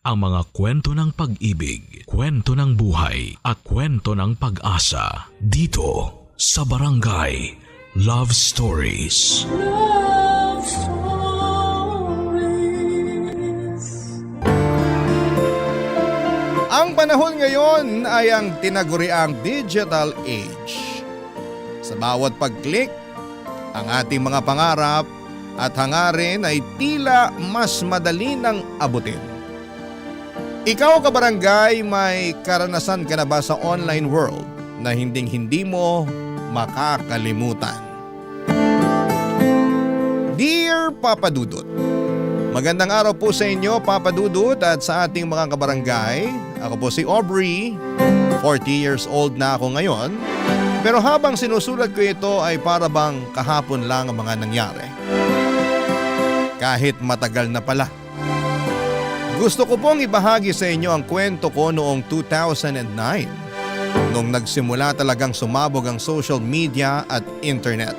ang mga kwento ng pag-ibig, kwento ng buhay at kwento ng pag-asa dito sa Barangay Love Stories. Love Stories. Ang panahon ngayon ay ang tinaguriang digital age. Sa bawat pag-click, ang ating mga pangarap at hangarin ay tila mas madali nang abutin. Ikaw kabarangay, may karanasan ka na ba sa online world na hinding-hindi mo makakalimutan? Dear Papa Dudut, magandang araw po sa inyo Papa Dudut at sa ating mga kabarangay. Ako po si Aubrey, 40 years old na ako ngayon. Pero habang sinusulat ko ito ay para bang kahapon lang ang mga nangyari. Kahit matagal na pala. Gusto ko pong ibahagi sa inyo ang kwento ko noong 2009. Nung nagsimula talagang sumabog ang social media at internet.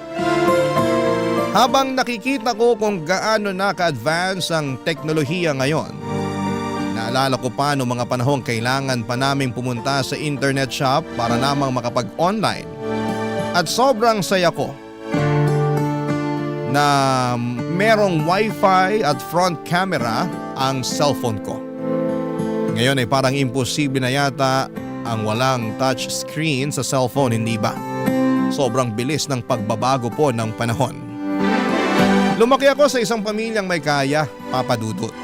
Habang nakikita ko kung gaano na ka-advance ang teknolohiya ngayon, naalala ko pa noong mga panahong kailangan pa naming pumunta sa internet shop para namang makapag-online. At sobrang saya ko na merong wifi at front camera ang cellphone ko. Ngayon ay parang imposible na yata ang walang touch screen sa cellphone, hindi ba? Sobrang bilis ng pagbabago po ng panahon. Lumaki ako sa isang pamilyang may kaya, Papa Dudut.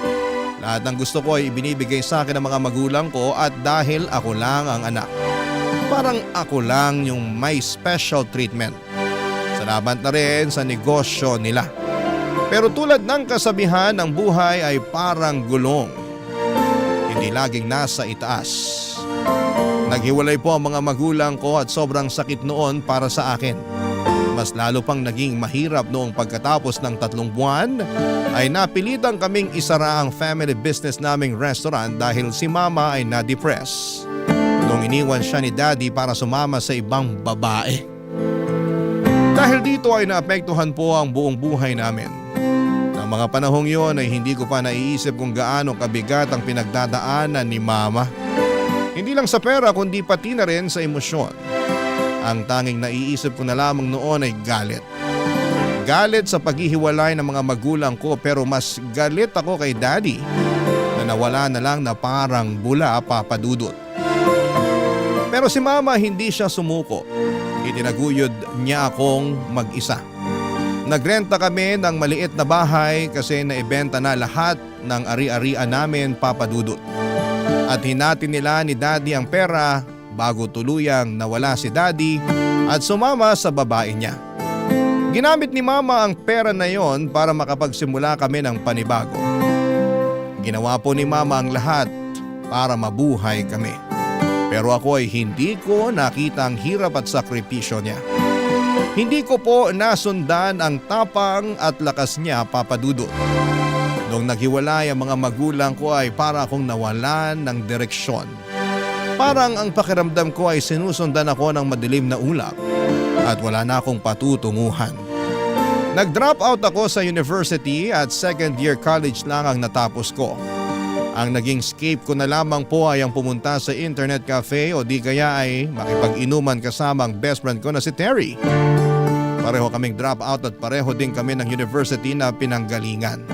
Lahat ng gusto ko ay ibinibigay sa akin ng mga magulang ko at dahil ako lang ang anak. Parang ako lang yung may special treatment. Salamat na rin sa negosyo nila. Pero tulad ng kasabihan, ang buhay ay parang gulong. Hindi laging nasa itaas. Naghiwalay po ang mga magulang ko at sobrang sakit noon para sa akin. Mas lalo pang naging mahirap noong pagkatapos ng 3 buwan ay napilitan kaming isara ang family business naming restaurant dahil si mama ay na-depress. Nung iniwan siya ni daddy para sumama sa ibang babae. Dahil dito ay naapektuhan po ang buong buhay namin. Ng mga panahong yon ay hindi ko pa naiisip kung gaano kabigat ang pinagdadaanan ni mama. Hindi lang sa pera kundi pati na rin sa emosyon. Ang tanging naiisip ko na lamang noon ay galit. Galit sa paghihiwalay ng mga magulang ko pero mas galit ako kay daddy na nawala na lang na parang bula, Papa Dudut. Pero si mama hindi siya sumuko. Itinaguyod niya akong mag-isa. Nagrenta kami ng maliit na bahay kasi naibenta na lahat ng ari-arian namin, Papa Dudut. At hinati nila ni daddy ang pera bago tuluyang nawala si daddy at sumama sa babae niya. Ginamit ni mama ang pera na yon para makapagsimula kami ng panibago. Ginawa po ni mama ang lahat para mabuhay kami. Pero ako ay hindi ko nakita ang hirap at sakripisyo niya. Hindi ko po nasundan ang tapang at lakas niya, Papa Dudut. Nung naghiwalay ang mga magulang ko ay para akong nawalan ng direksyon. Parang ang pakiramdam ko ay sinusundan ako ng madilim na ulap at wala na akong patutunguhan. Nag-drop out ako sa university at second year college lang ang natapos ko. Ang naging escape ko na lamang po ay ang pumunta sa internet cafe o di kaya ay makipag-inuman kasama ang best friend ko na si Terry. Pareho kaming drop out at pareho din kami ng university na pinanggalingan.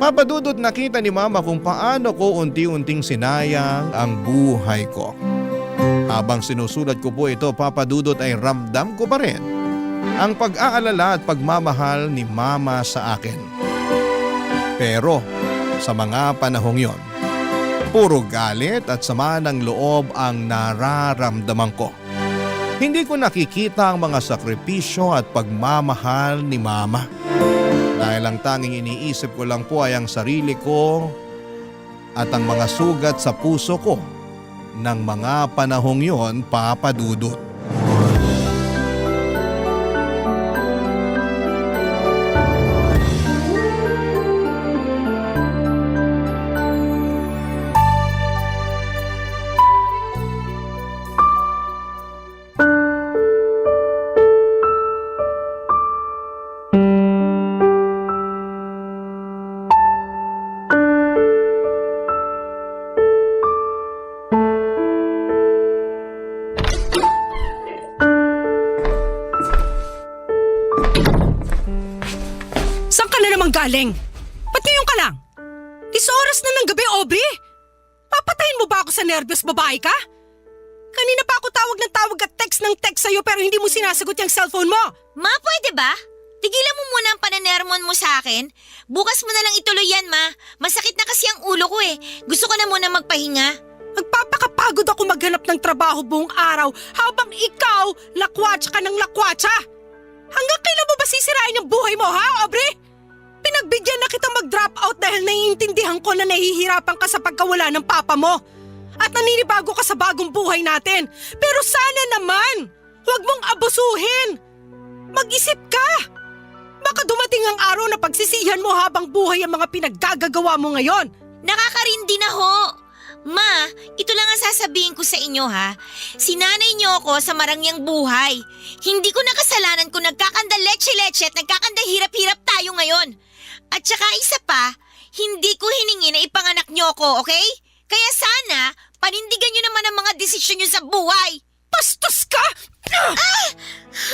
Papa Dudut, nakita ni mama kung paano ko unti-unting sinayang ang buhay ko. Habang sinusulat ko po ito, Papa Dudut, ay ramdam ko pa rin ang pag-aalala at pagmamahal ni mama sa akin. Pero sa mga panahong yon, puro galit at sama ng loob ang nararamdaman ko. Hindi ko nakikita ang mga sakripisyo at pagmamahal ni mama. Dahil ang tanging iniisip ko lang po ay ang sarili ko at ang mga sugat sa puso ko ng mga panahong yon, Papa Dudut. galing? Ba't ngayon ka lang? 10 oras na ng gabi, Aubrey. Papatayin mo ba ako sa nervyos, babae ka? Kanina pa ako tawag ng tawag at text ng text sa'yo pero hindi mo sinasagot yung cellphone mo. Ma, pwede ba? Tigilan mo muna ang pananermon mo sa akin. Bukas mo na lang ituloy yan, Ma. Masakit na kasi ang ulo ko eh. Gusto ko na muna magpahinga. Magpapakapagod ako maghanap ng trabaho buong araw habang ikaw lakwatsa ka ng lakwatsa. Hanggang kailan mo ba sisirain ang buhay mo, ha, Aubrey? Pinagbigyan na kita mag-drop out dahil naiintindihan ko na nahihirapan ka sa pagkawala ng papa mo. At naninibago ka sa bagong buhay natin. Pero sana naman, huwag mong abusuhin. Mag-isip ka. Baka dumating ang araw na pagsisihan mo habang buhay ang mga pinaggagawa mo ngayon. Nakakarindi na ho. Ma, ito lang ang sasabihin ko sa inyo ha. Sinanay niyo ako sa marangyang buhay. Hindi ko nakasalanan kung nagkakanda leche-leche at nagkakanda hirap-hirap tayo ngayon. At saka isa pa, hindi ko hiningi na ipanganak niyo ako, okay? Kaya sana, panindigan niyo naman ang mga desisyon niyo sa buhay. Bastos ka!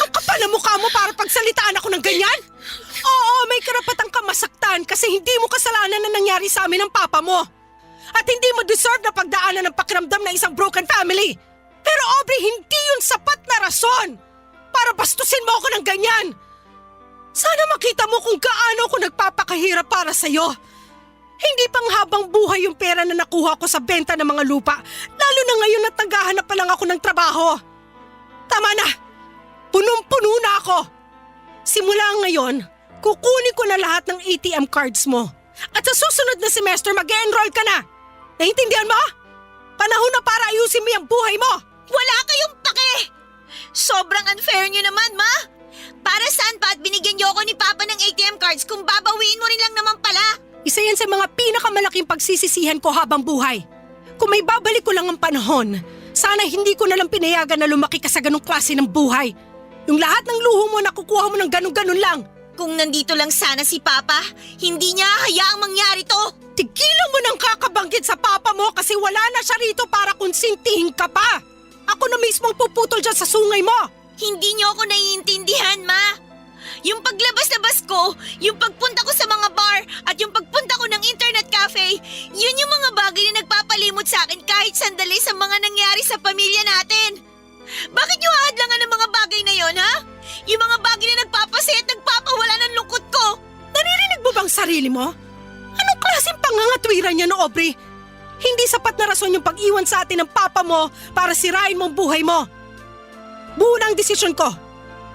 Ang kapal na mukha mo para pagsalitaan ako ng ganyan? Oo, may karapatan ka masaktan kasi hindi mo kasalanan na nangyari sa amin ng papa mo. At hindi mo deserve na pagdaanan ng pakiramdam ng isang broken family. Pero Aubrey, hindi yun sapat na rason para bastusin mo ako ng ganyan. Sana makita mo kung gaano ako nagpapakahirap para sa'yo. Hindi pang habang buhay yung pera na nakuha ko sa benta ng mga lupa, lalo na ngayon na naghahanap pa lang ako ng trabaho. Tama na! Punong-puno na ako! Simula ngayon, kukunin ko na lahat ng ATM cards mo. At sa susunod na semester, mag-enroll ka na! Naintindihan mo? Panahon na para ayusin mo yung buhay mo! Wala kayong pake! Sobrang unfair niyo naman, Ma! Para saan pa at binigyan niyo ako ni Papa ng ATM cards kung babawiin mo rin lang naman pala? Isa yan sa mga pinakamalaking pagsisisihan ko habang buhay. Kung may babalik ko lang ang panahon, sana hindi ko na lang pinayagan na lumaki ka sa ganong klase ng buhay. Yung lahat ng luho mo nakukuha mo ng ganun-ganun lang. Kung nandito lang sana si Papa, hindi niya hayaang mangyari to. Tigilan mo ng kakabanggit sa papa mo kasi wala na siya rito para konsintihin ka pa. Ako na mismo puputol dyan sa sungay mo. Hindi niyo ako naiintindihan, Ma. Yung paglabas-labas ko, yung pagpunta ko sa mga bar, at yung pagpunta ko ng internet cafe, yun yung mga bagay na nagpapalimot sa akin kahit sandali sa mga nangyari sa pamilya natin. Bakit niyo haadlangan ng mga bagay na yon, ha? Yung mga bagay na nagpapasaya at nagpapawala ng lungkot ko. Naririnig mo bang sarili mo? Anong klaseng pangangatwiran niya, no, Aubrey? Hindi sapat na rason yung pag-iwan sa atin ng papa mo para sirain mong buhay mo. Buo na ang desisyon ko.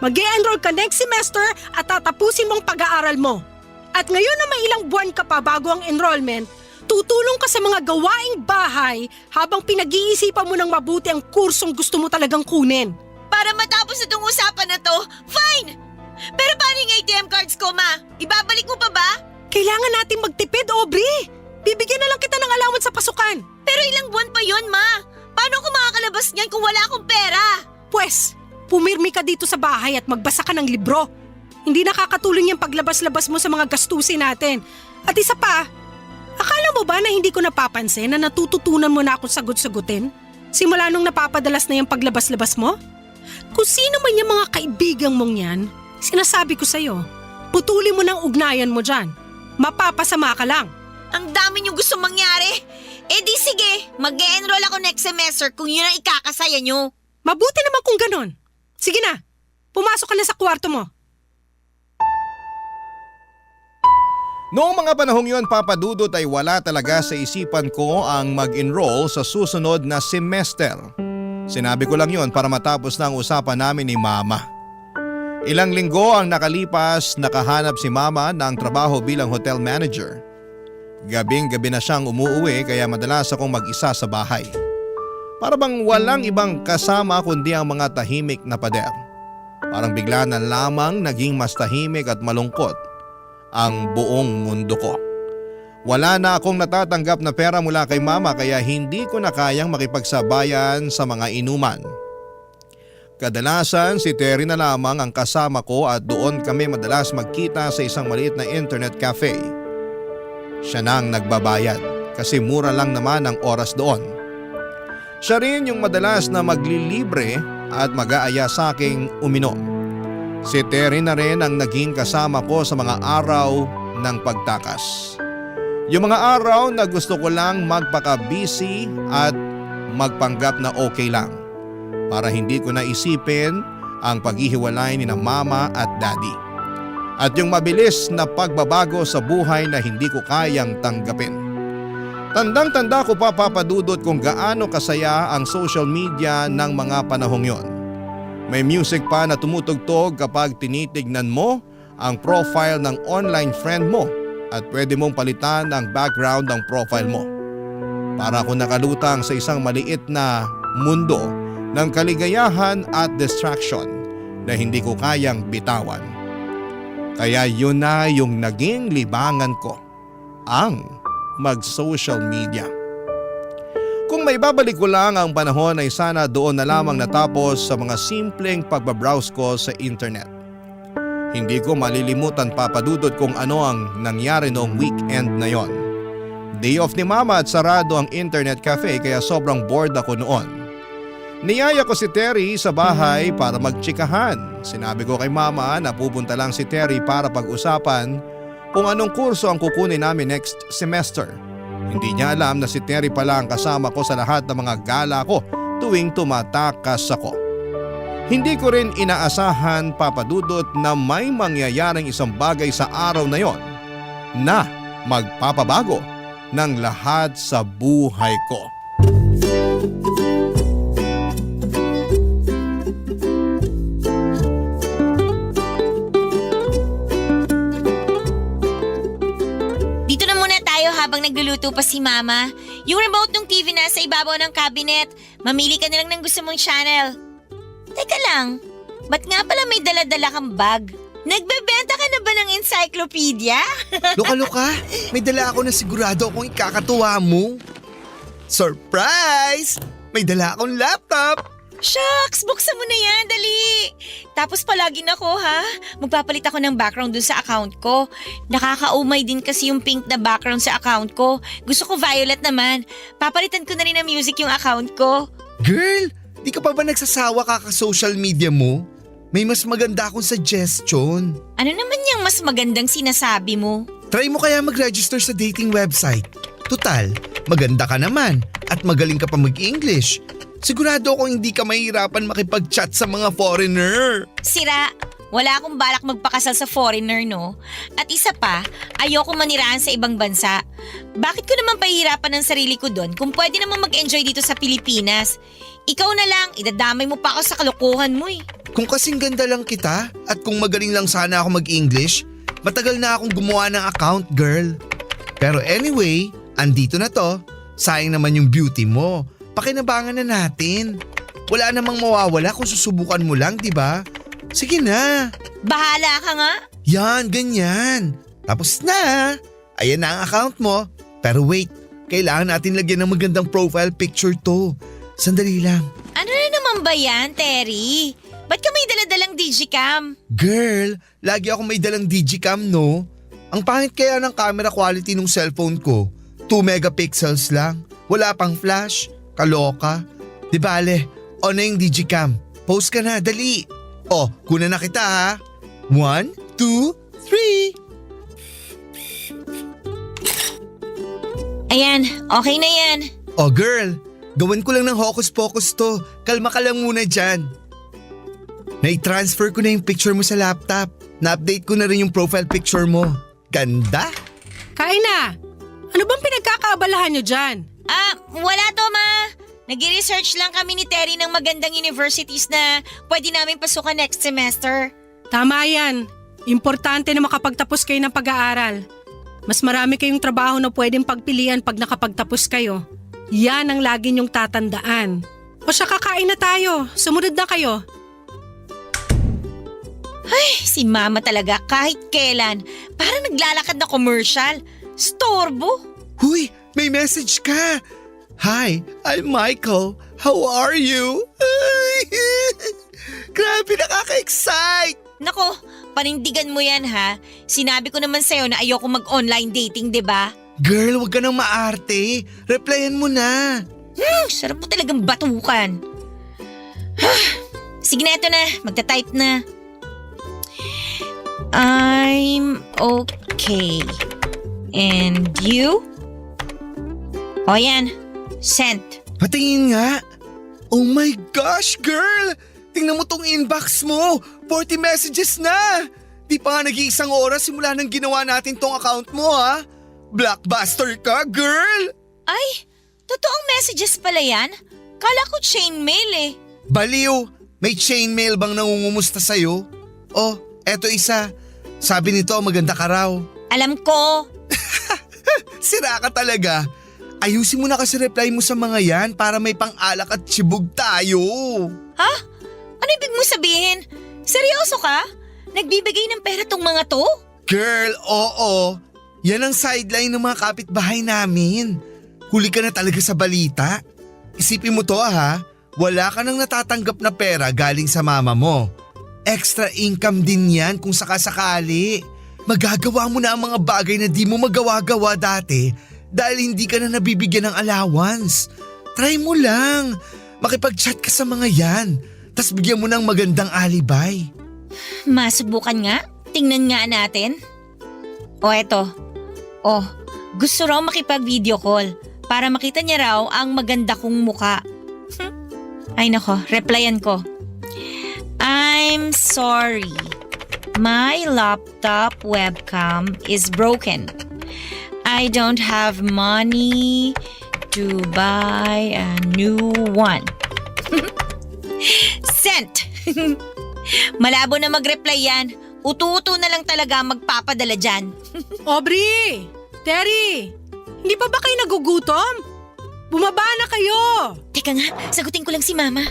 Mag-e-enroll ka next semester at tatapusin mong pag-aaral mo. At ngayon na may ilang buwan ka pa bago ang enrollment, tutulong ka sa mga gawaing bahay habang pinag-iisipan mo ng mabuti ang kursong gusto mo talagang kunin. Para matapos itong usapan na to, fine! Pero paano yung ATM cards ko, Ma? Ibabalik mo pa ba? Kailangan nating magtipid, Aubrey. Bibigyan na lang kita ng allowance sa pasukan. Pero ilang buwan pa yon, Ma. Paano ako makakalabas niyan kung wala akong pera? Pwes, pumirmi ka dito sa bahay at magbasa ka ng libro. Hindi nakakatulong yung paglabas-labas mo sa mga gastusin natin. At isa pa, akala mo ba na hindi ko napapansin na natututunan mo na akong sagot-sagutin? Simula nung napapadalas na yung paglabas-labas mo? Kung sino man yung mga kaibigang mong yan, sinasabi ko sa'yo, putulin mo ng ugnayan mo dyan. Mapapasama ka lang. Ang dami niyong gusto mangyari. Eh di sige, mag-e-enroll ako next semester kung yun ang ikakasaya niyo. Mabuti naman kung ganon. Sige na, pumasok ka na sa kwarto mo. Noong mga panahong yun, Papa Dudut, ay wala talaga sa isipan ko ang mag-enroll sa susunod na semester. Sinabi ko lang yun para matapos na ang usapan namin ni Mama. Ilang linggo ang nakalipas, nakahanap si Mama ng trabaho bilang hotel manager. Gabing-gabi na siyang umuuwi kaya madalas akong mag-isa sa bahay. Para bang walang ibang kasama kundi ang mga tahimik na pader. Parang bigla na lamang naging mas tahimik at malungkot ang buong mundo ko. Wala na akong natatanggap na pera mula kay Mama kaya hindi ko na kayang makipagsabayan sa mga inuman. Kadalasan si Terry na lamang ang kasama ko at doon kami madalas magkita sa isang maliit na internet cafe. Siya nang nagbabayad kasi mura lang naman ang oras doon. Siya rin yung madalas na maglilibre at mag-aaya sa aking uminom. Si Terry na rin ang naging kasama ko sa mga araw ng pagtakas. Yung mga araw na gusto ko lang magpaka-busy at magpanggap na okay lang para hindi ko naisipin ang paghihiwalay ni na mama at daddy. At yung mabilis na pagbabago sa buhay na hindi ko kayang tanggapin. Tandang-tanda ko pa papadudot kung gaano kasaya ang social media ng mga panahong yon. May music pa na tumutugtog kapag tinitignan mo ang profile ng online friend mo at pwede mong palitan ang background ng profile mo. Para ako nakalutang sa isang maliit na mundo ng kaligayahan at distraction na hindi ko kayang bitawan. Kaya yun na yung naging libangan ko, ang mag-social media. Kung may babalik ko lang ang panahon ay sana doon na lamang natapos sa mga simpleng pagbabrowse ko sa internet. Hindi ko malilimutan papadudot kung ano ang nangyari noong weekend na yon. Day off ni mama at sarado ang internet cafe kaya sobrang bored ako noon. Niyaya ko si Terry sa bahay para magtsikahan. Sinabi ko kay mama na pupunta lang si Terry para pag-usapan kung anong kurso ang kukunin namin next semester. Hindi niya alam na si Terry pala ang kasama ko sa lahat ng mga gala ko tuwing tumatakas ako. Hindi ko rin inaasahan papadudot na may mangyayaring isang bagay sa araw na yon na magpapabago ng lahat sa buhay ko. Dito na muna tayo habang nagluluto pa si Mama. Yung remote ng TV nasa ibabaw ng cabinet. Mamili ka na lang ng gusto mong channel. Teka lang, ba't nga pala may dala-dala kang bag? Nagbebenta ka na ba ng encyclopedia? Luka-luka, may dala ako na sigurado akong ikakatuwa mo. Surprise! May dala akong laptop! Shucks, buksan mo na yan, dali! Tapos palagi na ko ha, magpapalit ako ng background dun sa account ko. Nakakaumay din kasi yung pink na background sa account ko. Gusto ko violet naman. Papalitan ko na rin ng music yung account ko. Girl, di ka pa ba nagsasawa kaka-social media mo? May mas maganda akong suggestion. Ano naman yung mas magandang sinasabi mo? Try mo kaya mag-register sa dating website. Tutal, maganda ka naman at magaling ka pa mag-English. Sigurado akong hindi ka mahirapan makipag-chat sa mga foreigner. Sira, wala akong balak magpakasal sa foreigner, no? At isa pa, ayoko maniraan sa ibang bansa. Bakit ko naman pahihirapan ang sarili ko doon kung pwede naman mag-enjoy dito sa Pilipinas? Ikaw na lang, idadamay mo pa ako sa kalokohan mo eh. Kung kasing ganda lang kita at kung magaling lang sana ako mag-English, matagal na akong gumawa ng account, girl. Pero anyway, andito na to. Sayang naman yung beauty mo. Pakinabangan na natin. Wala namang mawawala kung susubukan mo lang, di ba? Sige na. Bahala ka nga. Yan, ganyan. Tapos na. Ayan na ang account mo. Pero wait, kailangan natin lagyan ng magandang profile picture to. Sandali lang. Ano na naman ba yan, Terry? Ba't ka may daladalang digicam? Girl, lagi ako may dalang digicam, no? Ang pangit kaya ng camera quality ng cellphone ko. 2 megapixels lang. Wala pang flash. Kaloka. Di bale, on na yung digicam. Post ka na, dali. Oh, kunan na kita ha. 1, 2, 3. Ayan, okay na yan. Oh girl, gawin ko lang ng hocus-pocus to. Kalma ka lang muna dyan. Nai-transfer ko na yung picture mo sa laptop. Na-update ko na rin yung profile picture mo. Ganda? Kain na! Ano bang pinagkakaabalahan nyo dyan? Wala to, Ma. Nag-research lang kami ni Terry ng magandang universities na pwede namin pasukan next semester. Tama yan. Importante na makapagtapos kayo ng pag-aaral. Mas marami kayong trabaho na pwedeng pagpilian pag nakapagtapos kayo. Yan ang lagi niyong tatandaan. O siya, kakain na tayo. Sumunod na kayo. Ay, si Mama talaga kahit kailan. Parang naglalakad na commercial. Storbo. Huy, may message ka. Hi, I'm Michael. How are you? Grabe, nakaka-excite. Nako, panindigan mo yan ha. Sinabi ko naman sa'yo na ayoko mag-online dating, 'di ba? Girl, wag ka nang maarte. Replyan mo na. Sarap mo talagang batukan. Sige na, ito na. Magta-type na. I'm okay. Okay. And you? O yan, sent. Patingin nga. Oh my gosh, girl! Tingnan mo tong inbox mo. 40 messages na. Di pa nga nag-iisang oras simula nang ginawa natin tong account mo, ha? Blockbuster ka, girl! Ay, totoong messages pala yan? Kala ko chainmail eh. Baliw! May chainmail bang nangungumusta sa'yo? Oh, eto isa. Sabi nito, maganda ka raw. Alam ko. Sira ka talaga. Ayusin mo na kasi reply mo sa mga yan para may pang-alak at tsibog tayo. Ha? Ano ibig mo sabihin? Seryoso ka? Nagbibigay ng pera tong mga to? Girl, oo. Yan ang sideline ng mga kapitbahay namin. Huli ka na talaga sa balita. Isipin mo to ha, wala ka nang natatanggap na pera galing sa mama mo. Extra income din yan kung sakasakali. Magagawa mo na ang mga bagay na di mo magawa-gawa dati dahil hindi ka na nabibigyan ng allowance. Try mo lang. Makipag-chat ka sa mga yan. Tas bigyan mo ng magandang alibay. Masubukan nga. Tingnan nga natin. O eto. O, gusto raw makipag-video call para makita niya raw ang maganda kong muka. Ay nako, replyan ko. I'm sorry. My laptop webcam is broken. I don't have money to buy a new one. Sent! Malabo na mag-reply yan. Utu-utu na lang talaga magpapadala dyan. Aubrey! Terry! Hindi pa ba kayo nagugutom? Bumaba na kayo! Teka nga, sagutin ko lang si Mama.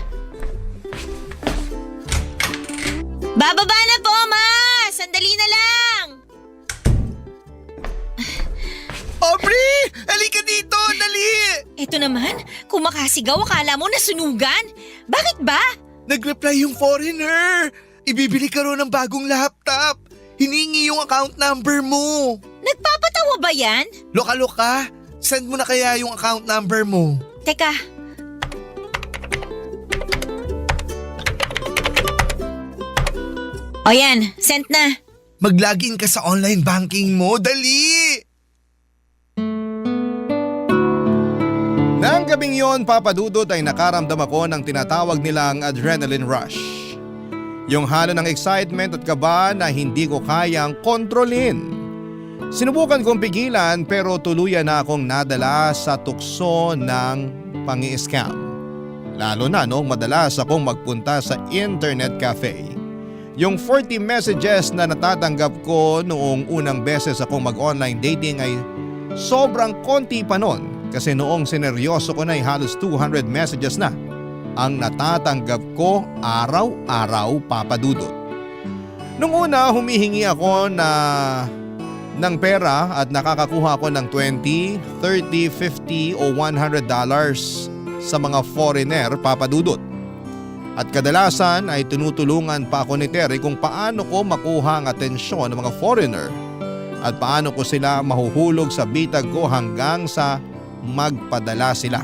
Bababa na po, Ma! Sandali na lang! Aubrey! Halika dito! Dali! Ito naman, kung makasigaw akala mo nasunugan. Bakit ba? Nag-reply yung foreigner. Ibibili ka ro ng bagong laptop. Hiningi yung account number mo. Nagpapatawa ba yan? Loka-loka, send mo na kaya yung account number mo. Teka. O yan, sent na. Mag-login ka sa online banking mo. Dali! Nang gabing yon, Papa Dudut, ay nakaramdam ako ng tinatawag nilang adrenaline rush. Yung halo ng excitement at kaba na hindi ko kayang kontrolin. Sinubukan kong pigilan pero tuluyan na akong nadala sa tukso ng pangi-scam. Lalo na noong madalas akong magpunta sa internet cafe. Yung 40 messages na natatanggap ko noong unang beses akong mag-online dating ay sobrang konti pa noon. Kasi noong sineryoso ko na ay halos 200 messages na ang natatanggap ko araw-araw, Papa Dudut. Nung una humihingi ako ng pera at nakakakuha ako ng $20, $30, $50 o $100 sa mga foreigner, Papa Dudut. At kadalasan ay tinutulungan pa ako ni Terry kung paano ko makuha ang atensyon ng mga foreigner at paano ko sila mahuhulog sa bitag ko hanggang sa magpadala sila.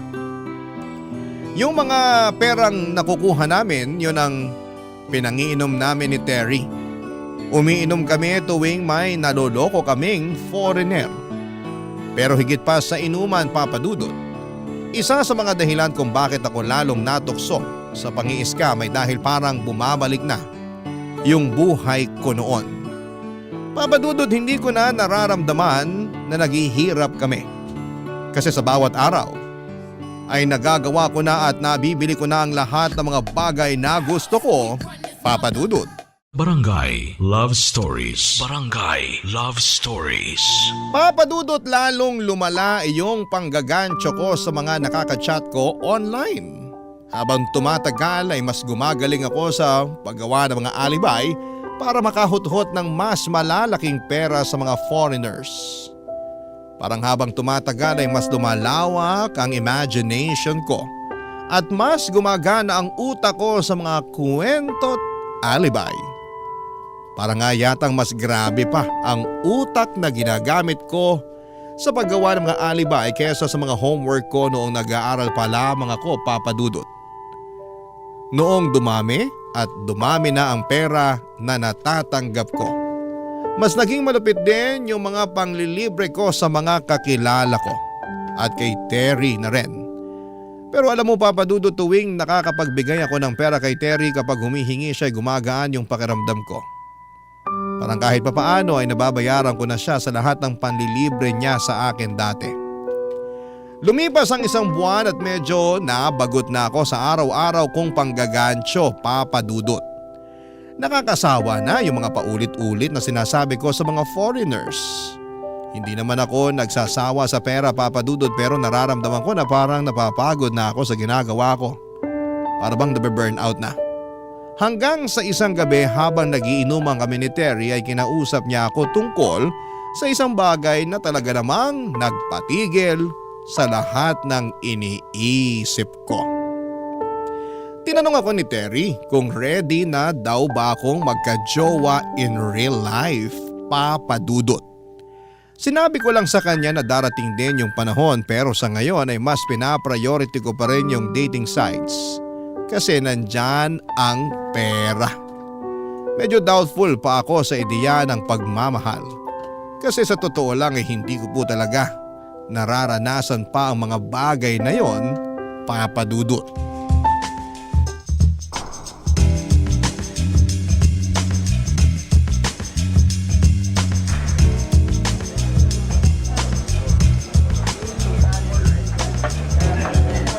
Yung mga perang nakukuha namin, yun ang pinangiinom namin ni Terry. Umiinom kami tuwing may naloloko kaming foreigner. Pero higit pa sa inuman, Papa Dudut, isa sa mga dahilan kung bakit ako lalong natukso sa pangi-scam ay dahil parang bumabalik na yung buhay ko noon. Papa Dudut, hindi ko na nararamdaman na naghihirap kami. Kasi sa bawat araw ay nagagawa ko na at nabibili ko na ang lahat ng mga bagay na gusto ko, Papa Dudut. Barangay Love Stories. Barangay Love Stories. Papa Dudut, lalong lumala yung panggagancho ko sa mga nakaka-chat ko online. Habang tumatagal ay mas gumagaling ako sa paggawa ng mga alibay para makahut-hut ng mas malalaking pera sa mga foreigners. Parang habang tumatagal ay mas lumalawak ang imagination ko at mas gumagana ang utak ko sa mga kwento at alibay. Parang nga yatang mas grabe pa ang utak na ginagamit ko sa paggawa ng mga alibay kaysa sa mga homework ko noong nag-aaral pa lamang ako, Papa Dudut. Noong dumami at dumami na ang pera na natatanggap ko, Mas naging malupit din yung mga panglilibre ko sa mga kakilala ko at kay Terry na rin. Pero alam mo Papa Dudut, tuwing nakakapagbigay ako ng pera kay Terry kapag humihingi siya ay gumagaan yung pakiramdam ko. Parang kahit papaano ay nababayaran ko na siya sa lahat ng panlilibre niya sa akin dati. Lumipas ang isang buwan at medyo nabagot na ako sa araw-araw kong panggagancho, Papa Dudut. Nakakasawa na yung mga paulit-ulit na sinasabi ko sa mga foreigners. Hindi naman ako nagsasawa sa pera, Papa Dudut, pero nararamdaman ko na parang napapagod na ako sa ginagawa ko. Para bang nabe-burn out na. Hanggang sa isang gabi habang nagiinuman kami ni Terry ay kinausap niya ako tungkol sa isang bagay na talaga namang nagpatigil sa lahat ng iniisip ko. Tinanong ako ni Terry kung ready na daw ba akong magka-jowa in real life, Papa Dudut. Sinabi ko lang sa kanya na darating din yung panahon, pero sa ngayon ay mas pinapriority ko pa rin yung dating sites kasi nandyan ang pera. Medyo doubtful pa ako sa ideya ng pagmamahal kasi sa totoo lang ay hindi ko po talaga nararanasan pa ang mga bagay na yon, Papa Dudut.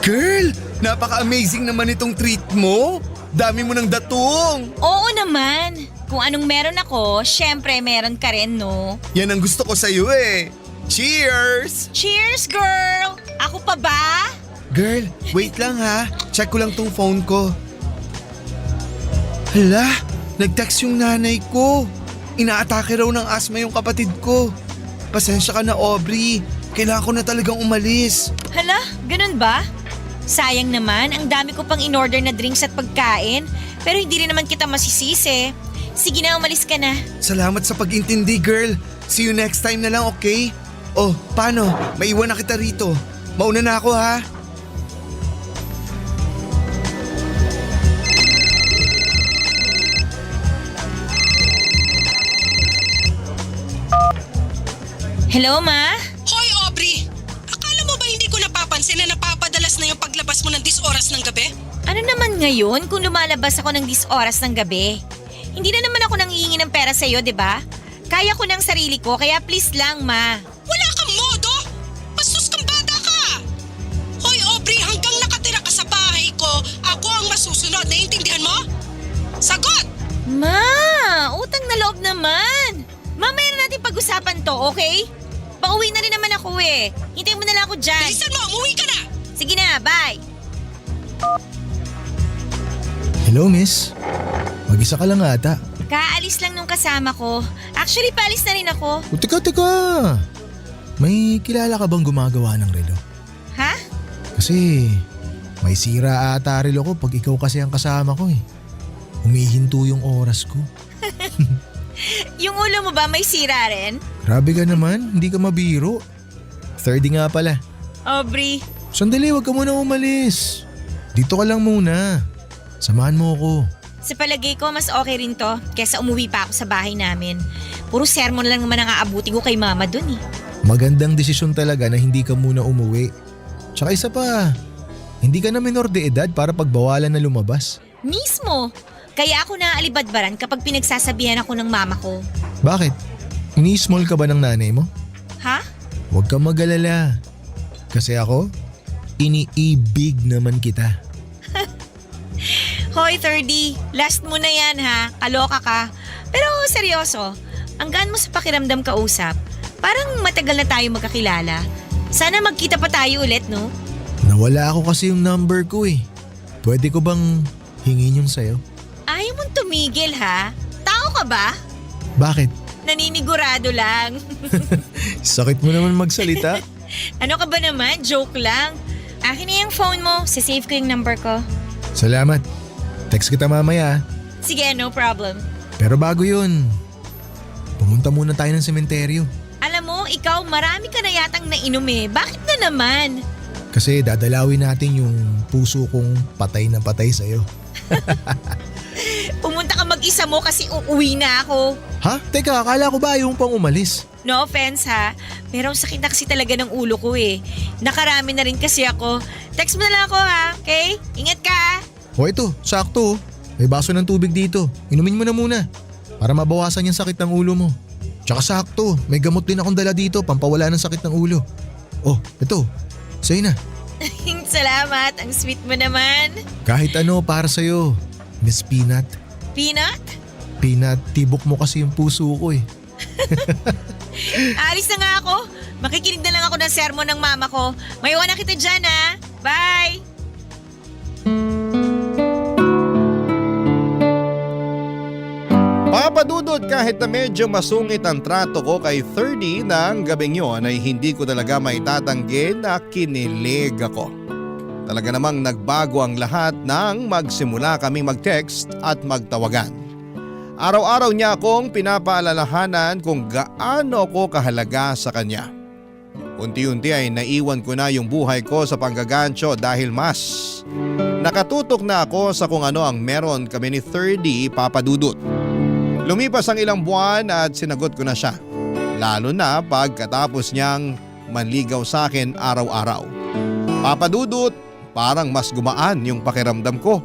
Girl, napaka-amazing naman itong treat mo. Dami mo ng datong. Oo naman. Kung anong meron ako, syempre meron ka rin, no? Yan ang gusto ko sa'yo eh. Cheers! Cheers, girl! Ako pa ba? Girl, wait lang ha. Check ko lang tong phone ko. Hala, nag-text yung nanay ko. Inaatake raw ng asma yung kapatid ko. Pasensya ka na, Aubrey. Kailangan ko na talagang umalis. Hala, ganun ba? Sayang naman, ang dami ko pang in-order na drinks at pagkain. Pero hindi rin naman kita masisisi. Sige na, umalis ka na. Salamat sa pag-intindi, girl. See you next time na lang, okay? Oh, paano? Maiwan na kita rito. Mauna na ako, ha? Hello, Ma? Hoy, Aubrey! Akala mo ba hindi ko napapansin na napapadalas na yung paglabas mo ng 10 oras ng gabi? Ano naman ngayon kung lumalabas ako ng 10 oras ng gabi? Hindi na naman ako nangihingi ng pera sa'yo, di ba? Kaya ko ng sarili ko, kaya please lang, Ma. Wala kang modo! Bastos kang bata ka! Hoy, Aubrey, hanggang nakatira ka sa bahay ko, ako ang masusunod. Naiintindihan mo? Sagot! Ma, utang na loob naman. Mamaya na natin pag-usapan to, okay? Pauwi na rin naman ako eh. Hintayin mo na lang ako dyan. Bilisan mo, umuwi ka na! Sige na, bye. Hello, miss. Mag-isa ka lang ata. Kaalis lang nung kasama ko. Actually, paalis na rin ako. O, teka. May kilala ka bang gumagawa ng relo? Ha? Kasi may sira ata relo ko pag ikaw kasi ang kasama ko eh. Humihinto yung oras ko. Yung ulo mo ba may sira rin? Grabe ka naman, hindi ka mabiro. 30 nga pala. Aubrey, Sandali, wag ka muna umalis. Dito ka lang muna. Samahan mo ako. sa palagay ko mas okay rin to kesa umuwi pa ako sa bahay namin. Puro sermon lang naman ang aabuti ko kay mama dun eh. Magandang desisyon talaga na hindi ka muna umuwi. Tsaka isa pa, hindi ka na minor de edad para pagbawalan na lumabas. Mismo! Kaya ako naaalibadbaran kapag pinagsasabihan ako ng mama ko. Bakit? Ini-small ka ba ng nanay mo? Ha? Huwag kang mag-alala. Kasi ako, iniibig naman kita. Hoy, 30. Last mo na yan ha. Kaloka ka. Pero seryoso, ang gaan mo sa pakiramdam kausap. Parang matagal na tayo magkakilala. Sana magkita pa tayo ulit, no? Nawala ako kasi yung number ko eh. Pwede ko bang hingin yung sayo? Ayaw mong tumigil ha. Tao ka ba? Bakit? Naninigurado lang. Sakit mo naman magsalita. Ano ka ba naman? Joke lang. Akin na yung phone mo. Sasave ko yung number ko. Salamat. Text kita mamaya. Sige, no problem. Pero bago yun, pumunta muna tayo ng sementeryo. Alam mo, ikaw marami ka na yatang nainom eh. Bakit na naman? Kasi dadalawin natin yung puso kong patay na patay sa'yo. Pumunta pumunta ka mag-isa mo kasi uuwi na ako. Ha? Teka, akala ko ba yung pang umalis? No offense ha, pero sakit na kasi talaga ng ulo ko eh. Nakarami na rin kasi ako. Text mo na lang ako ha, okay? Ingat ka ha. O ito, sakto. May baso ng tubig dito. Inumin mo na muna. Para mabawasan yung sakit ng ulo mo. Tsaka sakto, may gamot din akong dala dito pampawala ng sakit ng ulo. Oh, ito. Sa'yo na. Salamat, ang sweet mo naman. Kahit ano para sa'yo, Miss Peanut. Peanut? Peanut, tibok mo kasi yung puso ko eh. Alis na nga ako. Makikinig na lang ako ng sermon ng mama ko. May iwan na kita dyan ha. Bye! Papadudot, kahit na medyo masungit ang trato ko kay 30 ng gabing yon ay hindi ko talaga maitatanggi na kinilig ako. Talaga namang nagbago ang lahat nang magsimula kaming mag-text at magtawagan. Araw-araw niya akong pinapaalalahanan kung gaano ko kahalaga sa kanya. Unti-unti ay naiwan ko na yung buhay ko sa panggagancho dahil mas nakatutok na ako sa kung ano ang meron kami ni 30, Papadudot. Lumipas ang ilang buwan at sinagot ko na siya. Lalo na pagkatapos niyang manligaw sa akin araw-araw. Papadudot, parang mas gumaan yung pakiramdam ko.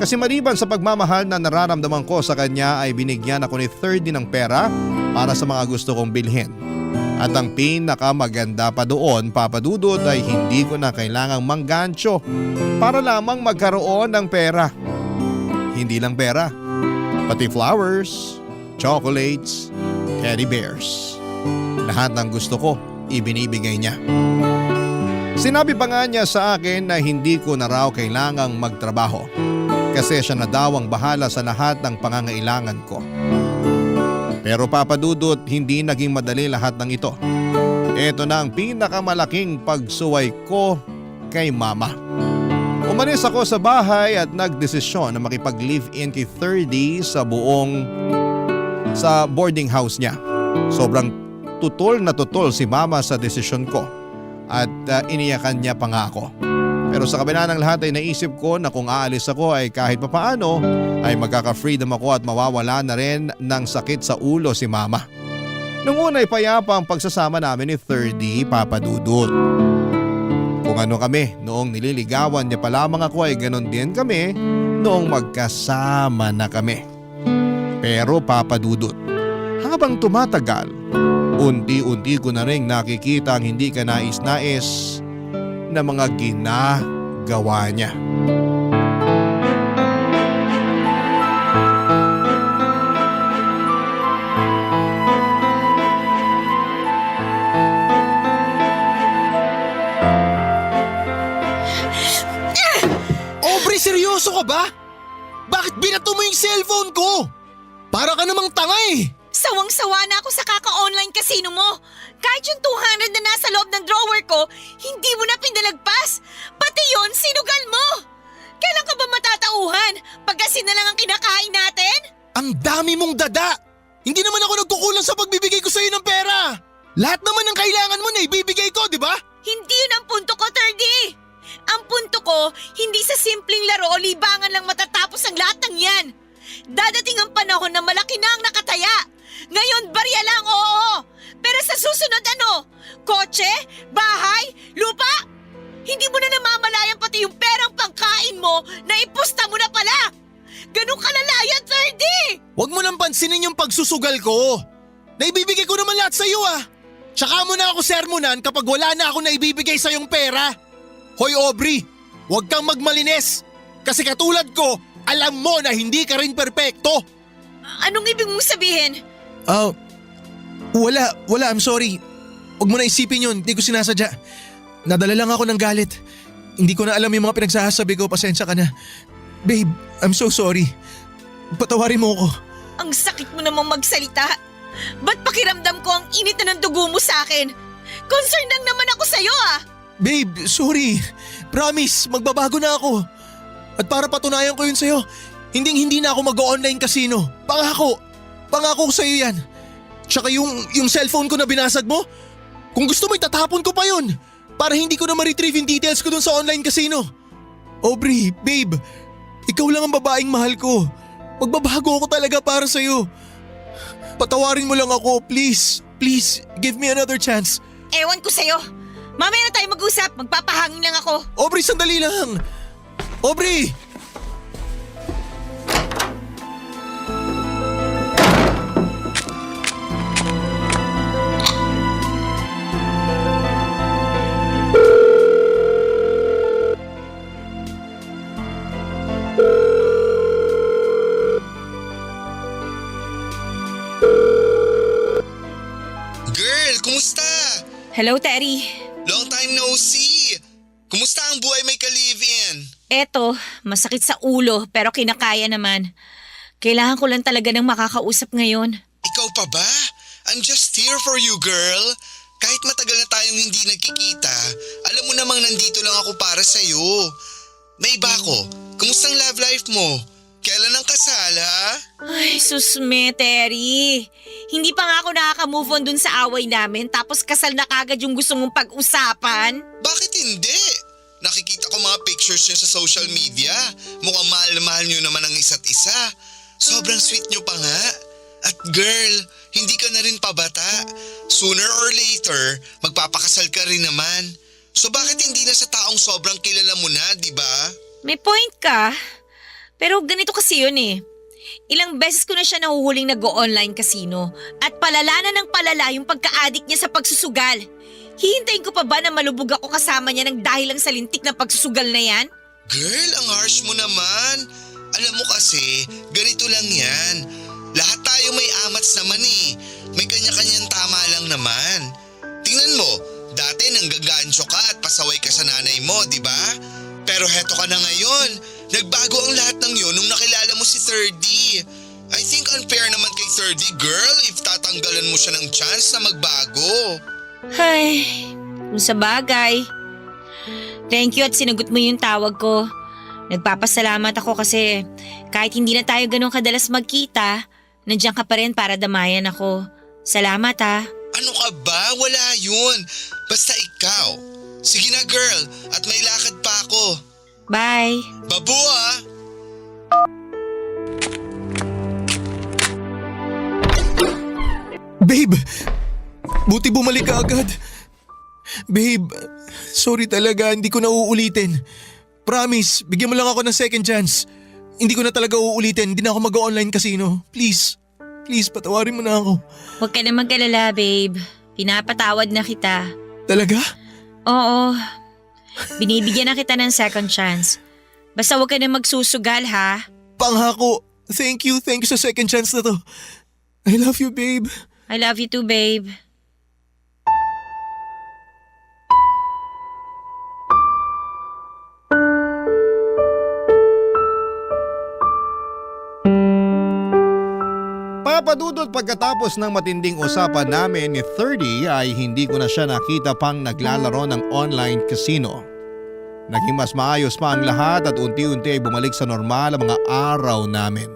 Kasi maliban sa pagmamahal na nararamdaman ko sa kanya ay binigyan ako ni 30 ng pera para sa mga gusto kong bilhin. At ang pinakamaganda pa doon, Papadudot, ay hindi ko na kailangang manggancho para lamang magkaroon ng pera. Hindi lang pera, pati flowers, chocolates, teddy bears. Lahat ng gusto ko, ibinibigay niya. Sinabi pa nga niya sa akin na hindi ko na raw kailangang magtrabaho kasi siya na daw ang bahala sa lahat ng pangangailangan ko. Pero Papadudot, hindi naging madali lahat ng ito. Ito na ang pinakamalaking pagsuway ko kay mama. Umalis ako sa bahay at nagdesisyon na makipag-live-in kay 30 sa boarding house niya. Sobrang tutol na tutol si mama sa desisyon ko at iniyakan niya pa nga ako. Pero sa kabila ng lahat ay naisip ko na kung aalis ako ay kahit papaano ay magkaka-freedom ako at mawawala na rin ng sakit sa ulo si mama. Nung una ay payapa ang pagsasama namin ni 30, Papadudot. Kung ano kami noong nililigawan niya pa lamang ako ay ganon din kami noong magkasama na kami. Pero Papadudot, habang tumatagal, unti-unti ko na rin nakikita ang hindi ka nais-nais na mga ginagawa niya. Aubrey, seryoso ka ba? Bakit binato mo yung cellphone ko? Para ka namang tanga eh. Sawang-sawa na ako sa kaka-online casino mo. Kahit yung 200 na nasa loob ng drawer ko, hindi mo na pinalagpas. Pati yon sinugal mo. Kailan ka ba matatauhan? Pagkasin na lang ang kinakain natin? Ang dami mong dada. Hindi naman ako nagkukulang sa pagbibigay ko sa'yo ng pera. Lahat naman ng kailangan mo na ibibigay ko, di ba? Hindi yun ang punto ko, 30. Ang punto ko, hindi sa simpleng laro o libangan lang matatapos ang lahat ng yan. Dadating ang panahon na malaki na ang nakataya. Ngayon, barya lang, oo. Pero sa susunod ano? Kotse? Bahay? Lupa? Hindi mo na namamalayan pati yung perang pangkain mo na ipusta mo na pala. Ganun kalala yan, 30! Huwag mo nang pansinin yung pagsusugal ko. Naibibigay ko naman lahat sa'yo ah. Tsaka mo na ako sermonan kapag wala na ako naibibigay sa'yong pera. Hoy Aubrey, huwag kang magmalines. Kasi katulad ko, alam mo na hindi ka rin perpekto. Anong ibig mong sabihin? Wala, I'm sorry. Huwag mo na isipin yun, hindi ko sinasadya. Nadala lang ako ng galit. Hindi ko na alam yung mga pinagsasabi ko, pasensya ka na. Babe, I'm so sorry. Patawarin mo ako. Ang sakit mo namang magsalita. Ba't pakiramdam ko ang init na ng dugo mo sa akin? Concern lang naman ako sa'yo ah. Babe, sorry. Promise, magbabago na ako. At para patunayan ko yun sa'yo, hindi na ako mag-online casino. Pangako ko sa'yo yan. Tsaka yung cellphone ko na binasag mo, kung gusto mo itatapon ko pa yun. Para hindi ko na ma-retrieve yung details ko dun sa online casino. Aubrey, babe, ikaw lang ang babaeng mahal ko. Magbabago ako talaga para sa'yo. Patawarin mo lang ako, please. Please, give me another chance. Ewan ko sa'yo. Mamaya na tayo mag-usap. Magpapahangin lang ako. Aubrey, sandali lang. Aubrey! Girl, kumusta? Hello, Terry. Long time no see. Kumusta ang buhay may ka-live-in? Eto, masakit sa ulo pero kinakaya naman. Kailangan ko lang talaga ng makakausap ngayon. Ikaw pa ba? I'm just here for you, girl. Kahit matagal na tayong hindi nagkikita, alam mo namang nandito lang ako para sa'yo. May iba ako. Kumusta ang love life mo? Kailan ang kasal, ha? Ay, susme, Terry. Hindi pa nga ako nakaka-move on dun sa away namin tapos kasal na kagad yung gusto mong pag-usapan. Bakit hindi? Nakikita ko mga pictures niyo sa social media. Mukhang mahal na mahal niyo naman ang isa't isa. Sobrang sweet niyo pa nga. At girl, hindi ka na rin pabata. Sooner or later, magpapakasal ka rin naman. So bakit hindi na sa taong sobrang kilala mo na, di ba? May point ka. Pero ganito kasi yun eh. Ilang beses ko na siya nahuhuling nag-o-online casino at palala na ng palala yung pagka-addict niya sa pagsusugal. Hihintayin ko pa ba na malubog ako kasama niya ng dahil lang sa lintik na pagsusugal na yan? Girl, ang harsh mo naman. Alam mo kasi, ganito lang yan. Lahat tayo may amats naman eh. May kanya-kanyang tama lang naman. Tingnan mo, dati nanggagansyo ka at pasaway ka sa nanay mo, di ba? Pero heto ka na ngayon. Nagbago ang lahat ng yun nung nakilala mo si 30. I think unfair naman kay 30, girl, if tatanggalan mo siya ng chance na magbago. Ay, kung sa bagay. Thank you at sinagot mo yung tawag ko. Nagpapasalamat ako kasi kahit hindi na tayo ganun kadalas magkita, nandiyan ka pa rin para damayan ako. Salamat ha. Ano ka ba? Wala yun. Basta ikaw. Sige na, girl, at may lakad pa ako. Bye. Babu ah! Babe! Buti bumalik ka agad. Babe, sorry talaga, hindi ko na uulitin. Promise, bigyan mo lang ako ng second chance. Hindi ko na talaga uulitin, hindi na ako mag-online casino. Please, patawarin mo na ako. Huwag ka na mag-alala, babe. Pinapatawad na kita. Talaga? Oo. Binibigyan na kita ng second chance. Basta huwag ka na magsusugal, ha? Panghako. Thank you sa second chance na to. I love you, babe. I love you too, babe. Papadudot pagkatapos ng matinding usapan namin ni 30 ay hindi ko na siya nakita pang naglalaro ng online casino. Naging mas maayos pa ang lahat at unti-unti ay bumalik sa normal ang mga araw namin.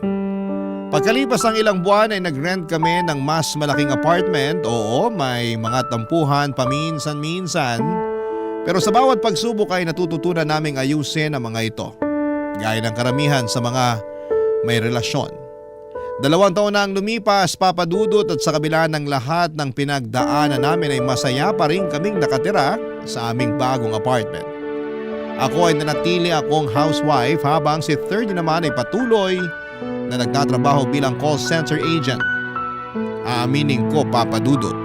Pagkalipas ng ilang buwan ay nag-rent kami ng mas malaking apartment. Oo, may mga tampuhan paminsan-minsan. Pero sa bawat pagsubok ay natututunan naming ayusin ang mga ito. Gaya ng karamihan sa mga may relasyon. 2 taon na ang lumipas, Papadudot, at sa kabila ng lahat ng pinagdaanan namin ay masaya pa rin kaming nakatira sa aming bagong apartment. Ako ay nanatili akong housewife habang si 30 naman ay patuloy na nagtatrabaho bilang call center agent. Aaminin ko, Papadudot,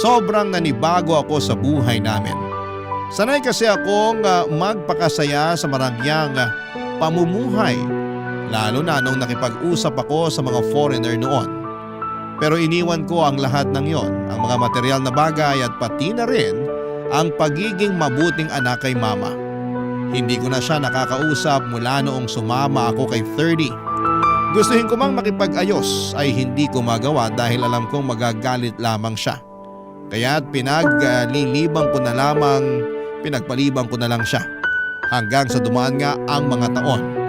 sobrang nanibago ako sa buhay namin. Sanay kasi akong magpakasaya sa marangyang pamumuhay, lalo na nung nakipag-usap ako sa mga foreigner noon. Pero iniwan ko ang lahat ng yon, ang mga material na bagay at pati na rin ang pagiging mabuting anak kay mama. Hindi ko na siya nakakausap mula noong sumama ako kay 30. Gustuhin ko mang makipag-ayos ay hindi ko magawa dahil alam kong magagalit lamang siya. Kaya't pinagpalibang ko na lang siya hanggang sa dumaan nga ang mga taon.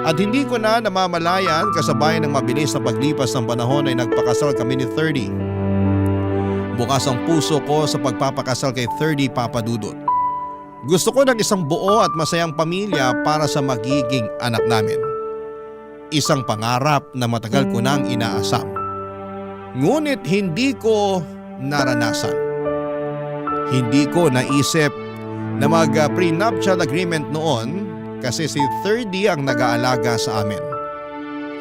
At hindi ko na namamalayan kasabay ng mabilis na paglipas ng panahon ay nagpakasal kami ni 30. Bukas ang puso ko sa pagpapakasal kay 30, Papadudot. Gusto ko ng isang buo at masayang pamilya para sa magiging anak namin. Isang pangarap na matagal ko nang inaasam. Ngunit hindi ko naranasan. Hindi ko naisip na mag-prenuptial agreement noon kasi si 30 ang nag-aalaga sa amin.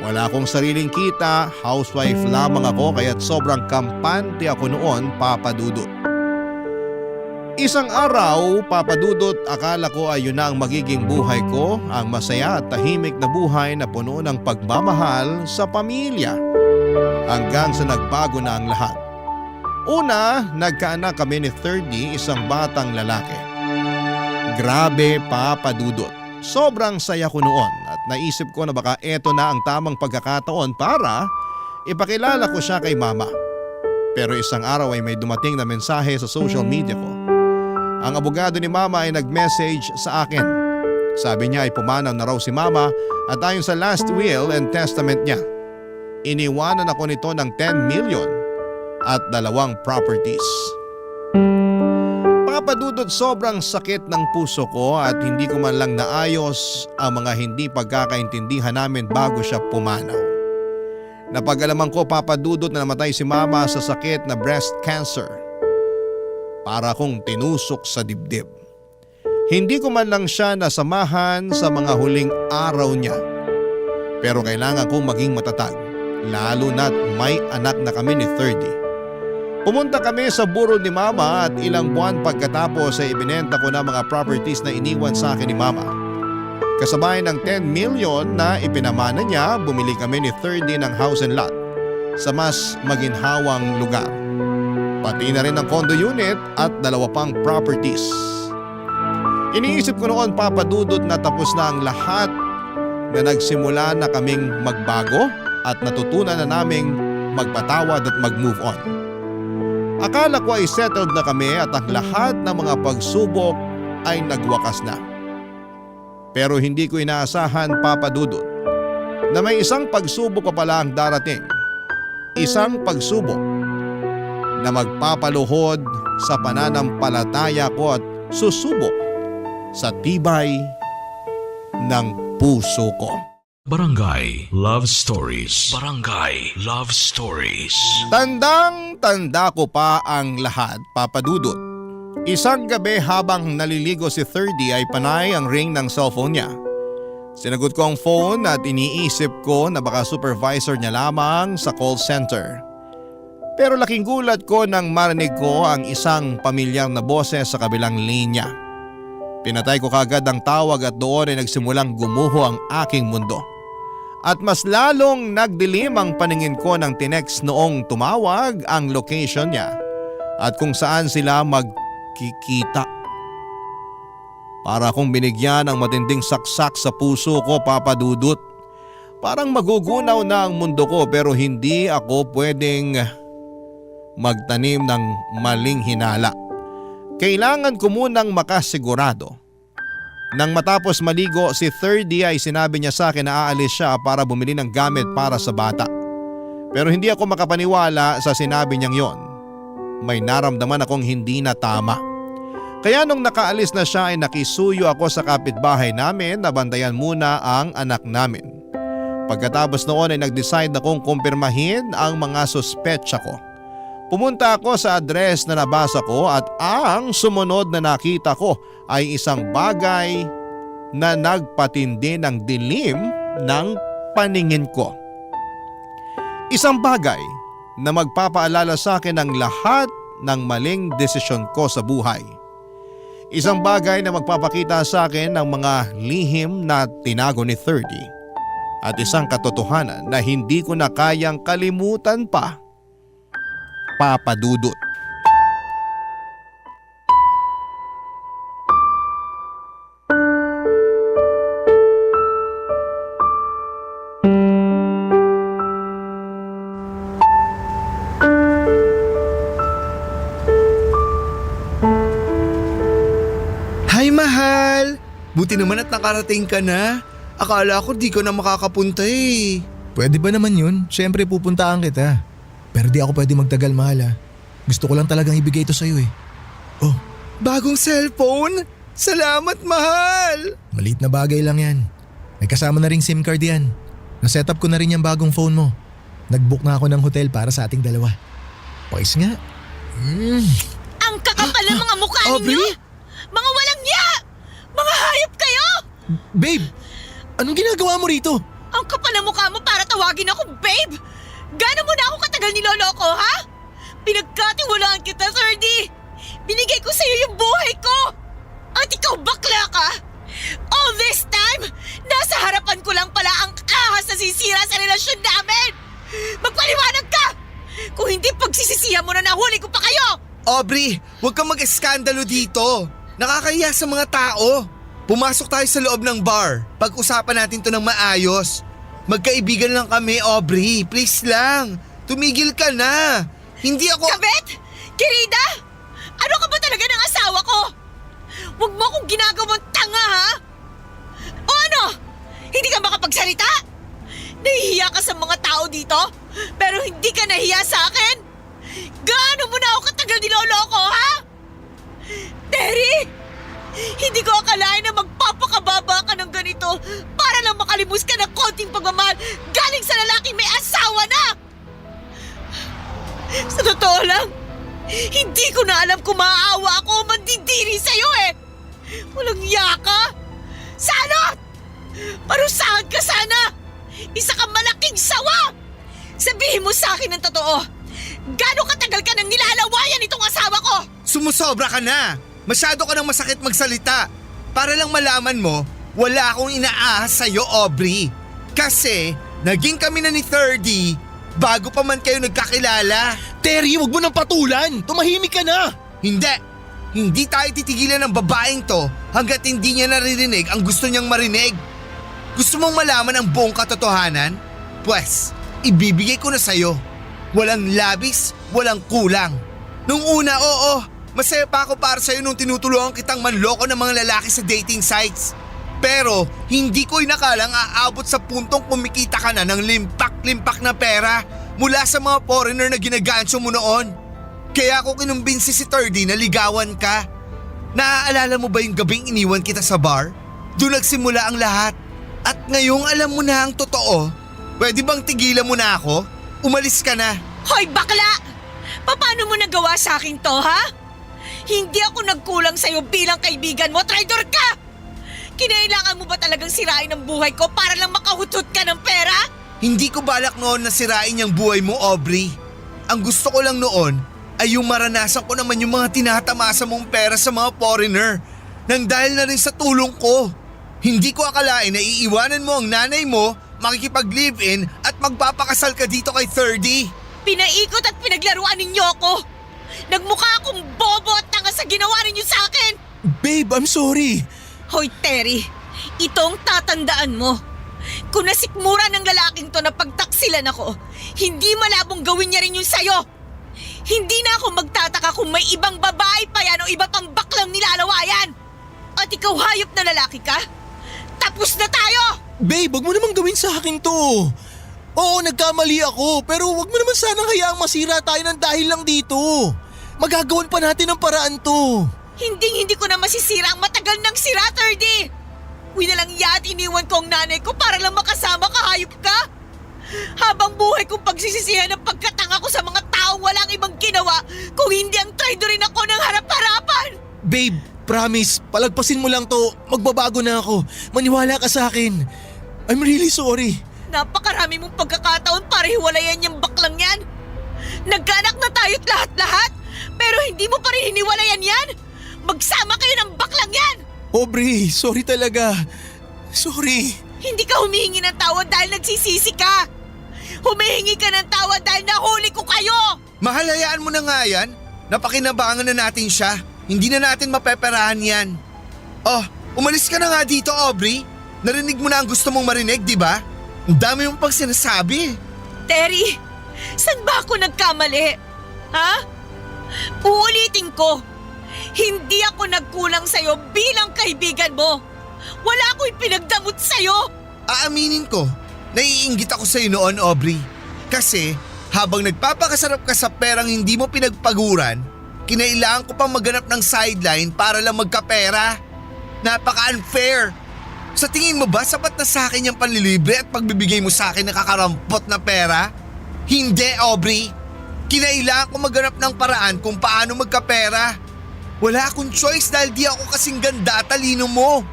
Wala akong sariling kita, housewife lamang ako kaya't sobrang kampante ako noon, Papa Dudut. Isang araw, Papa Dudut, akala ko ay yun na ang magiging buhay ko, ang masaya at tahimik na buhay na puno ng pagmamahal sa pamilya. Hanggang sa nagbago na ang lahat. Una, nagkaanak kami ni 30, isang batang lalaki. Grabe, Papa Dudut. Sobrang saya ko noon at naisip ko na baka eto na ang tamang pagkakataon para ipakilala ko siya kay Mama. Pero isang araw ay may dumating na mensahe sa social media ko. Ang abogado ni Mama ay nag-message sa akin. Sabi niya ay pumanaw na raw si Mama at ayon sa last will and testament niya, iniwanan ako nito ng 10 million at 2 properties. Papadudot, sobrang sakit ng puso ko at hindi ko man lang naayos ang mga hindi pagkakaintindihan namin bago siya pumanaw. Napag-alaman ko, Papadudot, na namatay si Mama sa sakit na breast cancer. Para akong tinusok sa dibdib. Hindi ko man lang siya nasamahan sa mga huling araw niya. Pero kailangan kong maging matatag, lalo na't may anak na kami ni 30. Pumunta kami sa burol ni Mama at ilang buwan pagkatapos ay ibinenta ko na mga properties na iniwan sa akin ni Mama. Kasabay ng 10 million na ipinamana niya, bumili kami ni 30 ng house and lot sa mas maginhawang lugar. Pati na rin ang condo unit at 2 pang properties. Iniisip ko noon, Papadudot, na tapos na ang lahat, na nagsimula na kaming magbago at natutunan na naming magpatawad at mag-move on. Akala ko ay settled na kami at ang lahat ng mga pagsubok ay nagwakas na. Pero hindi ko inaasahan, Papadudot, na may isang pagsubok pa pala ang darating. Isang pagsubok na magpapaluhod sa pananampalataya ko at susubok sa tibay ng puso ko. Barangay Love Stories. Barangay Love Stories. Tandang-tanda ko pa ang lahat, Papadudot. Isang gabi habang naliligo si 30 ay panay ang ring ng cellphone niya. Sinagot ko ang phone at iniisip ko na baka supervisor niya lamang sa call center. Pero laking gulat ko nang marinig ko ang isang pamilyar na boses sa kabilang linya. Pinatay ko kagad ang tawag at doon ay nagsimulang gumuho ang aking mundo. At mas lalong nagdilim ang paningin ko nang tinext noong tumawag ang location niya at kung saan sila magkikita. Para akong binigyan ng matinding saksak sa puso ko, Papadudot. Parang magugunaw na ang mundo ko pero hindi ako pwedeng magtanim ng maling hinala. Kailangan ko munang makasigurado. Nang matapos maligo si 30 ay sinabi niya sa akin na aalis siya para bumili ng gamit para sa bata. Pero hindi ako makapaniwala sa sinabi niyang yon. May naramdaman akong hindi na tama. Kaya nung nakaalis na siya ay nakisuyo ako sa kapitbahay namin na bantayan muna ang anak namin. Pagkatapos noon ay nag-decide akong kumpirmahin ang mga suspetsa ko. Pumunta ako sa address na nabasa ko at ang sumunod na nakita ko ay isang bagay na nagpatindi ng dilim ng paningin ko. Isang bagay na magpapaalala sa akin ng lahat ng maling desisyon ko sa buhay. Isang bagay na magpapakita sa akin ng mga lihim na tinago ni 30 at isang katotohanan na hindi ko na kayang kalimutan pa, Papadudot. Hi, mahal! Buti naman at nakarating ka na. Akala ko di ko na makakapunta eh. Pwede ba naman yun? Siyempre pupuntaan kita. Pero di ako pwede magtagal, mahal ha. Gusto ko lang talagang ibigay ito sa'yo eh. Oh, Bagong cellphone? Salamat, mahal! maliit na bagay lang yan. May kasama na ring SIM card yan. Naset up ko na rin yung bagong phone mo. Nag-book na ako ng hotel para sa ating dalawa. Pakis nga. Ang kakapal ng mga mukha Aubrey? ninyo! Mga walang niya! Mga hayop kayo! Babe, anong ginagawa mo rito? Ang kapal ng mukha mo para tawagin ako, babe! Gano'n mo na ako katagal niloloko, ha? Pinagkatiwalaan kita, 30! Binigay ko sa'yo yung buhay ko! At ikaw bakla ka! All this time, nasa harapan ko lang pala ang ahas na sisira sa relasyon namin! Magpaliwanag ka! Kung hindi pagsisisihan mo na nahuli ko pa kayo! Aubrey, huwag kang mag-eskandalo dito. Nakakahiya sa mga tao. Pumasok tayo sa loob ng bar. Pag-usapan natin to ng maayos. Magkaibigan lang kami, Aubrey. Please lang. Tumigil ka na. Hindi ako... Kabet! Kirida! Ano ka ba talaga ng asawa ko? Huwag mo akong ginagawang tanga, ha? O ano? Hindi ka makapagsalita? Nahihiya ka sa mga tao dito? Pero hindi ka nahiya sa akin? Gaano mo na ako katagal niloloko, ha? Terry! Hindi ko akalain na magpapakababa ka ng ganito para lang makalimos ka ng konting pagmamahal galing sa lalaking may asawa na! Sa totoo lang, hindi ko na alam kung maaawa ako o mandidiri sa'yo eh! Walang iya ka! Salot! Parusahan ka sana! Isa kang malaking sawa! Sabihin mo sa akin ang totoo! Gano'ng katagal ka nang nilalawayan itong asawa ko? Sumusobra ka na. Masyado ka nang masakit magsalita. Para lang malaman mo, wala akong inaahas sa'yo, Aubrey. Kasi, naging kami na ni 30 bago pa man kayo nagkakilala. Terry, wag mo nang patulan! Tumahimik ka na! Hindi! Hindi tayo titigilan ng babaeng to hanggat hindi niya naririnig ang gusto niyang marinig. Gusto mong malaman ang buong katotohanan? Pwes, ibibigay ko na sa'yo. Walang labis, walang kulang. Nung una, oo, masaya pa ako para sa'yo nung tinutulungan kitang manloko ng mga lalaki sa dating sites. Pero hindi ko inakalang aabot sa puntong kumikita ka na ng limpak-limpak na pera mula sa mga foreigner na ginagancho mo noon. Kaya ako kinumbinsi si 30 na ligawan ka. Naaalala mo ba yung gabing iniwan kita sa bar? Doon nagsimula ang lahat. At ngayong alam mo na ang totoo, pwede bang tigilan mo na ako? Umalis ka na. Hoy bakla! Paano mo nagawa sa akin to, ha? Hindi ako nagkulang sa'yo bilang kaibigan mo, traidor ka! Kinailangan mo ba talagang sirain ang buhay ko para lang makahutot ka ng pera? Hindi ko balak noon na sirain yung buhay mo, Aubrey. Ang gusto ko lang noon ay yung maranasan ko naman yung mga tinatamasa mong pera sa mga foreigner nang dahil na rin sa tulong ko. Hindi ko akalain na iiwanan mo ang nanay mo, makikipag-live-in at magpapakasal ka dito kay 30. Pinaikot at pinaglaruan ninyo ako! Nagmukha akong bobo at tanga sa ginawa ninyo sa akin! Babe, I'm sorry! Hoy Terry, itong tatandaan mo. Kung nasikmura ng lalaking to na pagtaksilan ako, hindi malabong gawin niya rin yun sa'yo. Hindi na ako magtataka kung may ibang babae pa yan o iba pang baklang nilalawayan. At ikaw hayop na lalaki ka? Tapos na tayo! Babe, wag mo naman gawin sa akin to. Oo, nagkamali ako, pero wag mo naman sanang hayaang masira tayo ng dahil lang dito. Magagawan pa natin ang paraan to. Hindi ko na masisira ang matagal ng sira, 30! Uy na lang yan, iniwan ko ang nanay ko para lang makasama ka, hayop ka! Habang buhay kong pagsisisihan ang pagkatanga ko sa mga taong walang ibang ginawa kung hindi ang traidorin ako ng harap-harapan! Babe, promise, palagpasin mo lang to. Magbabago na ako. Maniwala ka sa akin. I'm really sorry. Napakarami mong pagkakataon para hiwalayan yung baklang yan! Nagkaanak na tayo't lahat-lahat! Pero hindi mo pa rin hiniwalayan yan! Magsama kayo ng baklang yan! Aubrey, sorry talaga. Sorry. Hindi ka humihingi ng tawad dahil nagsisisi ka! Humihingi ka ng tawad dahil nahuli ko kayo! Mahal, hayaan mo na nga yan. Napakinabangan na natin siya. Hindi na natin mapeperahan yan. Oh, umalis ka na nga dito, Aubrey. Narinig mo na ang gusto mong marinig, di ba? Ang dami mong pang sinasabi. Terry, saan ba ako nagkamali? Ha? Uulitin ko. Hindi ako nagkulang sa'yo bilang kaibigan mo. Wala akong ipinagdamot sa'yo. Aaminin ko, naiinggit ako sa'yo noon, Aubrey. Kasi habang nagpapakasarap ka sa perang hindi mo pinagpaguran, kinailangan ko pang maghanap ng sideline para lang magkapera. Napaka-unfair. Sa tingin mo ba sapat na sa akin yung panlilibre at pagbibigay mo sa akin ng kakarampot na pera? Hindi, Aubrey. Kinailangan ko maghanap ng paraan kung paano magkapera. Wala akong choice dahil di ako kasing ganda at talino mo.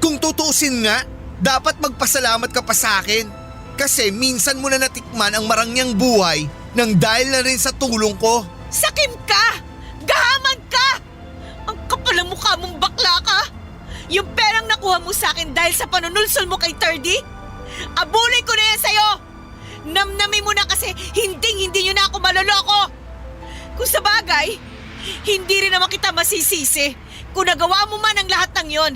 Kung tutuusin nga, dapat magpasalamat ka pa sa akin. Kasi minsan mo na natikman ang marangyang buhay nang dahil na rin sa tulong ko. Sakim ka! Gahaman ka! Ang kapal ng mukha mong bakla ka! Yung perang nakuha mo sa akin dahil sa panunulsol mo kay Thirdy, abulay ko na yan sa'yo! Namnamin mo na kasi hindi nyo na ako maloloko! Kung sa bagay, hindi rin naman kita masisisi kung nagawa mo man ang lahat ng yon.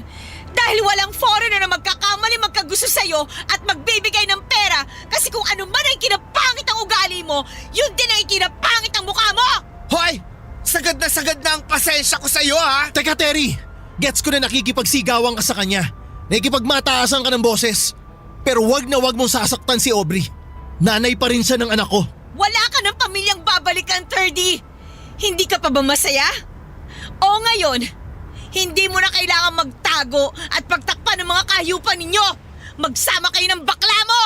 Dahil walang foreigner na magkakamali magkagusto sa'yo at magbibigay ng pera kasi kung ano man ay kinapangit ang ugali mo, yun din ay kinapangit ang mukha mo! Hoy! Sagad na ang pasensya ko sa'yo ha! Teka Terry, gets ko na nakikipagsigawan ka sa kanya. Nakikipagmataasan ka ng boses. Pero wag na wag mong sasaktan si Aubrey. Nanay pa rin siya ng anak ko. Wala ka ng pamilyang babalikan, Thirdy! Hindi ka pa ba masaya? O ngayon, hindi mo na kailangan magtago at pagtakpan ng mga kahiyupan ninyo! Magsama kayo ng bakla mo!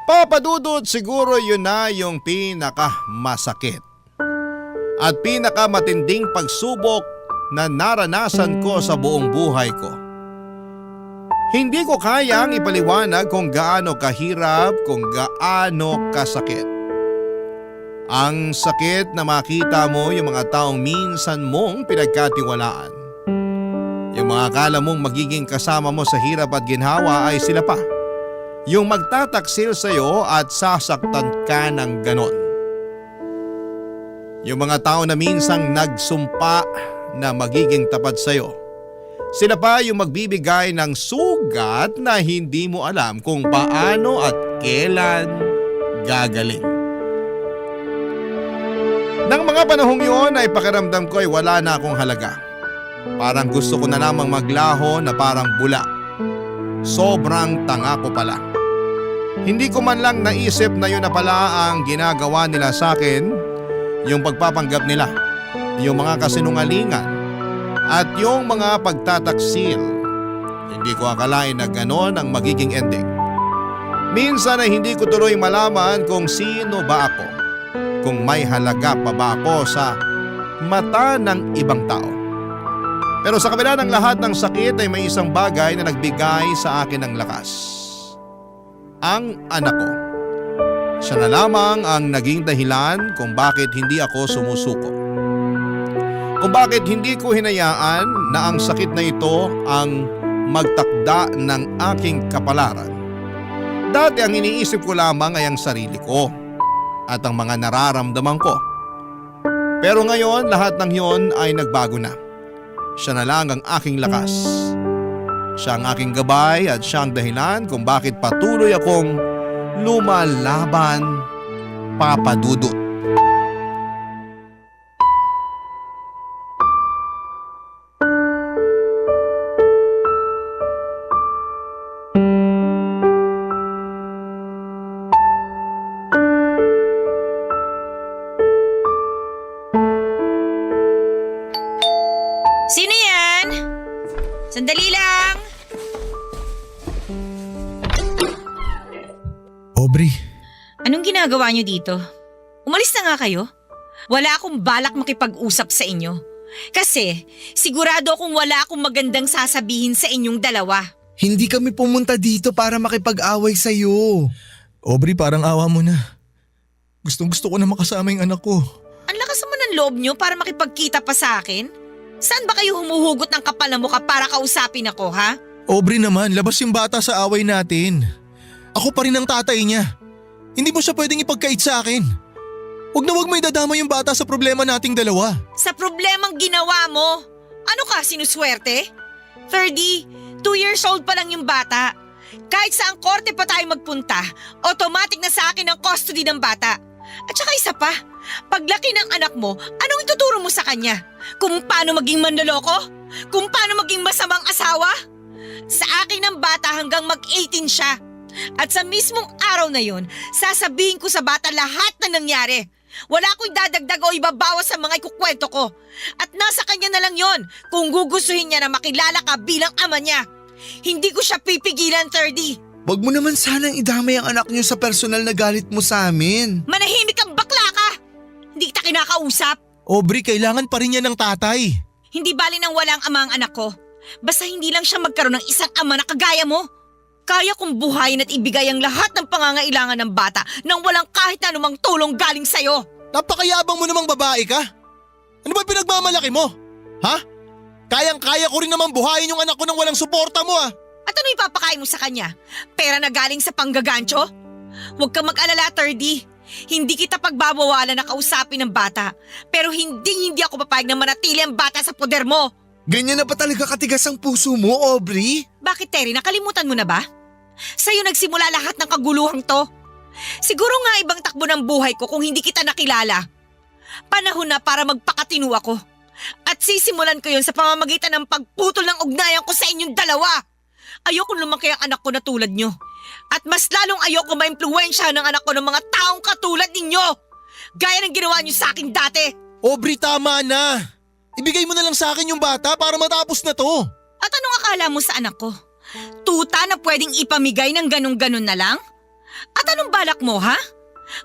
Papadudot, siguro yun na yung pinakamasakit at pinakamatinding pagsubok na naranasan ko sa buong buhay ko. Hindi ko kayang ipaliwanag kung gaano kahirap, kung gaano kasakit. Ang sakit na makita mo yung mga taong minsan mong pinagkatiwalaan. Yung mga akala mong magiging kasama mo sa hirap at ginhawa ay sila pa. Yung magtataksil sa'yo at sasaktan ka ng ganon. Yung mga tao na minsang nagsumpa na magiging tapat sa'yo. Sila pa yung magbibigay ng sugat na hindi mo alam kung paano at kailan gagaling. Nang mga panahong yun ay pakiramdam ko ay wala na akong halaga. Parang gusto ko na namang maglaho na parang bula. Sobrang tanga ko pala. Hindi ko man lang naisip na yun na pala ang ginagawa nila sa akin, yung pagpapanggap nila, yung mga kasinungalingan, at yung mga pagtataksil. Hindi ko akalain na ganon ang magiging ending. Minsan ay hindi ko tuloy malaman kung sino ba ako, kung may halaga pa ba ako sa mata ng ibang tao. Pero sa kabila ng lahat ng sakit ay may isang bagay na nagbigay sa akin ng lakas. Ang anak ko. Siya na lamang ang naging dahilan kung bakit hindi ako sumusuko. Kung bakit hindi ko hinayaan na ang sakit na ito ang magtakda ng aking kapalaran. Dati ang iniisip ko lamang ay ang sarili ko at ang mga nararamdaman ko. Pero ngayon lahat ng yon ay nagbago na. Siya na lang ang aking lakas. Siya ang aking gabay at siya ang dahilan kung bakit patuloy akong lumalaban, papadudot. Sino yan? Sandali lang. Aubrey, Anong ginagawa niyo dito? Umalis na nga kayo. Wala akong balak makipag-usap sa inyo. Kasi sigurado akong wala akong magandang sasabihin sa inyong dalawa. Hindi kami pumunta dito para makipag-away sa'yo. Aubrey parang awa mo na. Gustong gusto ko na makasama yung anak ko. Ang lakas naman ng loob niyo para makipagkita pa sa akin. Saan ba kayo humuhugot ng kapal na mukha para kausapin ako, ha? Aubrey naman, labas yung bata sa away natin. Ako pa rin ang tatay niya. Hindi mo siya pwedeng ipagkait sa akin. Huwag na huwag mo idadama yung bata sa problema nating dalawa. Sa problemang ginawa mo, ano ka, sinuswerte? 30, 2 years old pa lang yung bata. Kahit sa ang korte pa tayo magpunta, automatic na sa akin ang custody ng bata. At saka isa pa, paglaki ng anak mo, anong ituturo mo sa kanya? Kung paano maging manloloko? Kung paano maging masamang asawa? Sa akin ang bata hanggang mag-18 siya. At sa mismong araw na yun, sasabihin ko sa bata lahat na nangyari. Wala akong dadagdag o ibabawas sa mga ikukwento ko. At nasa kanya na lang yon kung gugustuhin niya na makilala ka bilang ama niya. Hindi ko siya pipigilan, 30. Wag mo naman sanang idamay ang anak niyo sa personal na galit mo sa amin. Manahimik kang bakla ka! Hindi kita kinakausap. Aubrey, kailangan pa rin yan ng tatay. Hindi bali nang walang ama ang anak ko. Basta hindi lang siya magkaroon ng isang ama na kagaya mo. Kaya kong buhayin at ibigay ang lahat ng pangangailangan ng bata nang walang kahit anumang tulong galing sa'yo. Napakayabang mo namang babae ka. Ano ba pinagmamalaki mo? Ha? Kayang-kaya ko rin naman buhayin yung anak ko nang walang suporta mo ah. At ano ipapakain mo sa kanya? Pera na galing sa panggagancho? Huwag kang mag-alala, 30. Hindi kita pagbabawalan na kausapin ng bata. Pero hindi ako papayag na manatili ang bata sa poder mo. Ganyan na ba talaga katigas ang puso mo, Aubrey? Bakit, Terry? Nakalimutan mo na ba? Sa'yo nagsimula lahat ng kaguluhang to. Siguro nga ibang takbo ng buhay ko kung hindi kita nakilala. Panahon na para magpakatino ako. At sisimulan ko yun sa pamamagitan ng pagputol ng ugnayan ko sa inyong dalawa. Ayokong lumaki ang anak ko na tulad nyo. At mas lalong ayoko maimpluwensya ng anak ko ng mga taong katulad ninyo. Gaya ng ginawa nyo sa akin dati. Aubrey, tama na. Ibigay mo na lang sa akin yung bata para matapos na to. At anong akala mo sa anak ko? Tuta na pwedeng ipamigay ng ganun-ganun na lang? At anong balak mo, ha?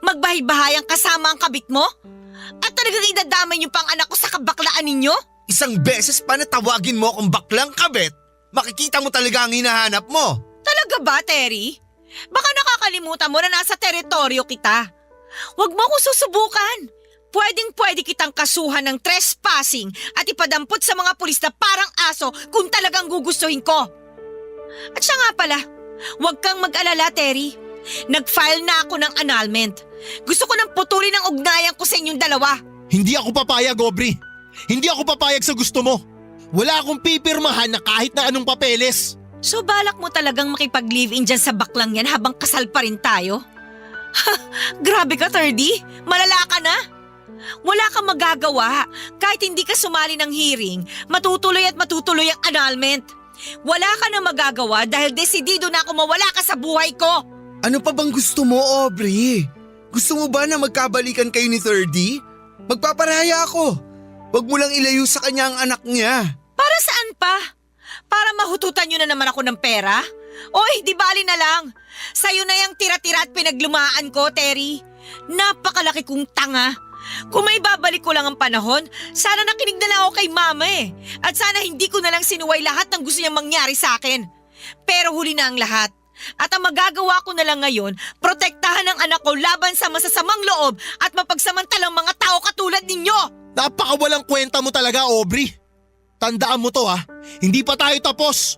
Magbahay-bahayang kasama ang kabit mo? At talagang idadamay niyo pa ang anak ko sa kabaklaan ninyo? Isang beses pa na tawagin mo akong baklang kabet, makikita mo talaga ang hinahanap mo. Talaga ba, Terry? Baka nakakalimutan mo na nasa teritoryo kita. Huwag mo akong susubukan. Pwedeng-pwede kitang kasuhan ng trespassing at ipadampot sa mga pulis na parang aso kung talagang gugustuhin ko. At siya nga pala, huwag kang mag-alala, Terry. Nag-file na ako ng annulment. Gusto ko nang putulin ang ugnayan ko sa inyong dalawa. Hindi ako papayag, Aubrey. Hindi ako papayag sa gusto mo. Wala akong pipirmahan na kahit na anong papeles. So balak mo talagang makipag-live-in dyan sa baklang yan habang kasal pa rin tayo? Grabe ka, 30. Malala ka na. Wala kang magagawa. Kahit hindi ka sumali ng hearing, matutuloy at matutuloy ang annulment. Wala ka na magagawa dahil desidido na ako mawala ka sa buhay ko. Ano pa bang gusto mo, Aubrey? Gusto mo ba na magkabalikan kayo ni 30? Magpaparaya ako. Huwag mo lang ilayo sa kanya ang anak niya. Para saan pa? Para mahututan nyo na naman ako ng pera? Oy, di bali na lang. Sa'yo na yung tira-tira at pinaglumaan ko, Terry. Napakalaki kong tanga. Kung may babalik ko lang ang panahon, sana nakinig na lang ako kay mama eh. At sana hindi ko na lang sinuway lahat ng gusto niyang mangyari sa akin. Pero huli na ang lahat. At ang magagawa ko na lang ngayon, protektahan ang anak ko laban sa masasamang loob at mapagsamantalang mga tao katulad ninyo. Napakawalang kwenta mo talaga, Aubrey. Tandaan mo to ha, hindi pa tayo tapos.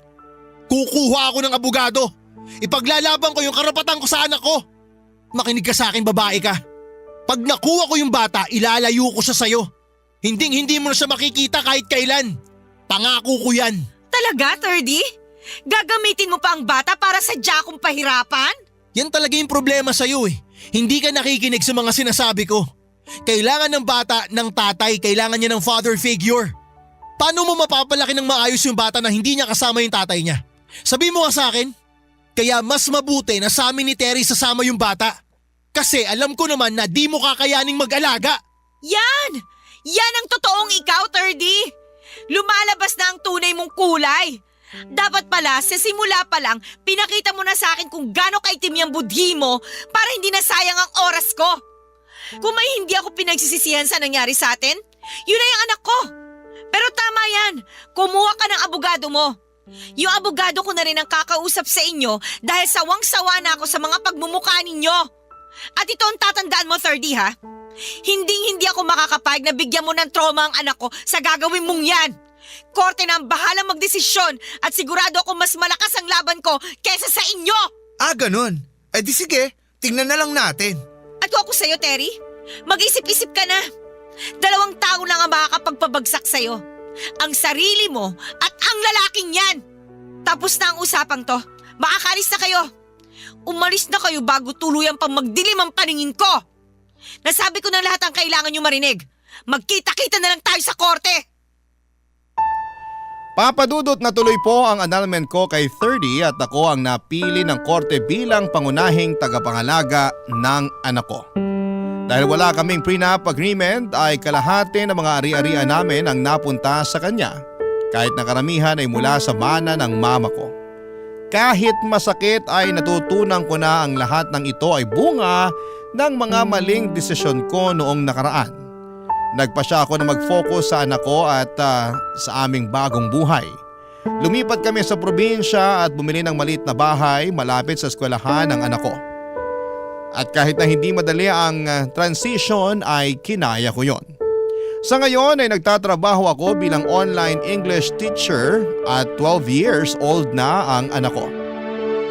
Kukuha ako ng abogado. Ipaglalaban ko yung karapatan ko sa anak ko. Makinig ka sa akin, babae ka. Pag nakuha ko yung bata, ilalayo ko siya sa'yo. Hindi mo na siya makikita kahit kailan. Pangako ko yan. Talaga, 30? Gagamitin mo pa ang bata para sadya akong pahirapan? Yan talaga yung problema sa'yo eh. Hindi ka nakikinig sa mga sinasabi ko. Kailangan ng bata ng tatay, kailangan niya ng father figure. Paano mo mapapalaki ng maayos yung bata na hindi niya kasama yung tatay niya? Sabi mo nga sa akin, kaya mas mabuti na sa amin ni Terry sasama yung bata. Kasi alam ko naman na di mo kakayaning mag-alaga. Yan! Yan ang totoong ikaw, 30! Lumalabas na ang tunay mong kulay. Dapat pala, sa simula pa lang, pinakita mo na sa akin kung gaano kaitim yung budhi mo para hindi na sayang ang oras ko. Kung may hindi ako pinagsisisihan sa nangyari sa atin, yun na yung anak ko. Pero tama yan, kumuha ka ng abogado mo. Yung abogado ko na rin ang kakausap sa inyo dahil sawang-sawa na ako sa mga pagmumukha ninyo. At ito ang tatandaan mo, 30 ha. Hindi ako makakapayag na bigyan mo ng trauma ang anak ko sa gagawin mong yan. Korte na ang bahalang magdesisyon at sigurado ako mas malakas ang laban ko kaysa sa inyo. Ah, ganun. Eh di sige, tingnan na lang natin. At kung ako sa'yo, Terry, mag-isip-isip ka na. 2 tao lang ang makakapagpabagsak sa'yo. Ang sarili mo at ang lalaking yan. Tapos na ang usapang to. Makakalis na kayo. Umalis na kayo bago tuluyan pang magdilim ang paningin ko. Nasabi ko na lahat ang kailangan nyo marinig. Magkita-kita na lang tayo sa korte. Papadudot na tuloy po ang annulment ko kay 30 at ako ang napili ng korte bilang pangunahing tagapangalaga ng anak ko. Dahil wala kaming prenup agreement ay kalahati ng mga ari-arian namin ang napunta sa kanya kahit na karamihan ay mula sa mana ng mama ko. Kahit masakit ay natutunan ko na ang lahat ng ito ay bunga ng mga maling desisyon ko noong nakaraan. Nagpasya ako na mag-focus sa anak ko at sa aming bagong buhay. Lumipat kami sa probinsya at bumili ng maliit na bahay malapit sa eskwelahan ng anak ko. At kahit na hindi madali ang transition ay kinaya ko yon. Sa ngayon ay nagtatrabaho ako bilang online English teacher at 12 years old na ang anak ko.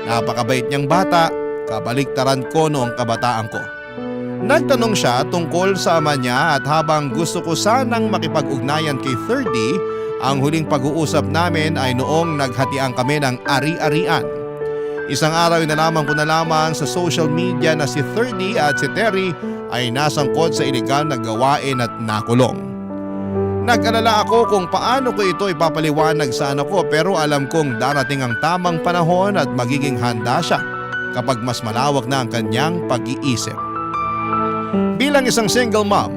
Napakabait niyang bata, kabaliktaran ko noong kabataan ko. Nagtanong siya tungkol sa ama niya at habang gusto ko sanang makipag-ugnayan kay 30, ang huling pag-uusap namin ay noong naghatian kami ng ari-arian. Isang araw na lamang ko na lamang sa social media na si 30 at si Terry ay nasangkot sa iligal na gawain at nakulong. Nag-alala ako kung paano ko ito ipapaliwanag sa anak ko pero alam kong darating ang tamang panahon at magiging handa siya kapag mas malawak na ang kanyang pag-iisip. Bilang isang single mom,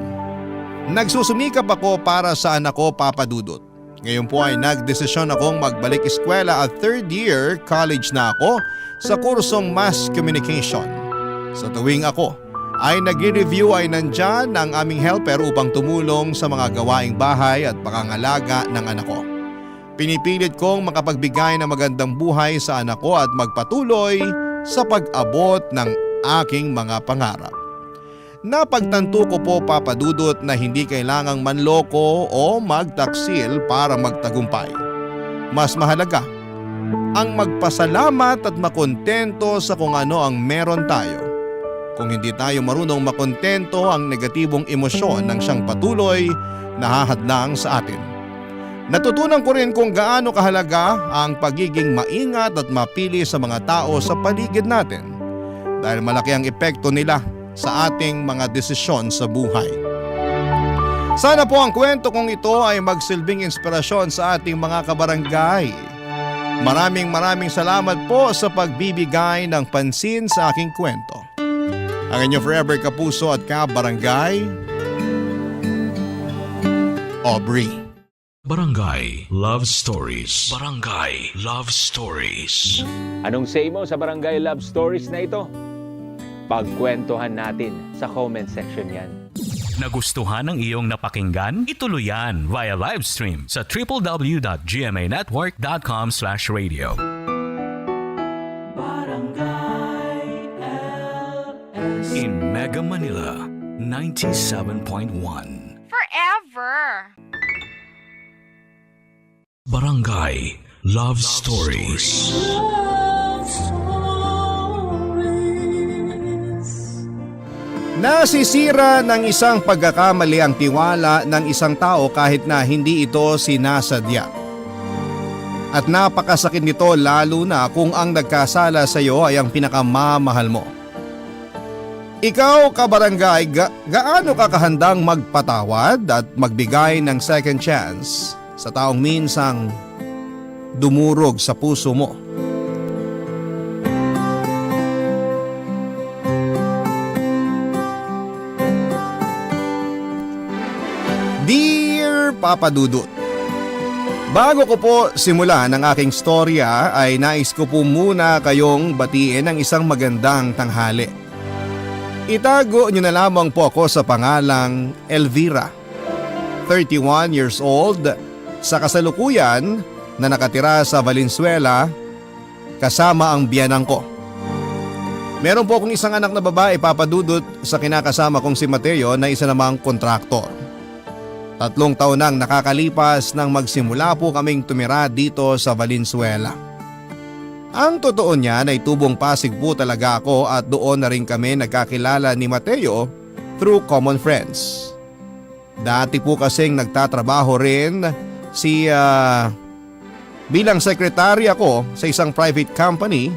nagsusumikap ako para sa anak ko, Papa Dudut. Ngayon po ay nagdesisyon akong magbalik eskwela at third year college na ako sa kursong Mass Communication. Sa tuwing ako ay nag-review ay nandyan ang aming helper upang tumulong sa mga gawaing bahay at pangangalaga ng anak ko. Pinipilit kong makapagbigay ng magandang buhay sa anak ko at magpatuloy sa pag-abot ng aking mga pangarap. Napagtanto ko po, Papa Dudut, na hindi kailangang manloko o magtaksil para magtagumpay. Mas mahalaga ang magpasalamat at makontento sa kung ano ang meron tayo. Kung hindi tayo marunong makontento, ang negatibong emosyon ng siyang patuloy na hahadlang sa atin. Natutunan ko rin kung gaano kahalaga ang pagiging maingat at mapili sa mga tao sa paligid natin dahil malaki ang epekto nila sa ating mga desisyon sa buhay. Sana po ang kwento kong ito ay magsilbing inspirasyon sa ating mga kabarangay. Maraming salamat po sa pagbibigay ng pansin sa aking kwento. Ang inyong forever kapuso at kabarangay, Aubrey. Barangay Love Stories. Barangay Love Stories. Anong say mo sa Barangay Love Stories na ito? Pagkwentuhan natin sa comment section yan. Nagustuhan ng iyong napakinggan? Ituloy yan via live stream sa www.gmanetwork.com/radio. In Mega Manila, 97.1. Forever. Barangay Love Stories. Love Stories. Nasisira ng isang pagkakamali ang tiwala ng isang tao kahit na hindi ito sinasadya. At napakasakit nito lalo na kung ang nagkasala sa iyo ay ang pinakamamahal mo. Ikaw, kabarangay, gaano ka kahandang magpatawad at magbigay ng second chance sa taong minsang dumurog sa puso mo? Dear Papa Dudut, bago ko po simulan ang aking storya ay nais ko po muna kayong batiin ng isang magandang tanghali. Itago niyo na lamang po ako sa pangalang Elvira, 31 years old, sa kasalukuyan na nakatira sa Valenzuela kasama ang biyanang ko. Meron po akong isang anak na babae, Papa Dudut, sa kinakasama kong si Mateo na isa namang kontraktor. 3 taon nang nakakalipas nang magsimula po kaming tumira dito sa Valenzuela. Ang totoo niyan ay tubong Pasig po talaga ako at doon na rin kami nagkakilala ni Mateo through common friends. Dati po kasing nagtatrabaho rin bilang sekretary ako sa isang private company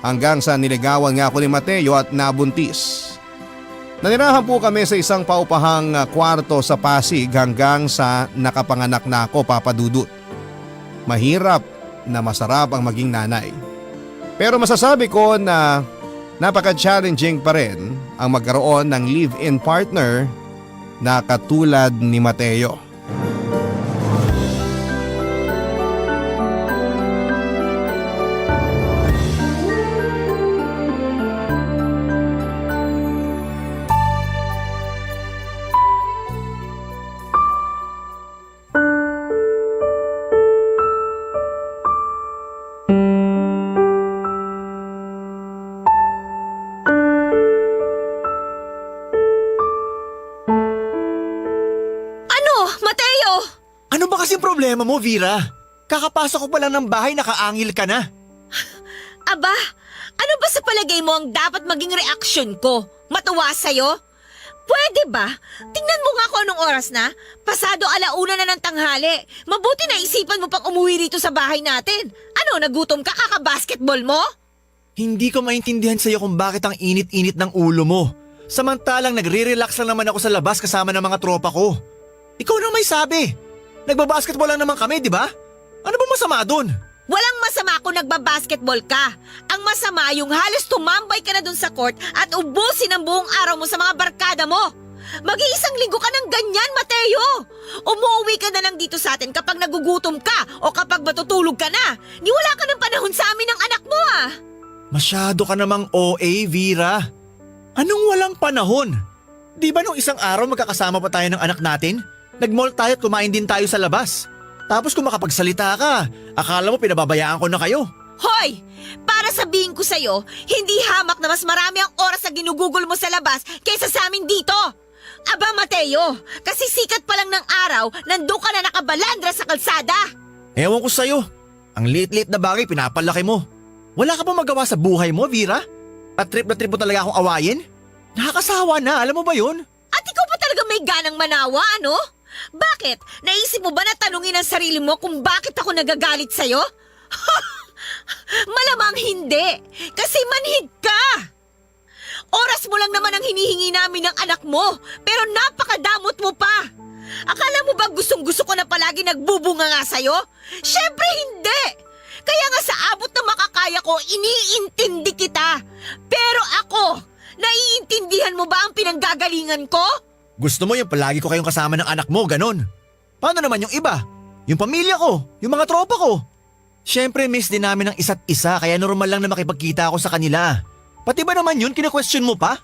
hanggang sa niligawan nga ako ni Mateo at nabuntis. Nanirahan po kami sa isang paupahang kwarto sa Pasig hanggang sa nakapanganak na ako, Papa Dudut. Mahirap na masarap ang maging nanay. Pero masasabi ko na napaka-challenging pa rin ang magkaroon ng live-in partner na katulad ni Mateo. problema mo, Vera? Kakapasok ko pa lang ng bahay, nakaangil ka na. Aba, ano ba sa palagay mo ang dapat maging reaksyon ko? Matuwa sa'yo? Pwede ba? Tingnan mo nga kung anong oras na. Pasado 1:00 na ng tanghali. Mabuti na isipan mo pang umuwi rito sa bahay natin. Ano, nagutom ka kaka-basketball mo? Hindi ko maintindihan sa'yo kung bakit ang init-init ng ulo mo. Samantalang nagre-relax lang naman ako sa labas kasama ng mga tropa ko. Ikaw nang may sabi. Nagbabasketball lang naman kami, di ba? Ano ba masama dun? Walang masama kung nagbabasketball ka. Ang masama yung halos tumambay ka na dun sa court at ubusin ang buong araw mo sa mga barkada mo. Mag-iisang linggo ka ng ganyan, Mateo. Umuwi ka na lang dito sa atin kapag nagugutom ka o kapag matutulog ka na. Ni wala ka ng panahon sa amin ng anak mo ah. Masyado ka namang OA, Vera. Anong walang panahon? Di ba nung isang araw magkakasama pa tayo ng anak natin? Nag-mall tayo at kumain din tayo sa labas. Tapos kung makapagsalita ka, akala mo pinababayaan ko na kayo. Hoy! Para sabihin ko sa'yo, hindi hamak na mas marami ang oras na ginugugol mo sa labas kaysa sa amin dito. Aba Mateo, kasi sikat pa lang ng araw, nandun ka na nakabalandra sa kalsada. Ewan ko sa'yo. Ang liit-liit na bagay pinapalaki mo. Wala ka pa magawa sa buhay mo, Vera? At trip na trip mo talaga akong awayin? Nakakasawa na, alam mo ba yun? At ikaw pa talaga may ganang manawa, ano? Bakit? Naisip mo ba na tanungin ang sarili mo kung bakit ako nagagalit sa'yo? Malamang hindi, kasi manhid ka. Oras mo lang naman ang hinihingi namin ng anak mo, pero napakadamot mo pa. Akala mo ba gustong-gusto ko na palagi nagbubunga nga sa'yo? Syempre hindi! Kaya nga sa abot na makakaya ko, iniintindi kita. Pero ako, naiintindihan mo ba ang pinanggagalingan ko? Gusto mo yung palagi ko kayong kasama ng anak mo, ganon. Paano naman yung iba? Yung pamilya ko, yung mga tropa ko. Siyempre miss din namin ang isa't isa kaya normal lang na makipagkita ako sa kanila. Pati ba naman yun, kine-question mo pa?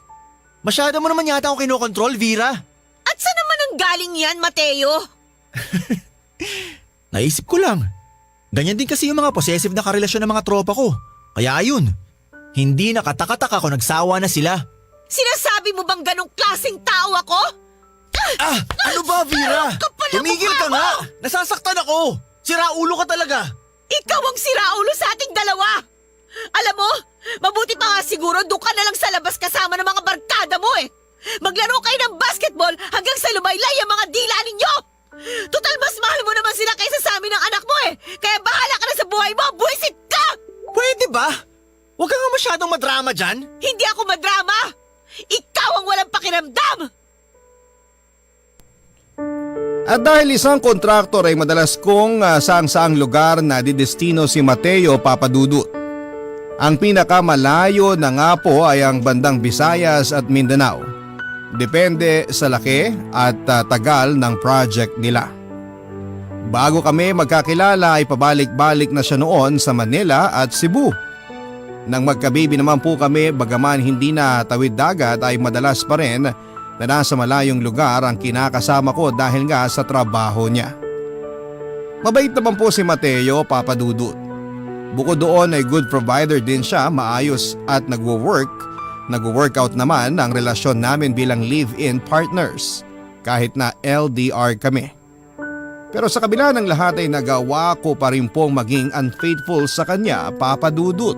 Masyado mo naman yata ako kinokontrol, Vera. At saan naman ang galing yan, Mateo? Naisip ko lang. Ganyan din kasi yung mga possessive na karelasyon ng mga tropa ko. Kaya ayun, hindi nakataka-taka kung nagsawa na sila. Sinasabi mo bang ganong klaseng tao ako? Ah! Ano ba, Vera? Kapal na Tumigil mukha ka nga! mo! Nasasaktan ako! Siraulo ka talaga! Ikaw ang siraulo sa ating dalawa! Alam mo, mabuti pa nga siguro doon ka na lang sa labas kasama ng mga barkada mo eh! Maglaro kayo ng basketball hanggang sa lumaylay ang mga dila ninyo! Total mas mahal mo naman sila kaysa sa amin ng anak mo eh! Kaya bahala ka na sa buhay mo! Buwisit ka! Pwede ba? Huwag ka nga masyadong madrama dyan! Hindi ako madrama! Ikaw ang walang pakiramdam! At dahil isang kontraktor ay madalas kong saang-saang lugar na didestino si Mateo Papadudut. Ang pinakamalayo na nga po ay ang bandang Visayas at Mindanao. Depende sa laki at tagal ng project nila. Bago kami magkakilala ay pabalik-balik na siya noon sa Manila at Cebu. Nang magkabibi naman po kami bagaman hindi na tawid dagat ay madalas pa rin na nasa malayong lugar ang kinakasama ko dahil nga sa trabaho niya. Mabait naman po si Mateo Papadudut. Bukod doon ay good provider din siya, maayos at nagwo-workout naman ang relasyon namin bilang live-in partners kahit na LDR kami. Pero sa kabila ng lahat ay nagawa ko pa rin pong maging unfaithful sa kanya, Papadudut.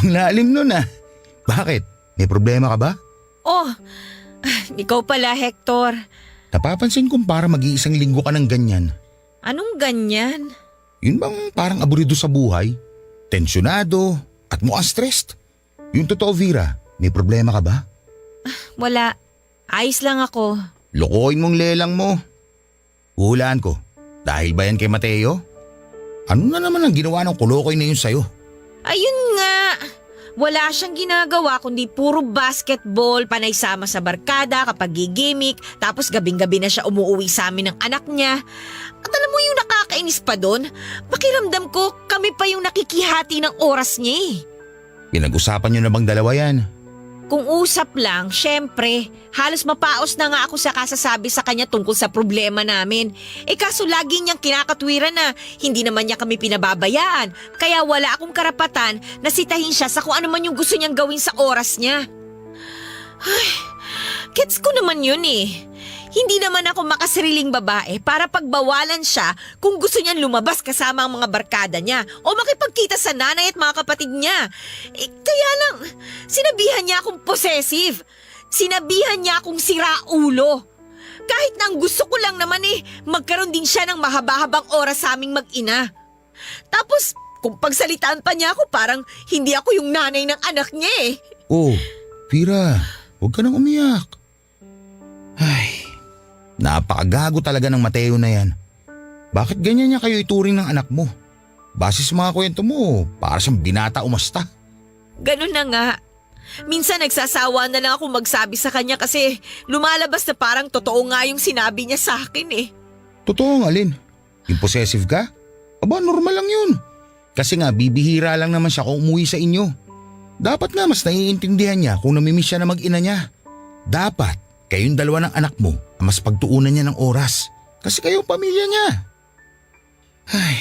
Ang lalim nun ah. Bakit? May problema ka ba? Oh, ikaw pala Hector. Napapansin kong para mag-iisang linggo ka ng ganyan. Anong ganyan? Yun bang parang aburido sa buhay? Tensyonado at mukhang stressed? Yung totoo, Vera, may problema ka ba? Wala. Ayos lang ako. Lokohin mong lelang mo. Huhulaan ko. Dahil ba yan kay Mateo? Ano na naman ang ginawa ng kulokoy na yun sa'yo? Ayun nga. Wala siyang ginagawa kundi puro basketball, panay sama sa barkada kapag gigimik, tapos gabing-gabi na siya umuwi sa amin ng anak niya. At alam mo yung nakakainis pa doon? Pakiramdam ko kami pa yung nakikihati ng oras niya eh. Pinag-usapan nyo na bang dalawa yan? Kung usap lang, syempre, halos mapaos na nga ako sa kasasabi sa kanya tungkol sa problema namin. Kaso lagi niyang kinakatwiran na hindi naman niya kami pinababayaan. Kaya wala akong karapatan na sitahin siya sa kung ano man yung gusto niyang gawin sa oras niya. Ay, gets ko naman yun eh. Hindi naman ako makasariling babae para pagbawalan siya kung gusto niyang lumabas kasama ang mga barkada niya o makipagkita sa nanay at mga kapatid niya. Kaya lang, sinabihan niya akong possessive. Sinabihan niya akong siraulo. Kahit na ang gusto ko lang naman magkaroon din siya ng mahaba-habang oras sa aming mag-ina. Tapos, kung pagsalitaan pa niya ako, parang hindi ako yung nanay ng anak niya eh. Oh, Vera, huwag ka nang umiyak. Ay, napakagago talaga ng Mateo na yan. Bakit ganyan niya kayo ituring ng anak mo? Base sa mga kwento mo, para siyang binata umasta. Ganun na nga. Minsan nagsasawa na lang ako magsabi sa kanya kasi lumalabas na parang totoo nga yung sinabi niya sa akin eh. Totoo nga, Lin. Yung possessive ka? Aba, normal lang yun. Kasi nga, bibihira lang naman siya kung umuwi sa inyo. Dapat nga mas naiintindihan niya kung namimiss siya na mag-ina niya. Dapat, kayong dalawa ng anak mo ang mas pagtuunan niya ng oras. Kasi kayo ang pamilya niya. Ay.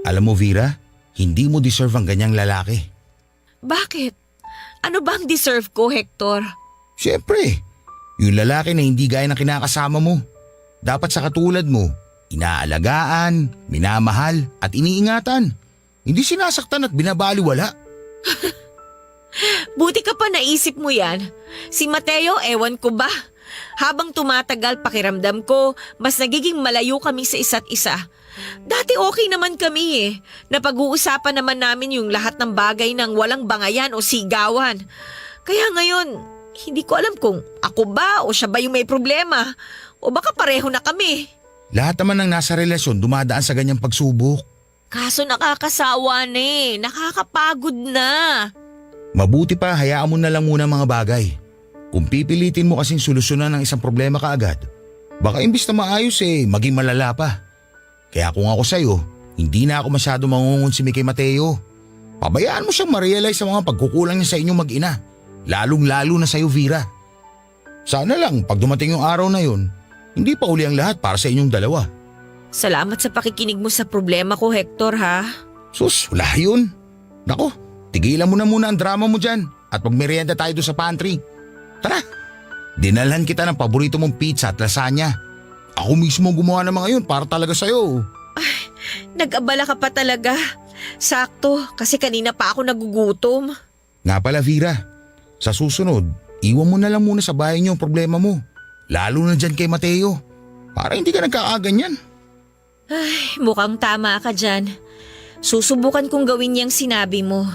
Alam mo, Vera, hindi mo deserve ang ganyang lalaki. Bakit? Ano bang deserve ko, Hector? Siyempre, yung lalaki na hindi gaya ng kinakasama mo. Dapat sa katulad mo, inaalagaan, minamahal at iniingatan. Hindi sinasaktan at binabaliwala. Buti ka pa naisip mo yan. Si Mateo, ewan ko ba? Habang tumatagal pakiramdam ko, mas nagiging malayo kami sa isa't isa. Dati okay naman kami eh. Napag-uusapan naman namin yung lahat ng bagay ng walang bangayan o sigawan. Kaya ngayon, hindi ko alam kung ako ba o siya ba yung may problema. O baka pareho na kami. Lahat naman ng nasa relasyon dumadaan sa ganyang pagsubok. Kaso nakakasawa na eh. Nakakapagod na. Mabuti pa hayaan mo na lang muna ang mga bagay. Kung pipilitin mo kasing solusyonan ng isang problema kaagad, baka imbis na maayos maging malala pa. Kaya kung ako sa'yo, hindi na ako masyado mangungonsimi kay Mateo. Pabayaan mo siyang ma-realize sa mga pagkukulang niya sa inyong mag-ina. Lalong-lalo na sa'yo, Vera. Sana lang pag dumating yung araw na yun, hindi pa uli ang lahat para sa inyong dalawa. Salamat sa pakikinig mo sa problema ko, Hector, ha? Sus, wala yun. Nako, tigilan mo na muna ang drama mo dyan at magmerienda tayo doon sa pantry. Tara, dinalhan kita ng paborito mong pizza at lasagna. Ako mismo gumawa ng mga yun para talaga sa'yo. Ay, nag-abala ka pa talaga. Sakto, kasi kanina pa ako nagugutom. Nga pala, Vera, sa susunod, iwan mo na lang muna sa bahay niyo ang problema mo. Lalo na dyan kay Mateo. Para hindi ka nagkakaganyan. Ay, mukhang tama ka dyan. Susubukan kong gawin niyang sinabi mo.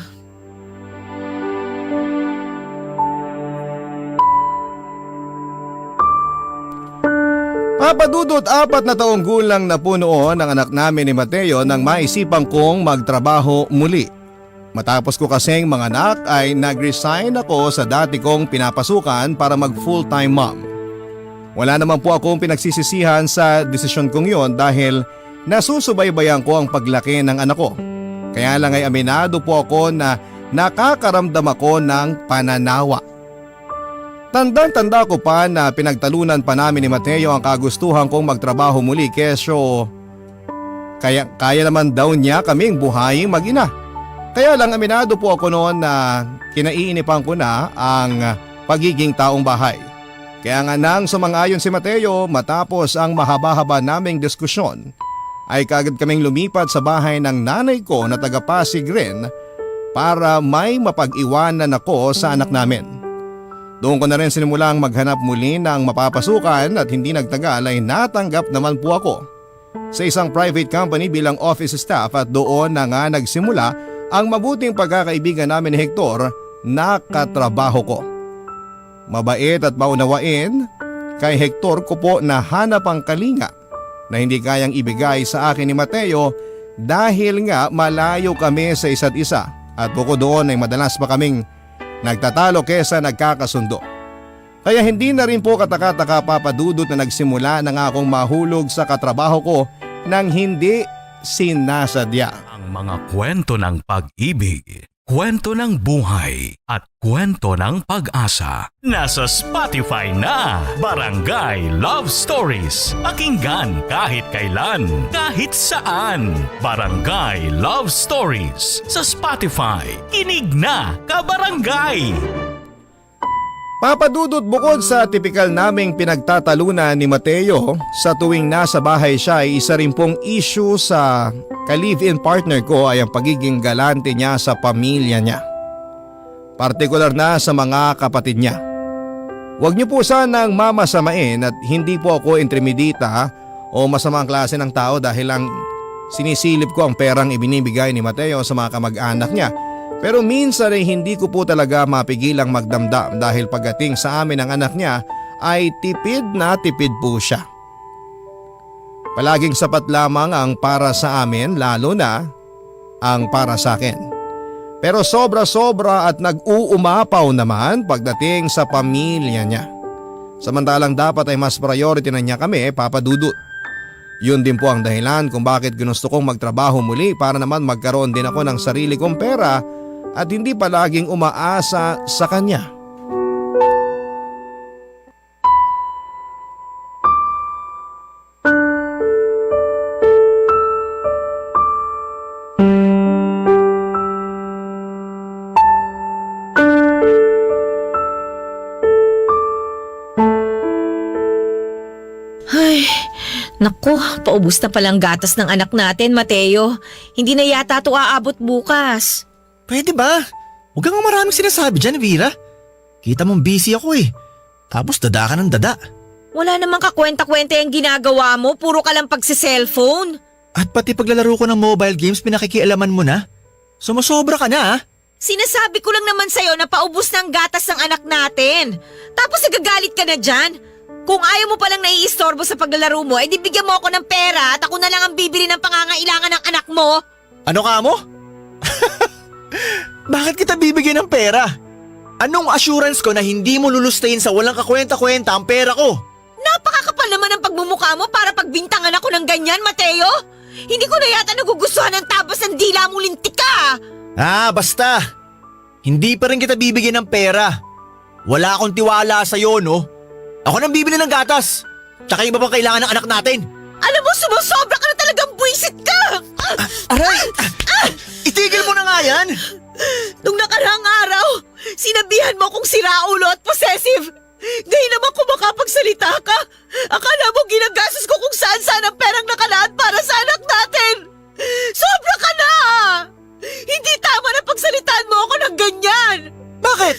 Papadudot 4 na taong gulang na po noon ang anak namin ni Mateo nang maisipan kong magtrabaho muli. Matapos ko kasing manganak ay nag-resign ako sa dati kong pinapasukan para mag full-time mom. Wala naman po akong pinagsisisihan sa desisyon kong yon dahil nasusubaybayan ko ang paglaki ng anak ko. Kaya lang ay aminado po ako na nakakaramdam ako ng pananawa. Tandang-tanda ko pa na pinagtalunan pa namin ni Mateo ang kagustuhan kong magtrabaho muli kesyo kaya naman daw niya kaming buhaying mag-ina. Kaya lang aminado po ako noon na kinaiinipan ko na ang pagiging taong bahay. Kaya nga nang sumang-ayon si Mateo matapos ang mahaba-haba naming diskusyon ay kagad kaming lumipat sa bahay ng nanay ko na taga Pasig rin para may mapag-iwanan ako sa anak namin. Doon ko na rin sinimulang maghanap muli ng mapapasukan at hindi nagtagal ay natanggap naman po ako sa isang private company bilang office staff at doon na nga nagsimula ang mabuting pagkakaibigan namin ni Hector na katrabaho ko. Mabait at maunawain, kay Hector ko po nahanap ang kalinga na hindi kayang ibigay sa akin ni Mateo dahil nga malayo kami sa isa't isa at bukod doon ay madalas pa kaming nagtatalo kesa nagkakasundo. Kaya hindi na rin po kataka-taka papadudot na nagsimula na nga akong mahulog sa katrabaho ko nang hindi sinasadya. Ang mga kwento ng pag-ibig, kwento ng buhay at kwento ng pag-asa. Nasa Spotify na Barangay Love Stories. Pakinggan kahit kailan, kahit saan. Barangay Love Stories sa Spotify. Kinig na, kabarangay! Papadudot, bukod sa tipikal naming pinagtatalunan ni Mateo, sa tuwing nasa bahay siya ay isa rin pong issue sa ka-live-in partner ko ay ang pagiging galante niya sa pamilya niya. Partikular na sa mga kapatid niya. Huwag niyo po sanang mamasamain at hindi po ako intermedita o masamang klase ng tao dahil lang sinisilip ko ang perang ibinibigay ni Mateo sa mga kamag-anak niya. Pero minsan ay hindi ko po talaga mapigilang magdamdam dahil pagdating sa amin ng anak niya ay tipid na tipid po siya. Palaging sapat lamang ang para sa amin, lalo na ang para sa akin. Pero sobra-sobra at nag-uumapaw naman pagdating sa pamilya niya. Samantalang dapat ay mas priority na niya kami, Papa Dudut. Yun din po ang dahilan kung bakit ginusto kong magtrabaho muli para naman magkaroon din ako ng sarili kong pera at hindi palaging umaasa sa kanya. Ay, naku, paubos na palang gatas ng anak natin, Mateo. Hindi na yata ito aabot bukas. Pwede ba? Huwag kang maraming sinasabi dyan, Vera. Kita mong busy ako eh. Tapos dada ka ng dada. Wala namang kakwenta-kwenta yung ginagawa mo, puro ka lang pagsi-cellphone. At pati paglalaro ko ng mobile games, pinakikialaman mo na. Sumusobra ka na ah. Sinasabi ko lang naman sa'yo na paubos na ang gatas ng anak natin. Tapos nagagalit ka na dyan. Kung ayaw mo palang naiistorbo sa paglalaro mo, edi bigyan mo ako ng pera at ako na lang ang bibili ng pangangailangan ng anak mo. Ano ka mo? Bakit kita bibigyan ng pera? Anong assurance ko na hindi mo lulustayin sa walang kakwenta-kwenta ang pera ko? Napakakapal naman ang pagmumukha mo para pagbintangan ako ng ganyan, Mateo. Hindi ko na yata nagugustuhan ng tabas ng dila mo, lintik ka. Ah, basta. Hindi pa rin kita bibigyan ng pera. Wala akong tiwala sa'yo, no? Ako nang bibili ng gatas. Tsaka iba pang kailangan ng anak natin. Alam mo, sumusobra ka na talagang buwisit ka. Aray! Itigil mo na nga yan! Nung nakarang araw, sinabihan mo kong siraulo at possessive. Ngayon naman kung makapagsalita ka, akala mo ginagastos ko kung saan-saan ang perang nakalaan para sa anak natin. Sobra ka na! Hindi tama na pagsalitaan mo ako ng ganyan. Bakit?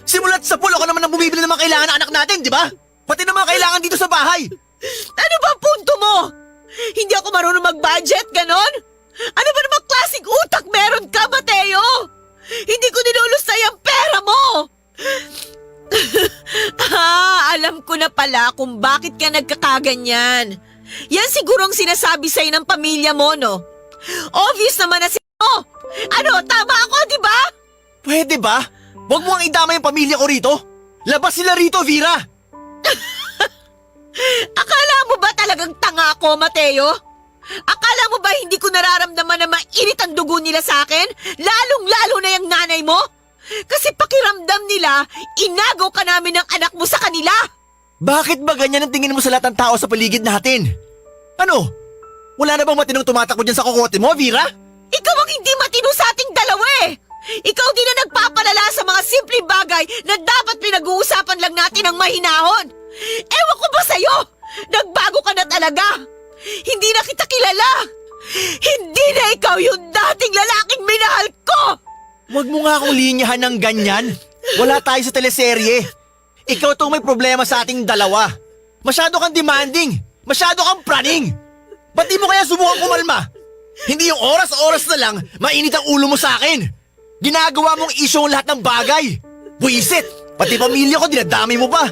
Simulat sa pulo ka naman ang bumibili ng mga kailangan ng anak natin, di ba? Pati ng mga kailangan dito sa bahay. Ano ba ang punto mo? Hindi ako marunong mag-budget, ganon? Ano ba namang klaseng utak meron ka, Mateo? Hindi ko nilulusay ang pera mo! Alam ko na pala kung bakit ka nagkakaganyan. Yan siguro ang sinasabi sa'yo ng pamilya mo, no? Obvious naman na Ano, tama ako, di ba? Pwede ba? Huwag mo ang idama yung pamilya ko rito. Labas sila rito, Vera! Akala mo ba talagang tanga ako, Mateo? Akala mo ba hindi ko nararamdaman na mainit ang dugo nila sa akin? Lalong-lalo na yung nanay mo? Kasi pakiramdam nila, inagaw ka namin ng anak mo sa kanila. Bakit ba ganyan ang tingin mo sa lahat ng tao sa paligid natin? Ano? Wala na bang matinong tumatakbo dyan sa kokote mo, Vera? Ikaw ang hindi matino sa ating dalawa eh. Ikaw din na nagpapalala sa mga simpleng bagay na dapat pinag-uusapan lang natin ng mahinahon. Ewan ko ba sa'yo? Nagbago ka na talaga. Hindi na kita kilala. Hindi na ikaw yung dating lalaking minahal ko. Huwag mo nga akong linyahan ng ganyan. Wala tayo sa teleserye. Ikaw tong may problema sa ating dalawa. Masyado kang demanding. Masyado kang praning. Ba't di mo kaya subukan kumalma? Hindi yung oras-oras na lang mainit ang ulo mo sa akin. Ginagawa mong issue ang lahat ng bagay. Buisit! Pati pamilya ko dinadami mo pa.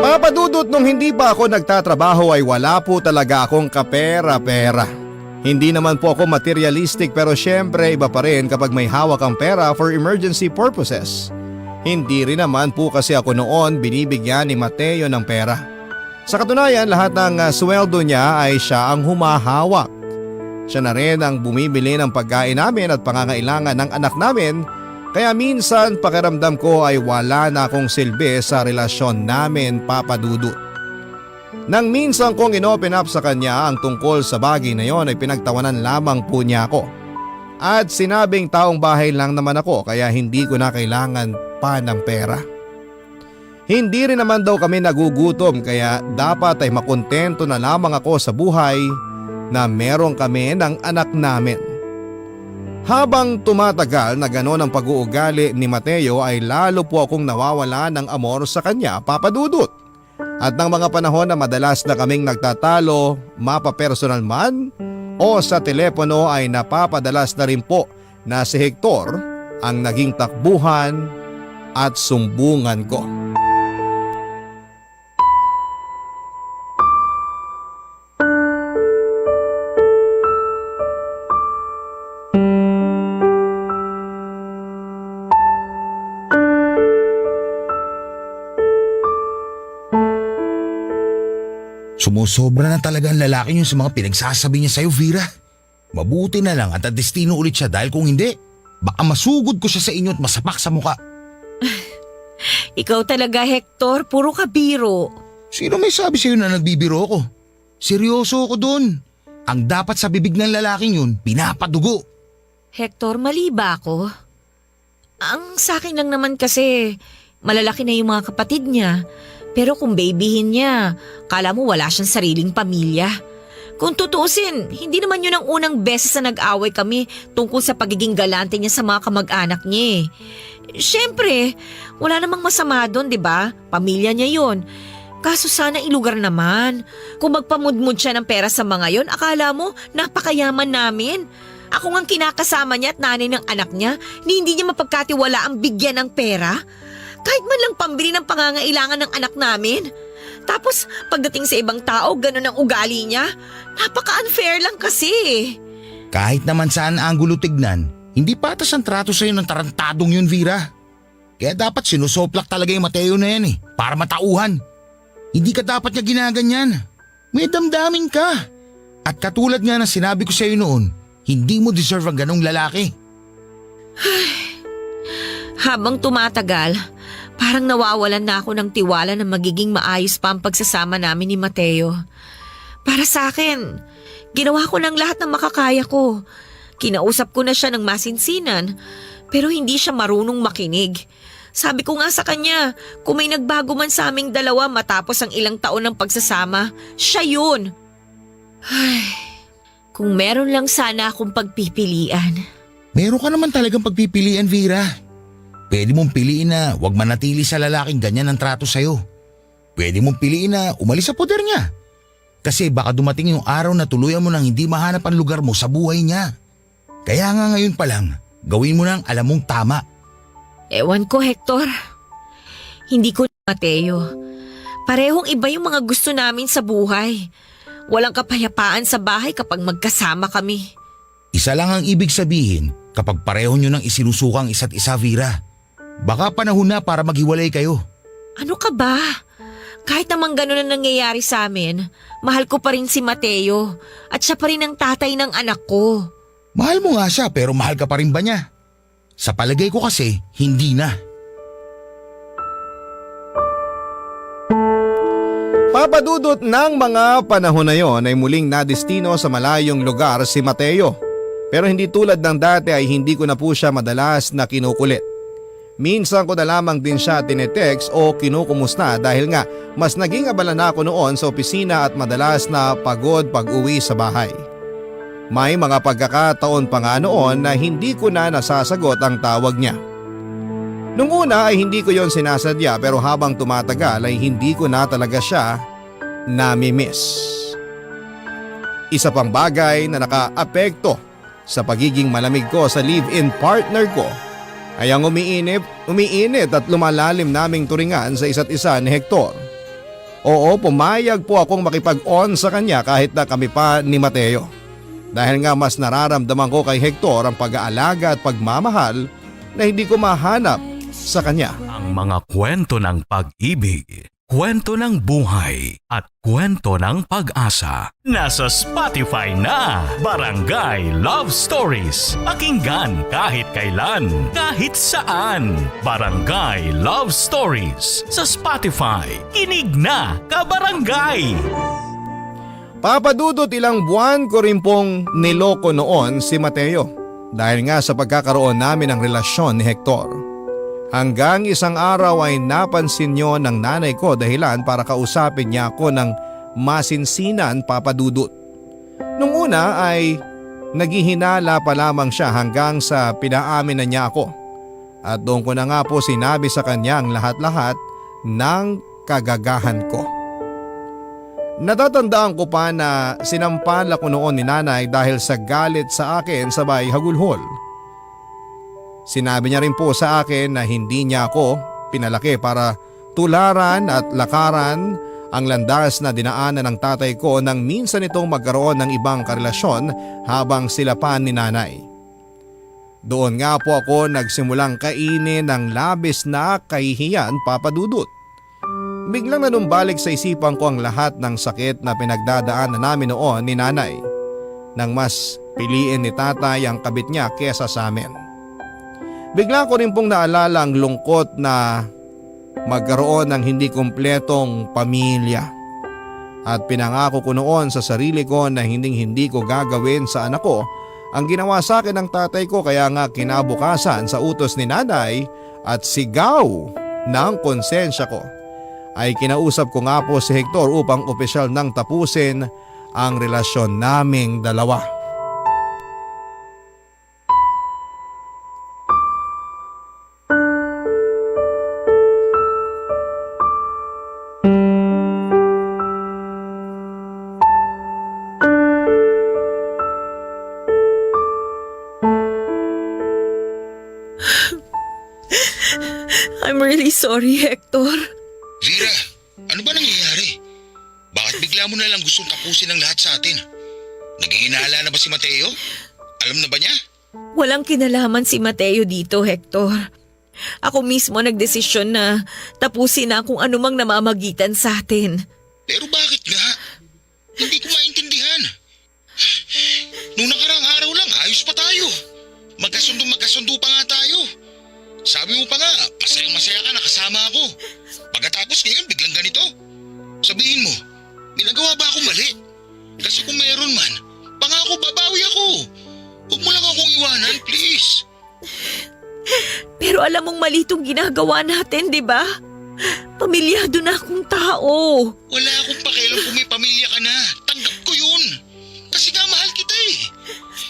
Papadudot, nung hindi pa ako nagtatrabaho ay wala po talaga akong kapera-pera. Hindi naman po ako materialistic pero syempre iba pa rin kapag may hawak ang pera for emergency purposes. Hindi rin naman po kasi ako noon binibigyan ni Mateo ng pera. Sa katunayan, lahat ng sweldo niya ay siya ang humahawak. Siya na rin ang bumibili ng pagkain namin at pangangailangan ng anak namin, kaya minsan pakiramdam ko ay wala na akong silbi sa relasyon namin, Papa Dudut. Nang minsan kong inopen up sa kanya ang tungkol sa bagay na yon ay pinagtawanan lamang po niya ako. At sinabing taong bahay lang naman ako kaya hindi ko na kailangan pa ng pera. Hindi rin naman daw kami nagugutom kaya dapat ay makontento na lamang ako sa buhay na meron kami ng anak namin. Habang tumatagal na gano'n ang pag-uugali ni Mateo ay lalo po akong nawawala ng amor sa kanya, Papa Dudut. At ng mga panahon na madalas na kaming nagtatalo, mapapersonal man o sa telepono ay napapadalas na rin po na si Hector ang naging takbuhan at sumbungan ko. Sumusobra na talaga ang lalaki niyo sa mga pinagsasabi niya sa'yo, Vera. Mabuti na lang at destino ulit siya dahil kung hindi, baka masugod ko siya sa inyo at masapak sa muka. Ikaw talaga, Hector. Puro ka biro. Sino may sabi sa'yo na nagbibiro ko? Seryoso ako dun. Ang dapat sa bibig ng lalaking yun, pinapadugo. Hector, mali ba ako? Ang sa akin lang naman kasi, malalaki na yung mga kapatid niya. Pero kung babyhin niya, kala mo wala siyang sariling pamilya. Kung tutuusin, hindi naman yun ang unang beses na nag-away kami tungkol sa pagiging galante niya sa mga kamag-anak niya. Siyempre, wala namang masama doon, di ba? Pamilya niya yun. Kaso sana ilugar naman. Kung magpamudmud siya ng pera sa mga yon, akala mo napakayaman namin. Ako ngang kinakasama niya at nanay ng anak niya, hindi niya mapagkatiwala ang bigyan ng pera. Kahit man lang pambili ng pangangailangan ng anak namin. Tapos pagdating sa ibang tao, ganun ang ugali niya. Napaka-unfair lang kasi. Kahit naman saan anggulo tignan, hindi patas ang trato sa'yo ng tarantadong yun, Vera. Kaya dapat sinusoplak talaga yung Mateo na yan para matauhan. Hindi ka dapat niya ginaganyan. May damdamin ka. At katulad nga ng sinabi ko sa'yo noon, hindi mo deserve ang ganong lalaki. Habang tumatagal, parang nawawalan na ako ng tiwala na magiging maayos pa ang pagsasama namin ni Mateo. Para sa akin, ginawa ko ng lahat ng makakaya ko. Kinausap ko na siya ng masinsinan, pero hindi siya marunong makinig. Sabi ko nga sa kanya, kung may nagbago man sa aming dalawa matapos ang ilang taon ng pagsasama, siya yun. Ay, kung meron lang sana akong pagpipilian. Meron ka naman talagang pagpipilian, Vera. Pwede mong piliin na huwag manatili sa lalaking ganyan ang trato sa'yo. Pwede mong piliin na umalis sa poder niya. Kasi baka dumating yung araw na tuluyan mo nang hindi mahanap ang lugar mo sa buhay niya. Kaya nga ngayon pa lang, gawin mo nang alam mong tama. Ewan ko, Hector. Hindi ko na Mateo. Parehong iba yung mga gusto namin sa buhay. Walang kapayapaan sa bahay kapag magkasama kami. Isa lang ang ibig sabihin kapag pareho nyo nang isinusukang isa't isa, Vera. Baka panahon na para maghiwalay kayo. Ano ka ba? Kahit naman ganun ang nangyayari sa amin, mahal ko pa rin si Mateo at siya pa rin ang tatay ng anak ko. Mahal mo nga siya pero mahal ka pa rin ba niya? Sa palagay ko kasi, hindi na. Papadudot ng mga panahon na yon ay muling nadestino sa malayong lugar si Mateo. Pero hindi tulad ng dati ay hindi ko na po siya madalas na kinukulit. Minsan ko na lamang din siya tinetext o kinukumusta dahil nga mas naging abala na ako noon sa opisina at madalas na pagod pag-uwi sa bahay. May mga pagkakataon pa nga noon na hindi ko na nasasagot ang tawag niya. Nung una ay hindi ko yon sinasadya pero habang tumatagal ay hindi ko na talaga siya nami-miss. Isa pang bagay na naka-apekto sa pagiging malamig ko sa live-in partner ko ay ang umiinit at lumalalim naming turingan sa isa't isa ni Hector. Oo, pumayag po akong makipag-on sa kanya kahit na kami pa ni Mateo. Dahil nga mas nararamdaman ko kay Hector ang pag-aalaga at pagmamahal na hindi ko mahanap sa kanya. Ang mga kwento ng pag-ibig, kwento ng buhay at kwento ng pag-asa. Nasa Spotify na Barangay Love Stories. Pakinggan kahit kailan, kahit saan. Barangay Love Stories sa Spotify. Kinig na, kabarangay! Papadudot ilang buwan ko rin pong niloko noon si Mateo dahil nga sa pagkakaroon namin ng relasyon ni Hector. Hanggang isang araw ay napansin niyo ng nanay ko dahilan para kausapin niya ako ng masinsinan, Papadudot. Nung una ay naghihinala pa lamang siya hanggang sa pinaamin na niya ako. At doon ko na nga po sinabi sa kanya ang lahat-lahat ng kagagahan ko. Natatandaan ko pa na sinampal ako noon ni nanay dahil sa galit sa akin sabay hagulhol. Sinabi niya rin po sa akin na hindi niya ako pinalaki para tularan at lakaran ang landas na dinaanan ng tatay ko nang minsan itong magkaroon ng ibang karelasyon habang sila pa ni nanay. Doon nga po ako nagsimulang kainin ng labis na kahihiyan, Papadudot. Biglang nanumbalik sa isipan ko ang lahat ng sakit na pinagdadaanan namin noon ni nanay nang mas piliin ni tatay ang kabit niya kesa sa amin. Bigla ko rin pong naalala ang lungkot na magkaroon ng hindi kumpletong pamilya. At pinangako ko noon sa sarili ko na hindi ko gagawin sa anak ko ang ginawa sa akin ng tatay ko, kaya nga kinabukasan sa utos ni nanay at sigaw ng konsensya ko ay kinausap ko nga po si Hector upang opisyal nang tapusin ang relasyon naming dalawa. I'm really sorry, Hector. Vera, ano ba nangyayari? Bakit bigla mo na lang gustong tapusin ang lahat sa atin? Naghihinala na ba si Mateo? Alam na ba niya? Walang kinalaman si Mateo dito, Hector. Ako mismo nagdesisyon na tapusin na kung anumang namamagitan sa atin. Pero bakit nga? Hindi ko maintindihan. Nung nakarang araw lang, ayos pa tayo. Magkasundo pa nga tayo. Sabi mo pa nga, masayang-masaya ka nakasama ako. Pagkatapos ngayon, biglang ganito. Sabihin mo, ginagawa ba ako mali? Kasi kung meron man, pangako babawi ako. Huwag mo lang akong iwanan, please. Pero alam mong mali itong ginagawa natin, di ba? Pamilyado na akong tao. Wala akong pakialam kung may pamilya ka na. Tanggap ko yun. Kasi nga mahal kita eh.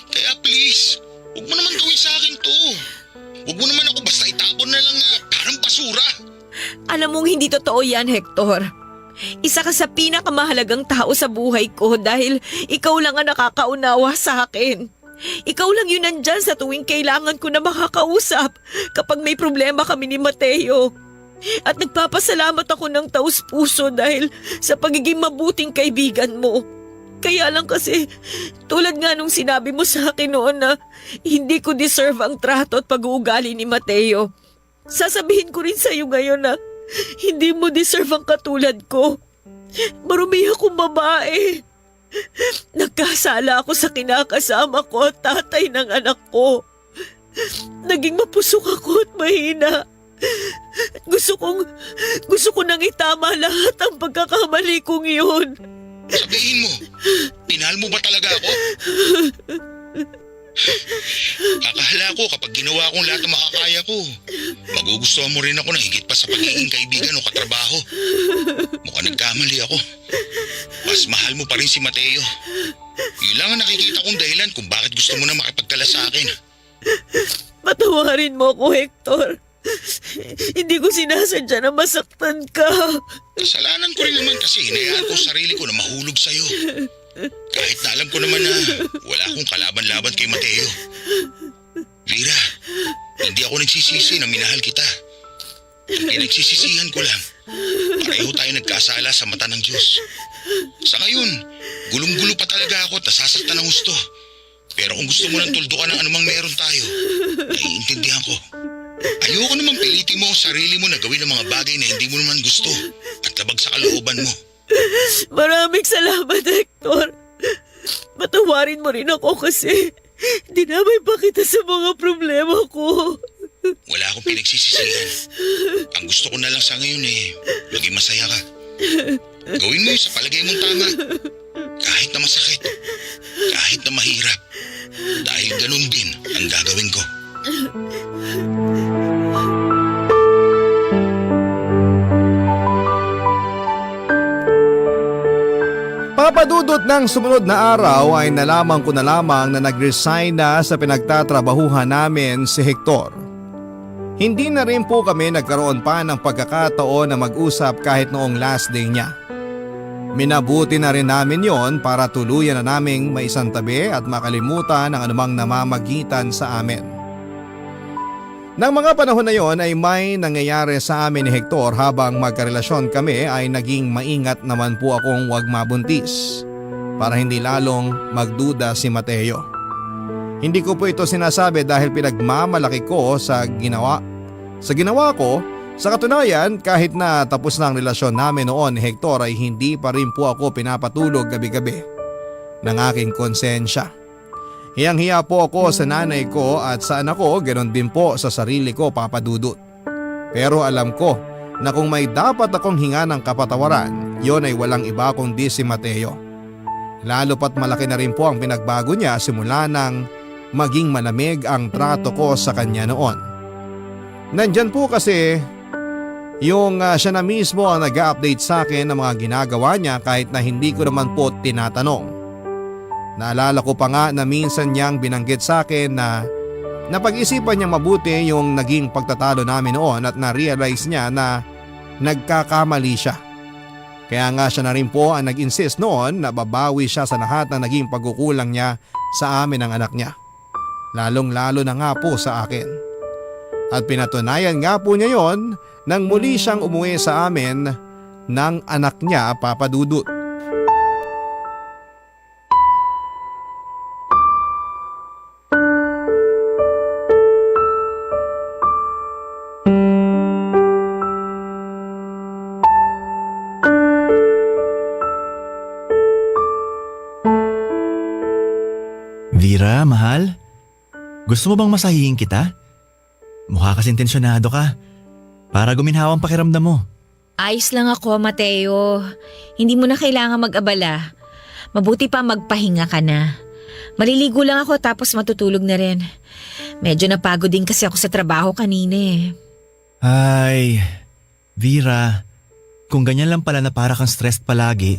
Kaya please, huwag mo naman gawin sa akin to. Huwag mo naman ako basta itapon na lang na parang basura. Alam mong hindi totoo yan, Hector. Isa ka sa pinakamahalagang tao sa buhay ko dahil ikaw lang ang nakakaunawa sa akin. Ikaw lang yun nandyan sa tuwing kailangan ko na makakausap kapag may problema kami ni Mateo. At nagpapasalamat ako ng taus-puso dahil sa pagiging mabuting kaibigan mo. Kaya lang kasi, tulad nga nung sinabi mo sa akin noon na hindi ko deserve ang trato at pag-uugali ni Mateo. Sasabihin ko rin sa iyo ngayon na hindi mo deserve ang katulad ko. Marumi akong babae. Nagkasala ako sa kinakasama ko at tatay ng anak ko. Naging mapusok ako at mahina. At gusto ko nang itama lahat ang pagkakamali kong iyon. Sabihin mo, pinahal mo ba talaga ako? Akala ko kapag ginawa kong lahat ng makakaya ko, magugustuhan mo rin ako na higit pa sa pagiging kaibigan o katrabaho. Mukhang nagkamali ako. Mas mahal mo pa rin si Mateo. Yun lang ang nakikita kong dahilan kung bakit gusto mo na makipagkala sa akin. Patawarin mo ako, Hector. Hindi ko sinasadya na masaktan ka. Kasalanan ko rin naman kasi hinayaan ko sarili ko na mahulog sa'yo. Kahit na alam ko naman na wala akong kalaban-laban kay Mateo. Vera, hindi ako nagsisisi na minahal kita. Ang pinagsisisihan ko lang, pareho tayo nagkasala sa mata ng Diyos. Sa ngayon, gulong-gulo pa talaga ako at nasasaktan ng gusto. Pero kung gusto mo nang tuldukan ng anumang meron tayo, naiintindihan ko. Ayoko namang pilitin mo ang sarili mo na gawin ang mga bagay na hindi mo naman gusto at labag sa kalooban mo. Maraming salamat, Hector. Patawarin mo rin ako kasi dinamay pa kita sa mga problema ko. Wala akong pinagsisisihan. Ang gusto ko na lang sa ngayon maging masaya ka. Gawin mo yung sa palagay mong tama. Kahit na masakit, kahit na mahirap. Dahil ganun din ang gagawin ko. Papadudot ng sumunod na araw ay nalaman ko na lamang na nag-resign na sa pinagtatrabahuhan namin si Hector. Hindi na rin po kami nagkaroon pa ng pagkakataon na mag-usap kahit noong last day niya. Minabuti na rin namin yon para tuluyan na naming maisantabi at makalimutan ang anumang namamagitan sa amin. Nang mga panahon na yon ay may nangyayari sa amin ni Hector habang magkarelasyon kami ay naging maingat naman po akong wag mabuntis para hindi lalong magduda si Mateo. Hindi ko po ito sinasabi dahil pinagmamalaki ko sa ginawa ko. Sa katunayan, kahit na tapos na ang relasyon namin noon ni Hector ay hindi pa rin po ako pinapatulog gabi-gabi ng aking konsensya. Hiyang-hiya po ako sa nanay ko at sa anak ko, ganoon din po sa sarili ko, Papa Dudut. Pero alam ko na kung may dapat akong hinga ng kapatawaran, yon ay walang iba kundi si Mateo. Lalo pat malaki na rin po ang pinagbago niya simula nang maging malamig ang trato ko sa kanya noon. Nandyan po kasi yung siya na mismo ang nag-update sa akin ng mga ginagawa niya kahit na hindi ko naman po tinatanong. Naalala ko pa nga na minsan niyang binanggit sa akin na napag-isipan niyang mabuti yung naging pagtatalo namin noon at na-realize niya na nagkakamali siya. Kaya nga siya na rin po ang nag-insist noon na babawi siya sa lahat ng naging pagkukulang niya sa amin ng anak niya. Lalong-lalo na nga po sa akin. At pinatunayan nga po niya yon nang muli siyang umuwi sa amin ng anak niya, Papa Dudut. Vera, mahal? Gusto mo bang masahihin kita? Mukha kasing tensyonado ka. Para guminhawa ang pakiramdam mo. Ayos lang ako, Mateo. Hindi mo na kailangan mag-abala. Mabuti pa magpahinga ka na. Maliligo lang ako tapos matutulog na rin. Medyo napagod din kasi ako sa trabaho kanina eh. Ay, Vera, kung ganyan lang pala na para kang stressed palagi,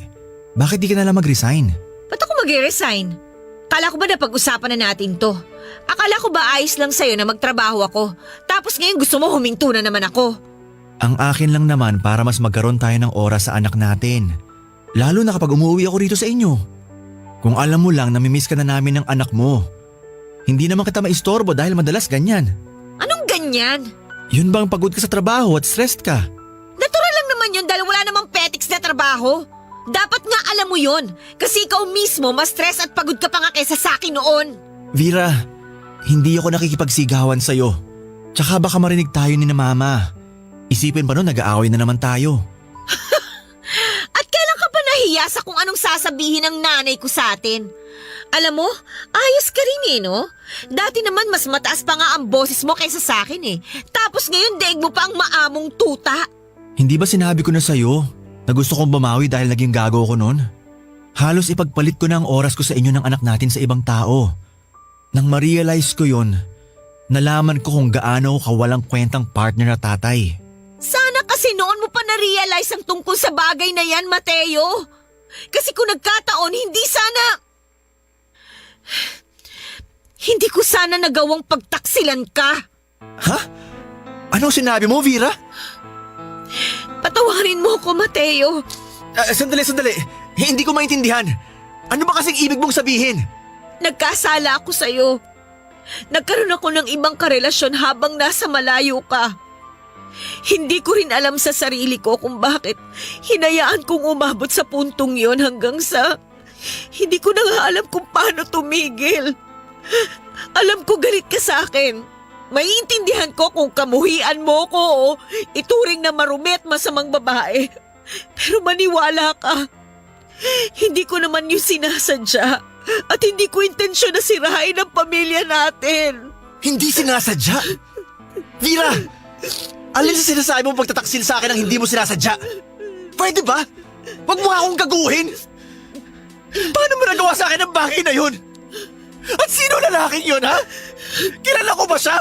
bakit di ka na lang mag-resign? Ba't ako mag-resign? Akala ko ba napag-usapan na natin to? Akala ko ba ayos lang sa'yo na magtrabaho ako? Tapos ngayon gusto mo huminto na naman ako? Ang akin lang naman para mas magkaroon tayo ng oras sa anak natin. Lalo na kapag umuwi ako rito sa inyo. Kung alam mo lang namimiss ka na namin ng anak mo. Hindi naman kita maistorbo dahil madalas ganyan. Anong ganyan? Yun bang pagod ka sa trabaho at stressed ka? Natural lang naman yun dahil wala namang petics na trabaho. Dapat nga alam mo yon kasi ikaw mismo mas stress at pagod ka pa nga kaysa sa akin noon. Vera, hindi ako nakikipagsigawan sa'yo. Tsaka baka marinig tayo ni na mama. Isipin pa nun nag-aaway na naman tayo. At kailan ka pa nahiya sa kung anong sasabihin ng nanay ko sa atin? Alam mo, ayos ka rin no? Dati naman mas mataas pa nga ang boses mo kaysa sa akin Tapos ngayon daig mo pa ang maamong tuta. Hindi ba sinabi ko na sa'yo na gusto kong bumawi dahil naging gago ko noon? Halos ipagpalit ko na ang oras ko sa inyo ng anak natin sa ibang tao. Nang ma-realize ko yon, nalaman ko kung gaano ka walang kwentang partner na tatay. Sana kasi noon mo pa na-realize ang tungkol sa bagay na yan, Mateo. Kasi kung nagkataon, hindi ko sana nagawang pagtaksilan ka. Ha? Anong sinabi mo, Vera? Patawarin mo ko, Mateo. Sandali. Hindi ko maintindihan. Ano ba kasing ibig mong sabihin? Nagkasala ako sa'yo. Nagkaroon ako ng ibang karelasyon habang nasa malayo ka. Hindi ko rin alam sa sarili ko kung bakit hinayaan kong umabot sa puntong yon hanggang sa hindi ko na nga alam kung paano tumigil. Alam ko galit ka sa akin. Maiintindihan ko kung kamuhian mo ko o ituring na marumi at masamang babae. Pero maniwala ka, hindi ko naman yung sinasadya at hindi ko intensyon na sirain ang pamilya natin. Hindi sinasadya? Vera! Alin sa sinasabi mo pagtataksil sa akin ang hindi mo sinasadya? Pwede ba? Huwag mo akong gaguhin! Paano mo nagawa sa akin ang bagay na yun? At sino lalaking yun, ha? Kilala ko ba siya?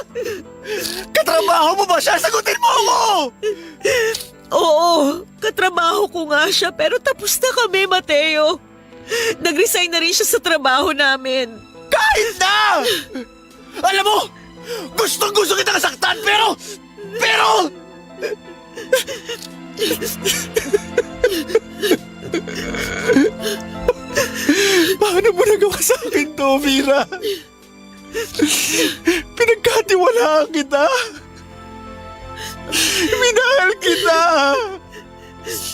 Katrabaho mo ba siya? Sagutin mo ako! Oo, katrabaho ko nga siya pero tapos na kami, Mateo. Nag-resign na rin siya sa trabaho namin. Kahit na! Alam mo, gustong-gusto kita kasaktan pero... Paano mo nagawa sa akin to, Vera? Pinagkatiwalaan kita. Minahal kita.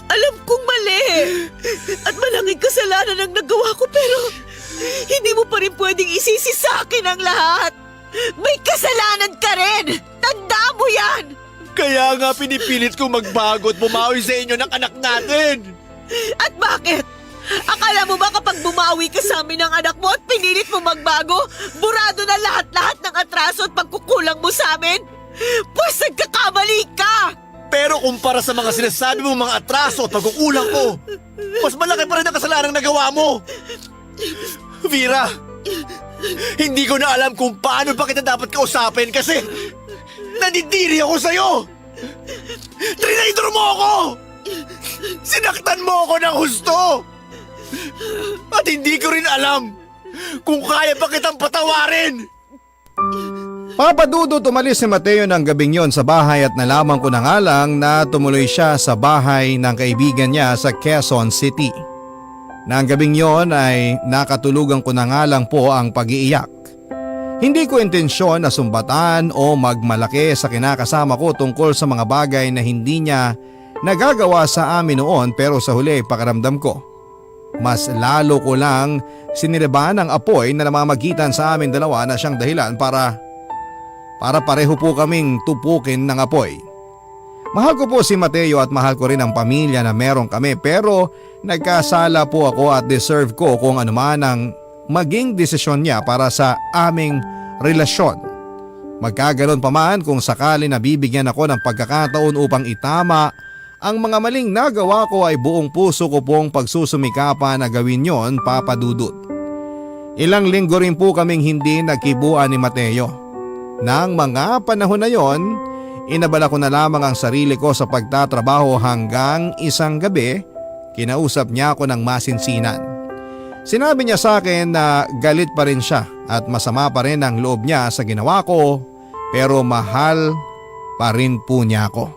Alam kong mali at malaking kasalanan ang nagawa ko pero hindi mo pa rin pwedeng isisi sa akin ang lahat. May kasalanan ka rin! Tanda mo yan! Kaya nga pinipilit kong magbago at bumawi sa inyo ng anak natin. At bakit? Akala mo ba kapag bumawi ka sa amin ng anak mo at pinilit mo magbago, burado na lahat-lahat ng atraso at pagkukulang mo sa amin? Pues nagkakamali ka! Pero kumpara sa mga sinasabi mong mga atraso at pagkukulang ko, mas malaki pa rin ang kasalanang nagawa mo. Vera, hindi ko na alam kung paano pa kita dapat kausapin kasi nadidiri ako sa'yo. Trinaydor mo ako! Sinaktan mo ako ng husto! At hindi ko rin alam kung kaya pa kitang patawarin. Papadudot umalis si Mateo ng gabing yon sa bahay at nalaman ko na nga lang na tumuloy siya sa bahay ng kaibigan niya sa Quezon City. Nang gabing yon ay nakatulugan ko na nga lang po ang pag-iiyak. Hindi ko intensyon na sumbatan o magmalaki sa kinakasama ko tungkol sa mga bagay na hindi niya nagagawa sa amin noon pero sa huli pakiramdam ko. Mas lalo ko lang siniriban ang apoy na namamagitan sa amin dalawa na siyang dahilan para pareho po kaming tupukin ng apoy. Mahal ko po si Mateo at mahal ko rin ang pamilya na meron kami pero nagkasala po ako at deserve ko kung anuman ang maging desisyon niya para sa aming relasyon. Magkaganon pa man kung sakali na bibigyan ako ng pagkakataon upang itama ang mga maling nagawa ko ay buong puso ko pong pagsusumikapan na gawin yon, Papa Dudut. Ilang linggo rin po kaming hindi nagkibuan ni Mateo. Nang mga panahon na yon, inabala ko na lamang ang sarili ko sa pagtatrabaho hanggang isang gabi, kinausap niya ako ng masinsinan. Sinabi niya sa akin na galit pa rin siya at masama pa rin ang loob niya sa ginawa ko pero mahal pa rin po niya ako.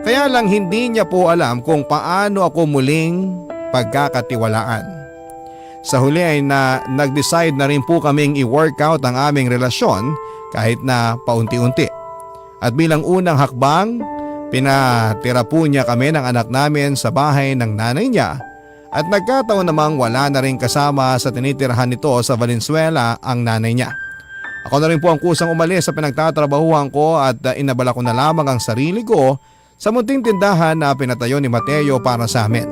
Kaya lang hindi niya po alam kung paano ako muling pagkakatiwalaan. Sa huli ay nag-decide na rin po kaming i-workout ang aming relasyon kahit na paunti-unti. At bilang unang hakbang, pinatira po niya kami ng anak namin sa bahay ng nanay niya at nagkataon namang wala na rin kasama sa tinitirahan nito sa Valenzuela ang nanay niya. Ako na rin po ang kusang umalis sa pinagtatrabahuhan ko at inabala ko na lamang ang sarili ko sa munting tindahan na pinatayo ni Mateo para sa amin.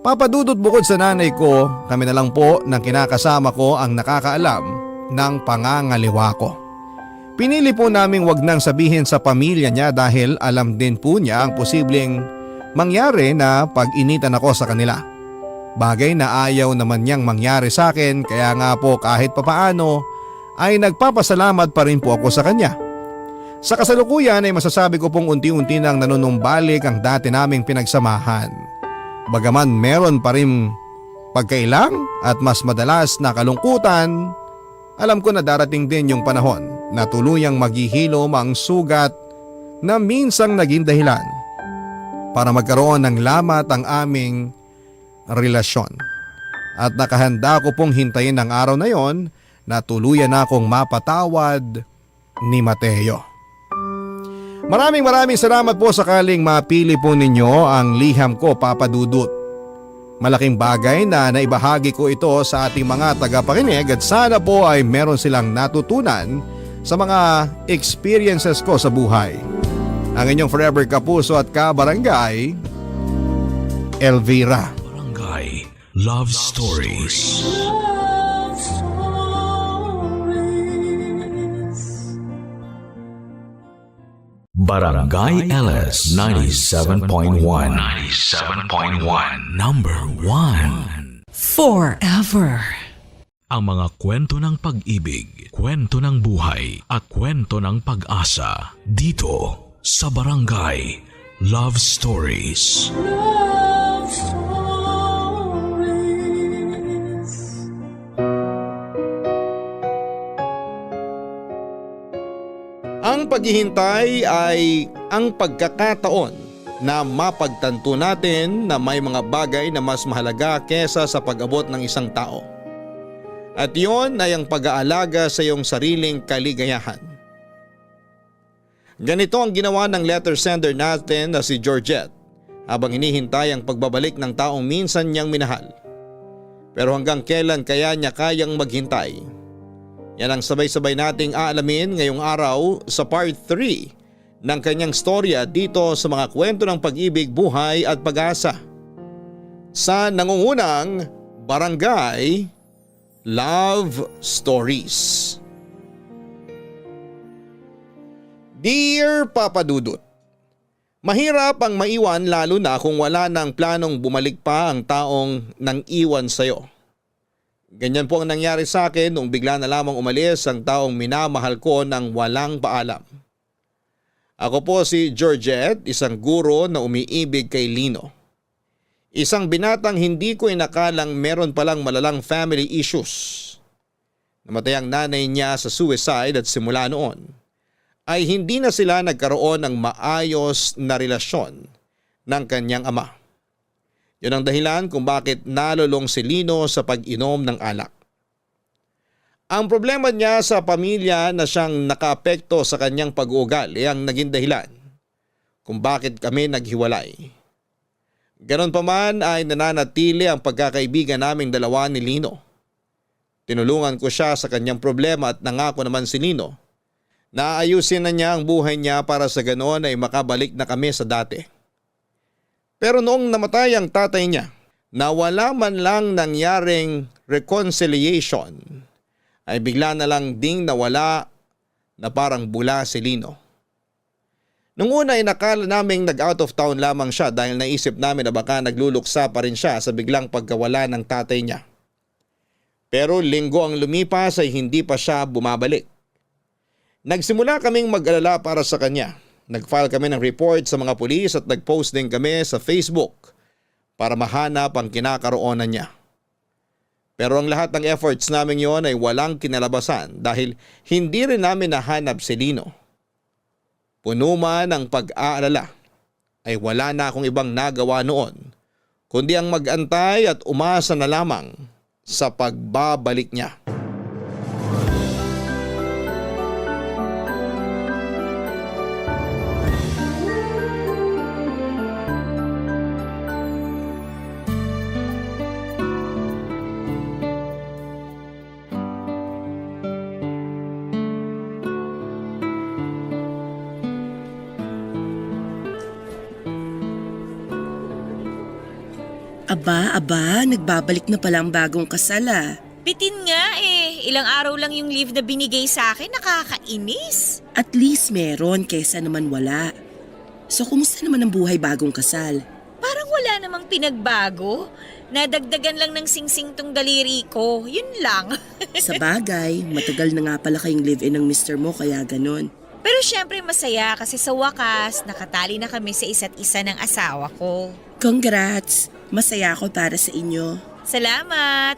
Papadudot bukod sa nanay ko, kami na lang po ng kinakasama ko ang nakakaalam ng pangangaliwa ko. Pinili po naming wag nang sabihin sa pamilya niya dahil alam din po niya ang posibleng mangyari na pag-initan ako sa kanila. Bagay na ayaw naman niyang mangyari sa akin kaya nga po kahit papaano ay nagpapasalamat pa rin po ako sa kanya. Sa kasalukuyan ay masasabi ko pong unti-unti nang nanunumbalik ang dati naming pinagsamahan. Bagaman meron pa rin pagkailang at mas madalas na kalungkutan, alam ko na darating din yung panahon na tuluyang maghihilom ang sugat na minsang naging dahilan para magkaroon ng lamat ang aming relasyon. At nakahanda ko pong hintayin ang araw na yon na tuluyan na akong mapatawad ni Mateo. Maraming salamat po sakaling mapili po ninyo ang liham ko, Papa Dudut. Malaking bagay na naibahagi ko ito sa ating mga tagapakinig at sana po ay meron silang natutunan sa mga experiences ko sa buhay. Ang inyong forever kapuso at kabarangay, Elvira. Barangay Love Stories. Love Stories. Barangay LS 97.1. 97.1. Number 1. Forever. Ang mga kwento ng pag-ibig, kwento ng buhay, at kwento ng pag-asa dito sa Barangay Love Stories. Love Stories. Ang paghihintay ay ang pagkakataon na mapagtanto natin na may mga bagay na mas mahalaga kesa sa pag-abot ng isang tao. At yon ay ang pag-aalaga sa iyong sariling kaligayahan. Ganito ang ginawa ng letter sender natin na si Georgette habang hinihintay ang pagbabalik ng taong minsan niyang minahal. Pero hanggang kailan kaya niya kayang maghintay? Yan ang sabay-sabay nating aalamin ngayong araw sa part 3 ng kanyang storya dito sa mga kwento ng pag-ibig, buhay at pag-asa. Sa nangungunang Barangay Love Stories. Dear Papa Dudut, mahirap ang maiwan lalo na kung wala ng planong bumalik pa ang taong nang iwan sa'yo. Ganyan po ang nangyari sa akin nung bigla na lamang umalis ang taong minamahal ko ng walang paalam. Ako po si Georgette, isang guro na umiibig kay Lino. Isang binatang hindi ko inakalang meron palang malalang family issues. Namatay ang nanay niya sa suicide at simula noon ay hindi na sila nagkaroon ng maayos na relasyon ng kanyang ama. Yun ang dahilan kung bakit nalulong si Lino sa pag-inom ng alak. Ang problema niya sa pamilya na siyang nakaapekto sa kanyang pag-uugali ang naging dahilan kung bakit kami naghiwalay. Ganon pa man ay nananatili ang pagkakaibigan naming dalawa ni Lino. Tinulungan ko siya sa kanyang problema at nangako naman si Lino na ayusin na niya ang buhay niya para sa ganon ay makabalik na kami sa dati. Pero noong namatay ang tatay niya, na wala man lang nangyaring reconciliation, ay bigla na lang ding nawala na parang bula si Lino. Nung una ay nakala naming nag-out of town lamang siya dahil naisip namin na baka nagluluksa pa rin siya sa biglang pagkawala ng tatay niya. Pero linggo ang lumipas ay hindi pa siya bumabalik. Nagsimula kaming mag-alala para sa kanya. Nag-file kami ng report sa mga pulis at nag-post din kami sa Facebook para mahanap ang kinakaroonan niya. Pero ang lahat ng efforts namin yon ay walang kinalabasan dahil hindi rin namin nahanap si Lino. Puno man ang pag-aalala ay wala na akong ibang nagawa noon kundi ang mag-antay at umasa na lamang sa pagbabalik niya. Aba, nagbabalik na pala ang bagong kasal ah. Bitin nga eh. Ilang araw lang yung leave na binigay sa akin, nakakainis. At least meron kesa naman wala. So kumusta naman ang buhay bagong kasal? Parang wala namang pinagbago. Nadagdagan lang ng singsing tong daliri ko. Yun lang. Sa bagay, matagal na nga pala kayong live-in ng mister mo kaya ganon. Pero syempre masaya kasi sa wakas, nakatali na kami sa isa't isa ng asawa ko. Congrats! Masaya ako para sa inyo. Salamat!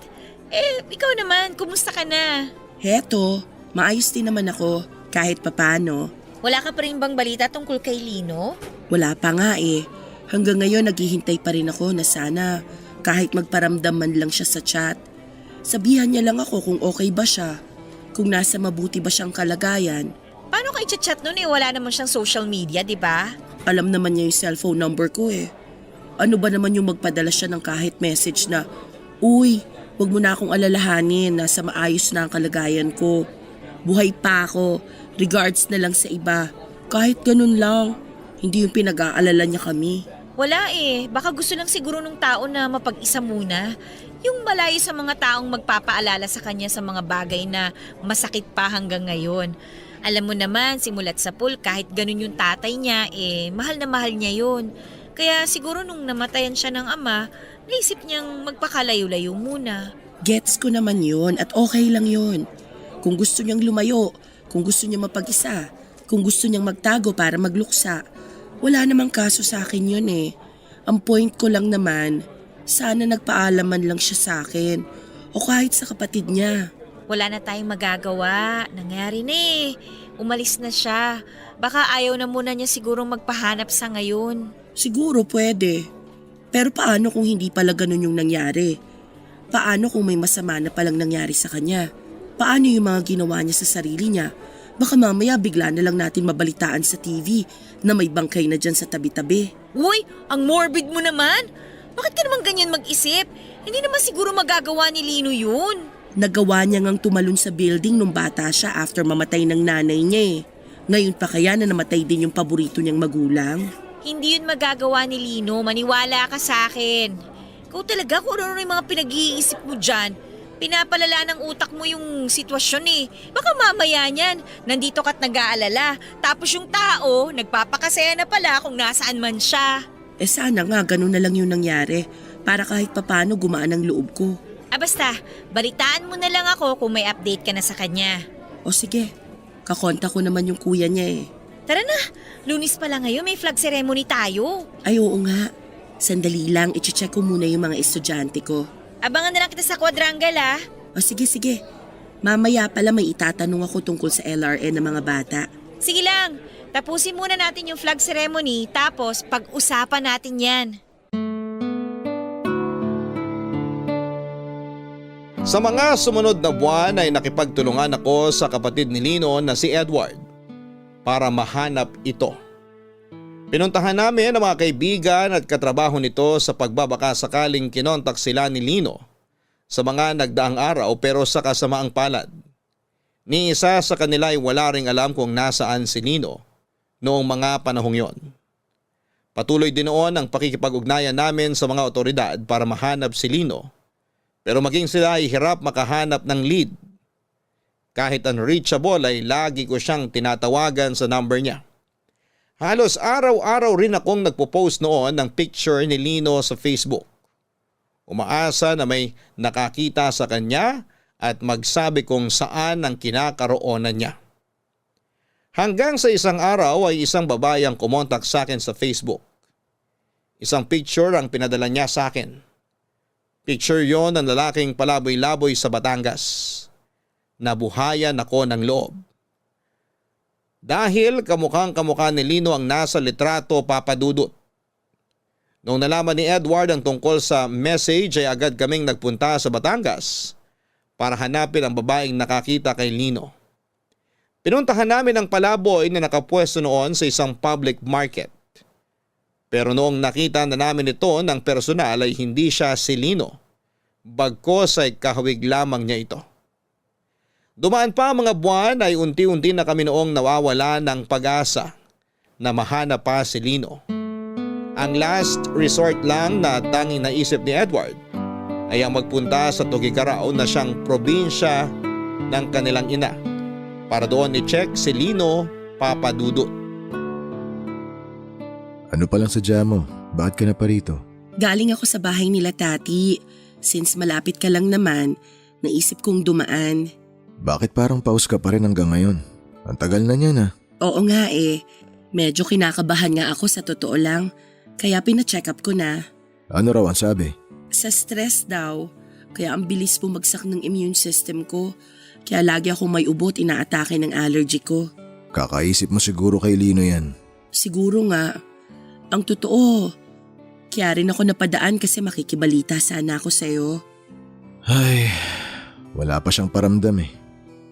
Ikaw naman, kumusta ka na? Heto, maayos din naman ako kahit papano. Wala ka pa rin bang balita tungkol kay Lino? Wala pa nga eh. Hanggang ngayon naghihintay pa rin ako na sana kahit magparamdam man lang siya sa chat. Sabihan niya lang ako kung okay ba siya, kung nasa mabuti ba siyang kalagayan. Paano ka i-chat nun wala naman siyang social media, di ba? Alam naman niya yung cellphone number ko eh. Ano ba naman yung magpadala siya ng kahit message na, "Uy, wag mo na akong alalahanin, nasa maayos na ang kalagayan ko." Buhay pa ako. Regards na lang sa iba. Kahit ganun lang. Hindi yung pinag-aalala niya kami. Wala eh. Baka gusto lang siguro nung tao na mapag-isa muna. Yung malayo sa mga taong magpapaalala sa kanya sa mga bagay na masakit pa hanggang ngayon. Alam mo naman, simulat sa pool, kahit ganun yung tatay niya, mahal na mahal niya yun. Kaya siguro nung namatayan siya ng ama, naisip niyang magpakalayo-layo muna. Gets ko naman yun at okay lang yun. Kung gusto niyang lumayo, kung gusto niyang mapag-isa, kung gusto niyang magtago para magluksa, wala namang kaso sa akin yun eh. Ang point ko lang naman, sana nagpaalaman lang siya sa akin o kahit sa kapatid niya. Wala na tayong magagawa. Nangyari na eh. Umalis na siya. Baka ayaw na muna niya sigurong magpahanap sa ngayon. Siguro pwede. Pero paano kung hindi pala ganun yung nangyari? Paano kung may masama na palang nangyari sa kanya? Paano yung mga ginawa niya sa sarili niya? Baka mamaya bigla na lang natin mabalitaan sa TV na may bangkay na dyan sa tabi-tabi. Uy, ang morbid mo naman. Bakit ka naman ganyan mag-isip? Hindi naman siguro magagawa ni Lino yun. Nagawa niya ngang tumalon sa building nung bata siya after mamatay ng nanay niya eh. Ngayon pa kaya na namatay din yung paborito niyang magulang? Hindi yun magagawa ni Lino. Maniwala ka sa akin. Ikaw talaga kung ano yung mga pinag-iisip mo dyan. Pinapalala ng utak mo yung sitwasyon eh. Baka mamaya niyan, nandito ka't nag-aalala. Tapos yung tao, nagpapakasaya na pala kung nasaan man siya. Sana nga ganun na lang yung nangyari para kahit papano gumaan ang loob ko. Basta, balitaan mo na lang ako kung may update ka na sa kanya. O sige, kakonta ko naman yung kuya niya eh. Tara na, Lunes pa lang ngayon, may flag ceremony tayo. Ay oo nga, sandali lang, iche-check ko muna yung mga estudyante ko. Abangan na lang kita sa quadrangle ah. O sige. Mamaya pala may itatanong ako tungkol sa LRN ng mga bata. Sige lang, tapusin muna natin yung flag ceremony tapos pag-usapan natin yan. Sa mga sumunod na buwan ay nakipagtulungan ako sa kapatid ni Lino na si Edward para mahanap ito. Pinuntahan namin ang mga kaibigan at katrabaho nito sa pagbabaka sakaling kinontak sila ni Lino sa mga nagdaang araw pero sa kasamaang palad. Ni isa sa kanila ay wala ring alam kung nasaan si Lino noong mga panahong yon. Patuloy din noon ang pakikipag-ugnayan namin sa mga otoridad para mahanap si Lino pero maging sila ay hirap makahanap ng lead. Kahit unreachable ay lagi ko siyang tinatawagan sa number niya. Halos araw-araw rin akong nagpo-post noon ng picture ni Lino sa Facebook. Umaasa na may nakakita sa kanya at magsabi kung saan ang kinakaroonan niya. Hanggang sa isang araw ay isang babae ang kumontak sa akin sa Facebook. Isang picture ang pinadala niya sa akin. Picture yon ng lalaking palaboy-laboy sa Batangas. Nabuhayan ako ng loob. Dahil kamukhang-kamukha ni Lino ang nasa litrato papadudot. Nung nalaman ni Edward ang tungkol sa message ay agad kaming nagpunta sa Batangas para hanapin ang babaeng nakakita kay Lino. Pinuntahan namin ang palaboy na nakapwesto noon sa isang public market. Pero noong nakita na namin ito ng personal ay hindi siya si Lino. Bagkos ay kahawig lamang niya ito. Dumaan pa ang mga buwan ay unti-unti na kami noong nawawala ng pag-asa na mahanap pa si Lino. Ang last resort lang na tanging naisip ni Edward ay ang magpunta sa Tuguegarao na siyang probinsya ng kanilang ina para doon i-check si Lino papadudot. Ano palang sadya mo? Bakit ka na pa rito? Galing ako sa bahay nila tati. Since malapit ka lang naman, naisip kong dumaan. Bakit parang paus ka pa rin hanggang ngayon? Ang tagal na niya na. Oo nga eh. Medyo kinakabahan nga ako sa totoo lang. Kaya pina-check up ko na. Ano raw ang sabi? Sa stress daw. Kaya ang bilis bumagsak ng immune system ko. Kaya lagi akong may ubot inaatake ng allergy ko. Kakaisip mo siguro kay Lino yan. Siguro nga. Ang totoo. Kaya rin ako napadaan kasi makikibalita sana ako sa'yo. Ay, wala pa siyang paramdam eh.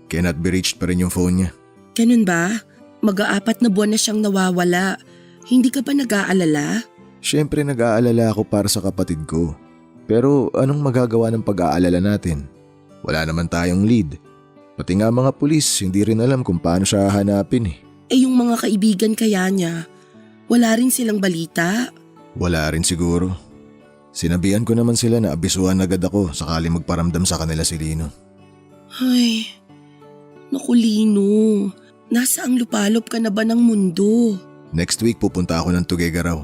Cannot be reached pa rin yung phone niya. Ganun ba? Mag-aapat na buwan na siyang nawawala. Hindi ka ba nag-aalala? Siyempre nag-aalala ako para sa kapatid ko. Pero anong magagawa ng pag-aalala natin? Wala naman tayong lead. Pati nga mga pulis, hindi rin alam kung paano siya hahanapin eh. Eh yung mga kaibigan kaya niya, wala rin silang balita? Wala rin siguro. Sinabihan ko naman sila na abisuhan agad ako sakali magparamdam sa kanila si Lino. Ay, naku Lino, nasaang lupalop ka na ba ng mundo? Next week pupunta ako ng Tuguegarao.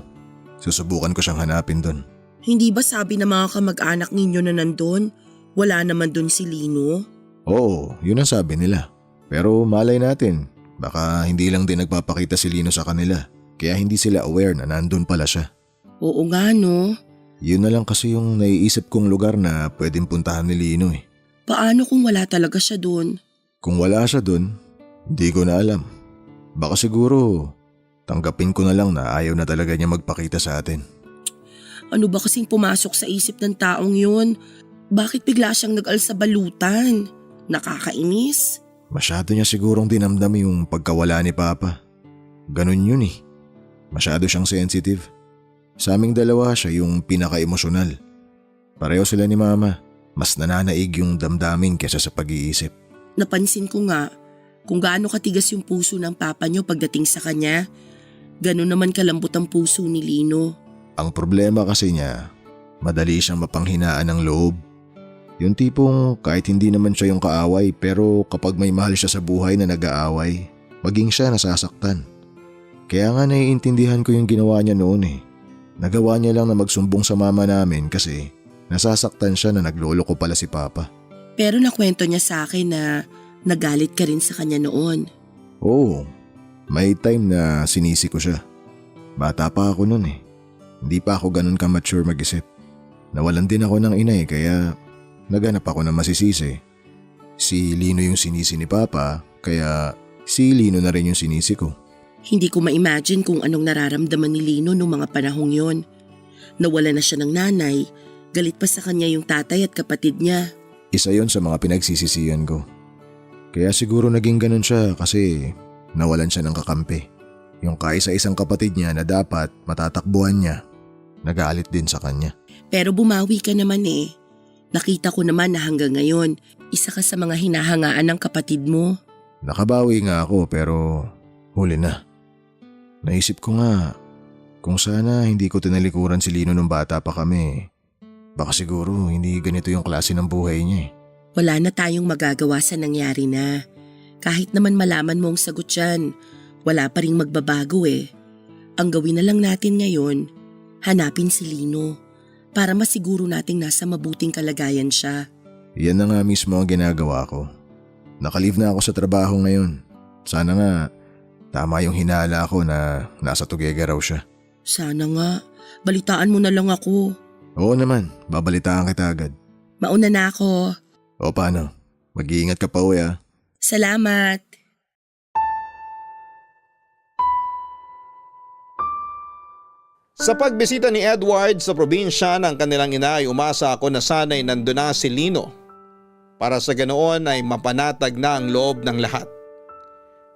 Susubukan ko siyang hanapin doon. Hindi ba sabi ng mga kamag-anak ninyo na nandun, wala naman dun si Lino? Oo, yun ang sabi nila. Pero malay natin, baka hindi lang din nagpapakita si Lino sa kanila. Kaya hindi sila aware na nandun pala siya. Oo nga no. Yun na lang kasi yung naiisip kong lugar na pwedeng puntahan ni Lino eh. Paano kung wala talaga siya dun? Kung wala siya dun, hindi ko na alam. Baka siguro tanggapin ko na lang na ayaw na talaga niya magpakita sa atin. Ano ba kasing pumasok sa isip ng taong yun? Bakit bigla siyang nag-alsa balutan? Nakakainis? Masyado niya sigurong dinamdam yung pagkawala ni Papa. Ganun yun eh. Masyado siyang sensitive. Sa aming dalawa siya yung pinaka-emosyonal. Pareho sila ni Mama. Mas nananaig yung damdamin kesa sa pag-iisip. Napansin ko nga kung gaano katigas yung puso ng papa niyo pagdating sa kanya. Ganon naman kalambot ang puso ni Lino. Ang problema kasi niya, madali siyang mapanghinaan ng loob. Yung tipong kahit hindi naman siya yung kaaway pero kapag may mahal siya sa buhay na nag-aaway, maging siya nasasaktan. Kaya nga naiintindihan ko yung ginawa niya noon eh. Nagawa niya lang na magsumbong sa mama namin kasi nasasaktan siya na nagloloko pala si Papa. Pero nakwento niya sa akin na nagalit ka rin sa kanya noon. Oo, may time na sinisi ko siya. Bata pa ako noon eh. Hindi pa ako ganun ka-mature mag-isip. Nawalan din ako ng ina eh kaya naganap ako ng masisisi. Si Lino yung sinisi ni Papa kaya si Lino na rin yung sinisi ko. Hindi ko ma-imagine kung anong nararamdaman ni Lino noong mga panahong yon. Nawala na siya ng nanay, galit pa sa kanya yung tatay at kapatid niya. Isa yon sa mga pinagsisisihan ko. Kaya siguro naging ganun siya kasi nawalan siya ng kakampi. Yung kaisa-isang kapatid niya na dapat matatakbuhan niya, nagalit din sa kanya. Pero bumawi ka naman eh. Nakita ko naman na hanggang ngayon, isa ka sa mga hinahangaan ng kapatid mo. Nakabawi nga ako pero huli na. Naisip ko nga, kung sana hindi ko tinalikuran si Lino nung bata pa kami, baka siguro hindi ganito yung klase ng buhay niya eh. Wala na tayong magagawa sa nangyari na. Kahit naman malaman mo ang sagot yan, wala pa ring magbabago eh. Ang gawin na lang natin ngayon, hanapin si Lino para masiguro nating nasa mabuting kalagayan siya. Yan na nga mismo ang ginagawa ko. Nakalive na ako sa trabaho ngayon. Sana nga tama yung hinala ko na nasa Tuguegarao siya. Sana nga, balitaan mo na lang ako. Oo naman, babalitaan kita agad. Mauna na ako. O paano? Mag-iingat ka pa uwi ah. Salamat. Sa pagbisita ni Edward sa probinsya ng kanilang ina ay umasa ako na sana'y nandun na si Lino para sa ganoon ay mapanatag na ang loob ng lahat.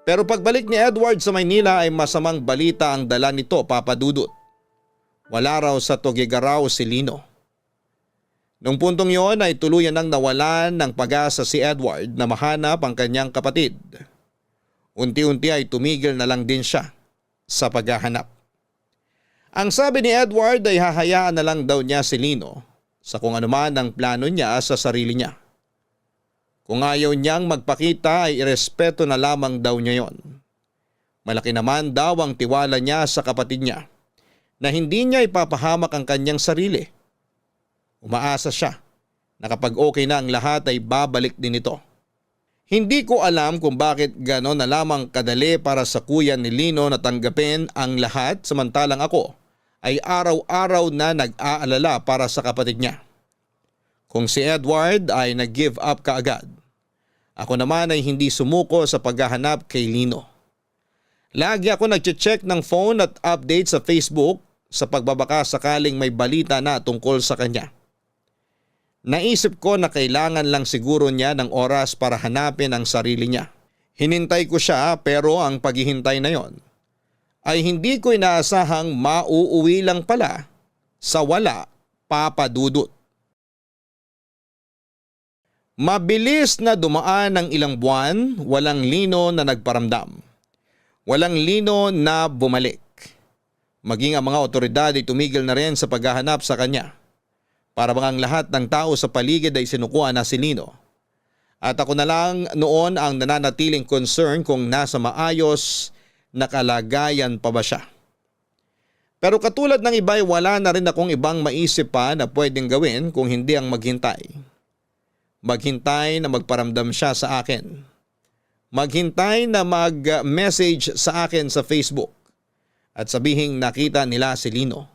Pero pagbalik ni Edward sa Maynila ay masamang balita ang dala nito, Papa Dudut. Wala raw sa Tuguegarao si Lino. Nung puntong yon ay tuluyan nang nawalan ng pag-asa si Edward na mahanap ang kanyang kapatid. Unti-unti ay tumigil na lang din siya sa paghahanap. Ang sabi ni Edward ay hahayaan na lang daw niya si Lino sa kung anuman ang plano niya sa sarili niya. Kung ayaw niyang magpakita ay irespeto na lamang daw niya yon. Malaki naman daw ang tiwala niya sa kapatid niya na hindi niya ipapahamak ang kanyang sarili. Umaasa siya na kapag okay na ang lahat ay babalik din ito. Hindi ko alam kung bakit gano'n na lamang kadali para sa kuya ni Lino na tanggapin ang lahat samantalang ako ay araw-araw na nag-aalala para sa kapatid niya. Kung si Edward ay nag-give up kaagad, ako naman ay hindi sumuko sa paghahanap kay Lino. Lagi ako nag-check ng phone at update sa Facebook sa pagbabaka sakaling may balita na tungkol sa kanya. Naisip ko na kailangan lang siguro niya ng oras para hanapin ang sarili niya. Hinintay ko siya pero ang paghihintay na yon ay hindi ko inaasahang mauuwi lang pala sa wala, Papa Dudut. Mabilis na dumaan ng ilang buwan, walang Lino na nagparamdam. Walang Lino na bumalik. Maging ang mga otoridad ay tumigil na rin sa paghahanap sa kanya. Para bang ang lahat ng tao sa paligid ay sinukuan na si Lino. At ako na lang noon ang nananatiling concern kung nasa maayos na kalagayan pa ba siya. Pero katulad ng iba ay wala na rin akong ibang maisip pa na pwedeng gawin kung hindi ang maghintay. Maghintay na magparamdam siya sa akin. Maghintay na mag-message sa akin sa Facebook at sabihing nakita nila si Lino.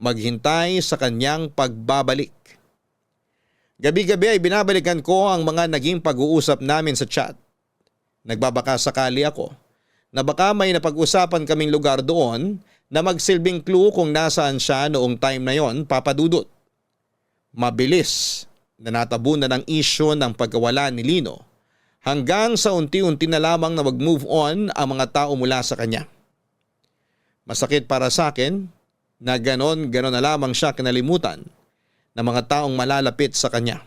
Maghintay sa kanyang pagbabalik. Gabi-gabi ay binabalikan ko ang mga naging pag-uusap namin sa chat. Nagbabaka sakali ako na baka may napag-usapan kaming lugar doon na magsilbing clue kung nasaan siya noong time na yon, Papa Dudut. Mabilis na natabunan ng issue ng pagkawala ni Lino hanggang sa unti-unti na lamang na mag-move on ang mga tao mula sa kanya. Masakit para sa akin na ganon na lamang siya kinalimutan ng mga taong malalapit sa kanya.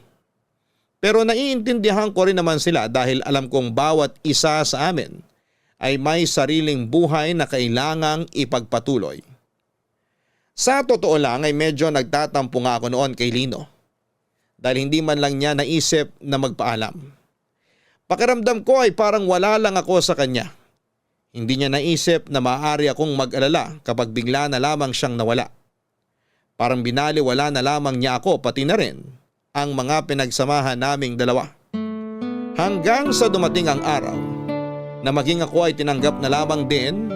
Pero naiintindihan ko rin naman sila dahil alam kong bawat isa sa amin ay may sariling buhay na kailangang ipagpatuloy. Sa totoo lang ay medyo nagtatampo nga ako noon kay Lino dahil hindi man lang niya naisip na magpaalam. Pakiramdam ko ay parang wala lang ako sa kanya. Hindi niya naisip na maaari akong mag-alala kapag bigla na lamang siyang nawala. Parang binaliwala na lamang niya ako pati na rin ang mga pinagsamahan naming dalawa. Hanggang sa dumating ang araw na maging ako ay tinanggap na lamang din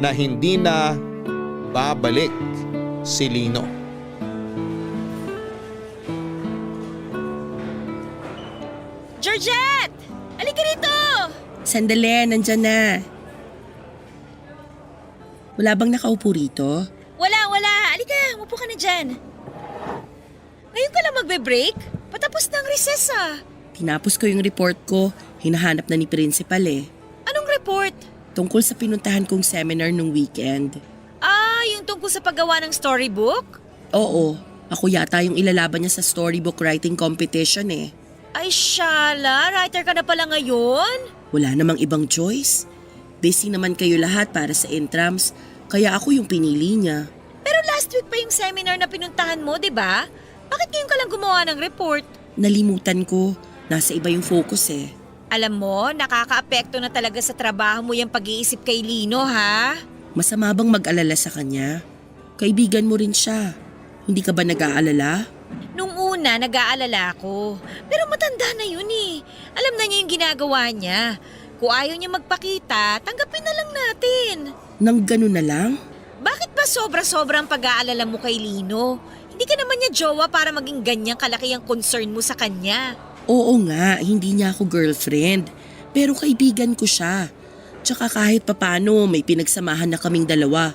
na hindi na babalik si Lino. Georgette! Halika rito! Sandali, nandyan na. Wala bang nakaupo rito? Wala. Halika, umupo ka na dyan. Ngayon ka lang magbe-break? Patapos na ang recess ah. Tinapos ko yung report ko. Hinahanap na ni principal eh. Anong report? Tungkol sa pinuntahan kong seminar nung weekend. Ah, yung tungkol sa paggawa ng storybook? Oo, ako yata yung ilalaban niya sa storybook writing competition eh. Ay, Shala, writer ka na pala ngayon? Wala namang ibang choice. Busy naman kayo lahat para sa intrams, kaya ako yung pinili niya. Pero last week pa yung seminar na pinuntahan mo, di ba? Bakit ngayon ka lang gumawa ng report? Nalimutan ko, nasa iba yung focus eh. Alam mo, nakakaapekto na talaga sa trabaho mo yung pag-iisip kay Lino, ha? Masama bang mag-alala sa kanya? Kaibigan mo rin siya. Hindi ka ba nag-aalala? Nung una, nag-aalala ako. Pero matanda na yun eh. Alam na niya yung ginagawa niya. Kung ayaw niya magpakita, tanggapin na lang natin. Nang ganun na lang? Bakit ba sobra-sobrang pag-aalala mo kay Lino? Hindi ka naman niya jowa para maging ganyang kalaki ang concern mo sa kanya. Oo nga, hindi niya ako girlfriend. Pero kaibigan ko siya. Tsaka kahit papano may pinagsamahan na kaming dalawa.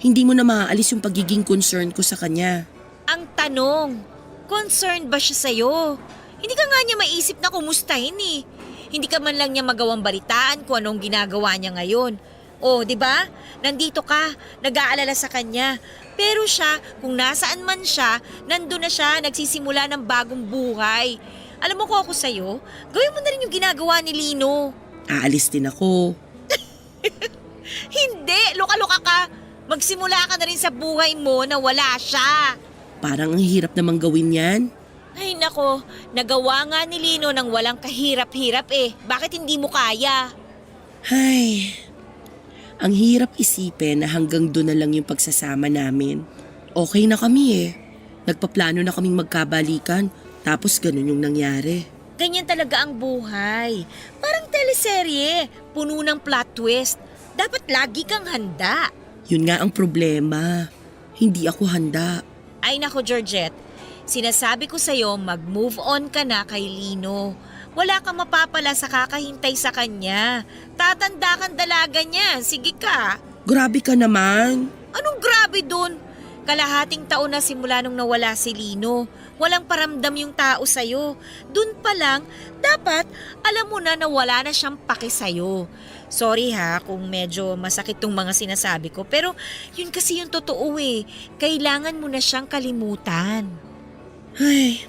Hindi mo na maaalis yung pagiging concern ko sa kanya. Ang tanong, concerned ba siya sa'yo? Hindi ka nga niya maisip na kumustahin eh. Hindi ka man lang niya magawang balitaan kung anong ginagawa niya ngayon. O, di ba? Nandito ka, nag-aalala sa kanya. Pero siya, kung nasaan man siya, nandun na siya, nagsisimula ng bagong buhay. Alam mo ko ako sa'yo, gawin mo na rin yung ginagawa ni Lino. Aalis din ako. Hindi, luka-luka ka. Magsimula ka na rin sa buhay mo na wala siya. Parang ang hirap namang gawin yan. Ay nako, nagawa nga ni Lino ng walang kahirap-hirap eh. Bakit hindi mo kaya? Ay, ang hirap isipin na hanggang doon na lang yung pagsasama namin. Okay na kami eh. Nagpaplano na kaming magkabalikan, tapos ganun yung nangyari. Ganyan talaga ang buhay. Parang teleserye, puno ng plot twist. Dapat lagi kang handa. Yun nga ang problema. Hindi ako handa. Ay nako Georgette, sinasabi ko sa'yo mag-move on ka na kay Lino. Wala kang mapapala sa kakahintay sa kanya. Tatanda kang dalaga niya, sige ka. Grabe ka naman. Anong grabe dun? Kalahating taon na simula nung nawala si Lino. Walang paramdam yung tao sa'yo. Dun pa lang, dapat alam mo na wala na siyang pake sa'yo. Sorry ha kung medyo masakit tong mga sinasabi ko, pero yun kasi yung totoo eh. Kailangan mo na siyang kalimutan. Ay,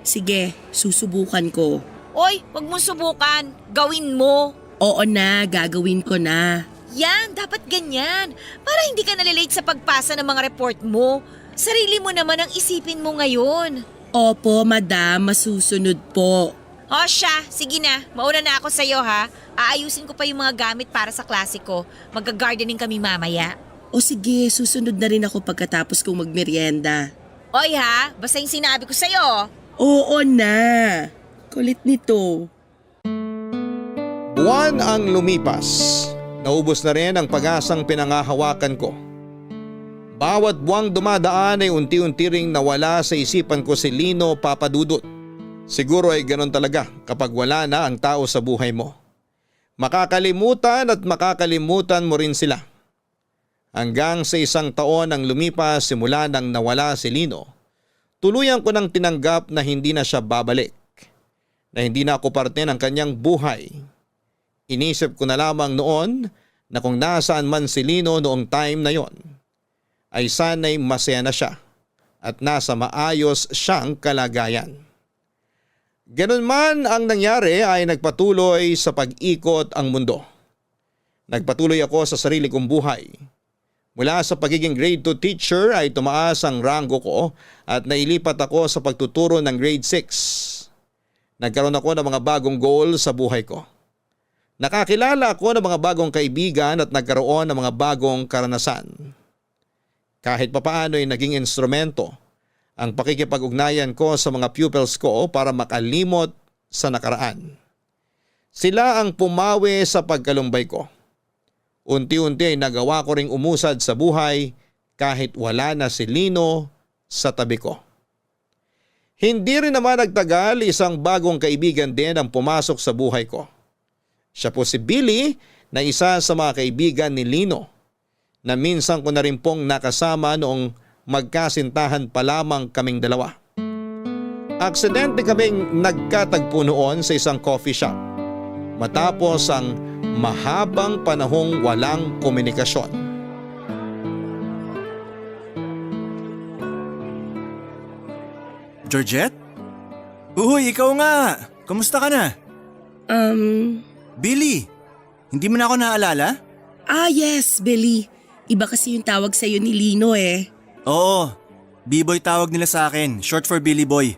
Sige, susubukan ko. Oy, wag mong subukan. Gawin mo. Oo na, gagawin ko na. Yan, dapat ganyan. Para hindi ka nalilate sa pagpasa ng mga report mo. Sarili mo naman ang isipin mo ngayon. Opo, madam, masusunod po. O siya, sige na. Mauna na ako sa'yo ha. Aayusin ko pa yung mga gamit para sa klase ko. Magga-gardening kami mamaya. O sige, susunod na rin ako pagkatapos kong magmerienda. Oy ha, basta yung sinabi ko sa'yo. Oo na. Kulit nito. Buwan ang lumipas. Naubos na rin ang pag-asang pinangahawakan ko. Bawat buwang dumadaan ay unti-unti ring nawala sa isipan ko si Lino Papadudut. Siguro ay ganon talaga kapag wala na ang tao sa buhay mo. Makakalimutan at makakalimutan mo rin sila. Hanggang sa 1 taon ang lumipas simula nang nawala si Lino, tuluyan ko nang tinanggap na hindi na siya babalik. Na hindi na ako parte ng kanyang buhay. Inisip ko na lamang noon na kung nasaan man si Lino noong time na yon, ay sana'y masaya na siya at nasa maayos siyang kalagayan. Ganun man ang nangyari ay nagpatuloy sa pag-ikot ang mundo. Nagpatuloy ako sa sarili kong buhay. Mula sa pagiging grade 2 teacher ay tumaas ang ranggo ko at nailipat ako sa pagtuturo ng grade 6. Nagkaroon ako ng mga bagong goal sa buhay ko. Nakakilala ako ng mga bagong kaibigan at nagkaroon ng mga bagong karanasan. Kahit papaano ay naging instrumento ang pakikipag-ugnayan ko sa mga pupils ko para makalimot sa nakaraan. Sila ang pumawi sa pagkalumbay ko. Unti-unti ay nagawa ko ring umusad sa buhay kahit wala na si Lino sa tabi ko. Hindi rin naman nagtagal, isang bagong kaibigan din ang pumasok sa buhay ko. Siya po si Billy na isa sa mga kaibigan ni Lino na minsan ko na rin pong nakasama noong magkasintahan pa lamang kaming dalawa. Aksidente kaming nagkatagpo noon sa isang coffee shop matapos ang mahabang panahong walang komunikasyon. Georgette? Uy, ikaw nga! Kamusta ka na? Billy, hindi mo na ako naalala? Yes, Billy. Iba kasi yung tawag sa'yo ni Lino eh. Oo, B-Boy tawag nila sa akin, short for Billy Boy.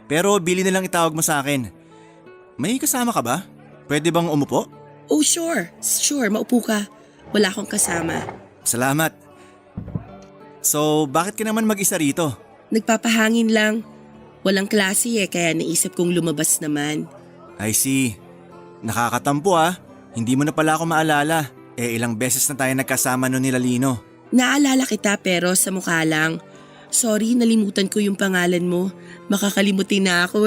Pero Billy na lang itawag mo sa akin. May kasama ka ba? Pwede bang umupo? Oh, sure. Sure, maupo ka. Wala akong kasama. Salamat. So, bakit ka naman mag-isa rito? Nagpapahangin lang. Walang klase kaya naisip kong lumabas naman. I see. Nakakatampo Hindi mo na pala ako maalala. Ilang beses na tayo nagkasama noon nila Lino. Naalala kita pero sa mukha lang. Sorry, nalimutan ko yung pangalan mo. Makakalimutin na ako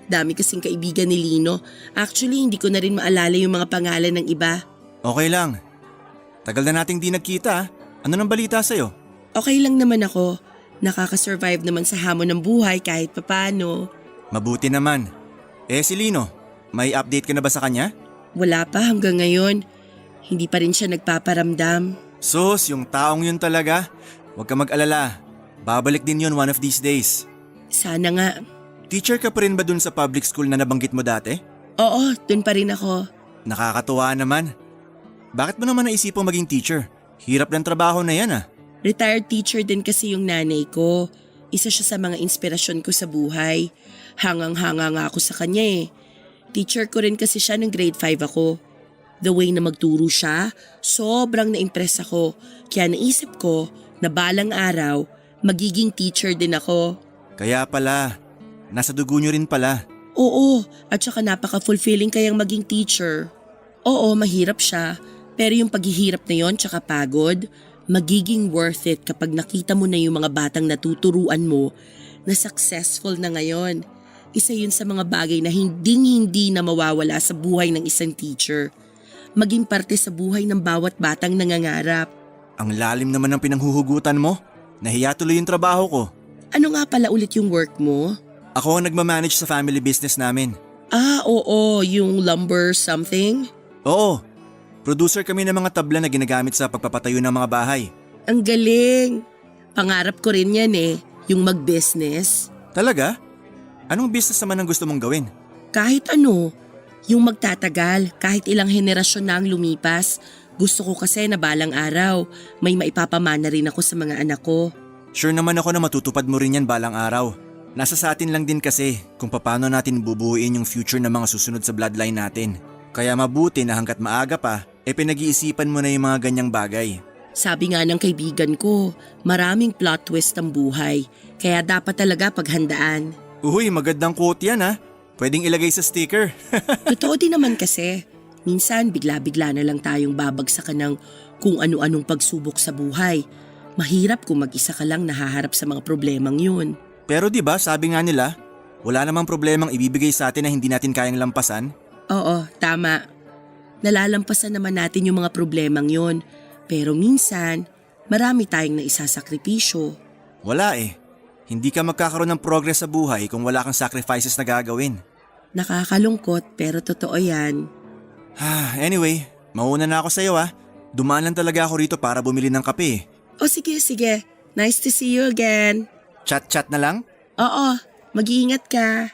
Dami kasing kaibigan ni Lino. Actually, hindi ko na rin maalala yung mga pangalan ng iba. Okay lang. Tagal na nating di nagkita. Ano nang balita sa'yo? Okay lang naman ako. Nakakasurvive naman sa hamon ng buhay kahit papano. Mabuti naman. Si Lino, may update ka na ba sa kanya? Wala pa hanggang ngayon. Hindi pa rin siya nagpaparamdam. Sus, yung taong yun talaga. Huwag ka mag-alala. Babalik din yun one of these days. Sana nga. Teacher ka pa rin ba dun sa public school na nabanggit mo dati? Oo, dun pa rin ako. Nakakatuwa naman. Bakit mo naman naisipang maging teacher? Hirap ng trabaho na yan Retired teacher din kasi yung nanay ko. Isa siya sa mga inspirasyon ko sa buhay. Hangang-hanga nga ako sa kanya Teacher ko rin kasi siya nung grade 5 ako. The way na magturo siya, sobrang na-impress ako. Kaya naisip ko na balang araw, magiging teacher din ako. Kaya pala, nasa dugo nyo rin pala. Oo, at saka napaka-fulfilling kayang maging teacher. Oo, mahirap siya. Pero yung paghihirap na yon tsaka pagod, magiging worth it kapag nakita mo na yung mga batang natuturuan mo na successful na ngayon. Isa yun sa mga bagay na hindi na mawawala sa buhay ng isang teacher. Maging parte sa buhay ng bawat batang nangangarap. Ang lalim naman ng pinanghuhugutan mo. Nahiya tuloy yung trabaho ko. Ano nga pala ulit yung work mo? Ako ang nagmamanage sa family business namin. Oo, yung lumber something? Oo, producer kami ng mga tabla na ginagamit sa pagpapatayo ng mga bahay. Ang galing! Pangarap ko rin yan yung mag-business. Talaga? Anong business naman ang gusto mong gawin? Kahit ano, yung magtatagal, kahit ilang henerasyon na ang lumipas. Gusto ko kasi na balang araw, may maipapamana rin ako sa mga anak ko. Sure naman ako na matutupad mo rin yan balang araw. Nasa sa atin lang din kasi kung paano natin bubuuin yung future ng mga susunod sa bloodline natin. Kaya mabuti na hanggat maaga pa, pinag-iisipan mo na yung mga ganyang bagay. Sabi nga ng kaibigan ko, maraming plot twist ang buhay, kaya dapat talaga paghandaan. Uy, magandang quote yan ha. Pwedeng ilagay sa sticker. Totoo din naman kasi. Minsan bigla-bigla na lang tayong babagsakan ng kung ano-anong pagsubok sa buhay. Mahirap kung mag-isa ka lang nahaharap sa mga problemang yun. Pero di ba sabi nga nila, wala namang problemang ibibigay sa atin na hindi natin kayang lampasan? Oo, tama. Nalalampasan naman natin yung mga problemang yun. Pero minsan, marami tayong naisasakripisyo. Wala eh. Hindi ka magkakaroon ng progress sa buhay kung wala kang sacrifices na gagawin. Nakakalungkot pero totoo yan. Anyway, mauna na ako sa iyo ha. Dumaan lang talaga ako rito para bumili ng kape. O sige. Nice to see you again. Chat-chat na lang? Oo, mag-iingat ka.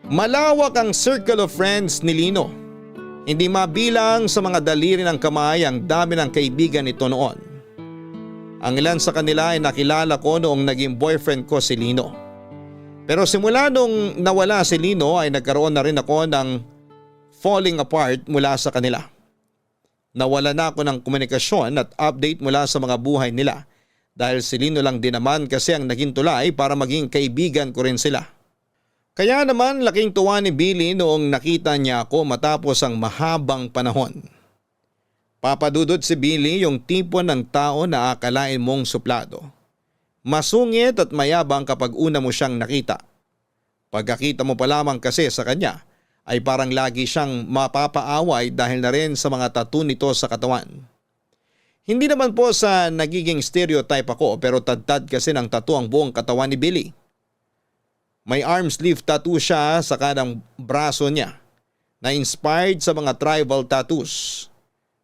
Malawak ang circle of friends ni Lino. Hindi mabilang sa mga daliri ng kamay ang dami ng kaibigan nito noon. Ang ilan sa kanila ay nakilala ko noong naging boyfriend ko si Lino. Pero simula nung nawala si Lino ay nagkaroon na rin ako ng falling apart mula sa kanila. Nawala na ako ng komunikasyon at update mula sa mga buhay nila dahil si Lino lang din naman kasi ang naging tulay para maging kaibigan ko rin sila. Kaya naman laking tuwa ni Billy noong nakita niya ako matapos ang mahabang panahon. Papadudod si Billy yung tipo ng tao na akalain mong suplado. Masungit at mayabang kapag una mo siyang nakita. Pagkakita mo pa lamang kasi sa kanya ay parang lagi siyang mapapaaway dahil na rin sa mga tattoo nito sa katawan. Hindi naman po sa nagiging stereotype ako pero tad-tad kasi ng tattoo ang buong katawan ni Billy. May arm sleeve tattoo siya sa kanang braso niya na inspired sa mga tribal tattoos.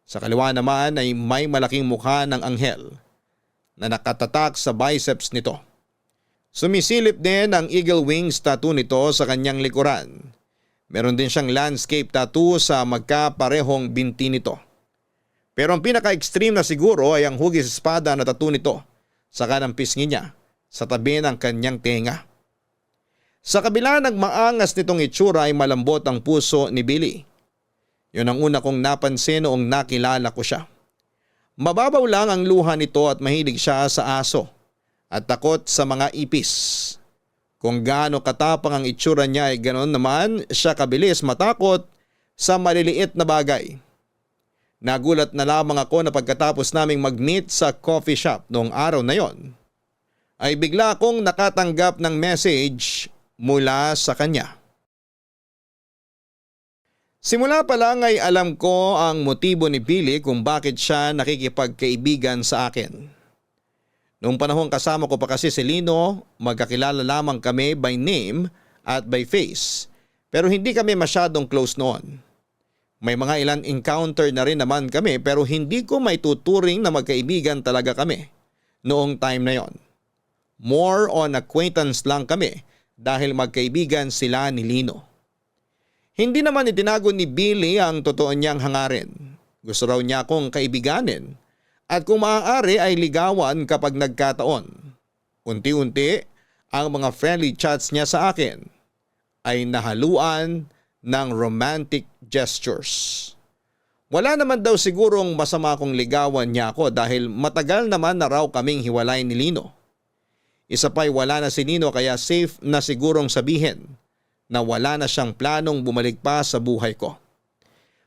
Sa kaliwa naman ay may malaking mukha ng anghel na nakatatak sa biceps nito. Sumisilip din ang eagle wings tattoo nito sa kanyang likuran. Meron din siyang landscape tattoo sa magkaparehong binti nito. Pero ang pinaka-extreme na siguro ay ang hugis espada na tattoo nito sa kanang pisngi niya sa tabi ng kanyang tenga. Sa kabila ng maangas nitong itsura ay malambot ang puso ni Billy. Yun ang una kong napansin noong nakilala ko siya. Mababaw lang ang luha nito at mahilig siya sa aso at takot sa mga ipis. Kung gaano katapang ang itsura niya ay ganoon naman siya kabilis matakot sa maliliit na bagay. Nagulat na lamang ako na pagkatapos naming mag-meet sa coffee shop noong araw na yon, ay bigla akong nakatanggap ng message mula sa kanya. Simula pa lang ay alam ko ang motibo ni Billy kung bakit siya nakikipagkaibigan sa akin. Noong panahon kasama ko pa kasi si Lino, magkakilala lamang kami by name at by face, pero hindi kami masyadong close noon. May mga ilan encounter na rin naman kami pero hindi ko may tuturing na magkaibigan talaga kami noong time na yon. More on acquaintance lang kami dahil magkaibigan sila ni Lino. Hindi naman itinago ni Billy ang totoo niyang hangarin. Gusto raw niya akong kaibiganin at kung maaari ay ligawan kapag nagkataon. Unti-unti ang mga friendly chats niya sa akin ay nahaluan ng romantic gestures. Wala naman daw sigurong masama kung ligawan niya ako dahil matagal naman na raw kaming hiwalay ni Lino. Isa pa'y wala na si Lino kaya safe na sigurong sabihin na wala na siyang planong bumalik pa sa buhay ko.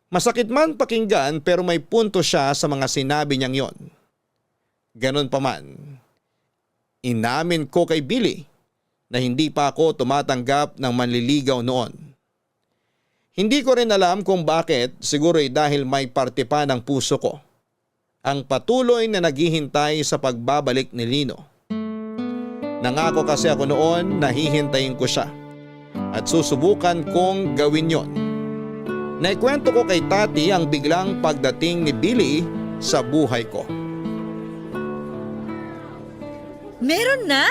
Masakit man pakinggan pero may punto siya sa mga sinabi niyang yon. Ganon pa man, inamin ko kay Billy na hindi pa ako tumatanggap ng manliligaw noon. Hindi ko rin alam kung bakit, siguro dahil may parte pa ng puso ko ang patuloy na naghihintay sa pagbabalik ni Lino. Nangako kasi ako noon na hihintayin ko siya at susubukan kong gawin yon. Naikwento ko kay Tati ang biglang pagdating ni Billy sa buhay ko. Meron na?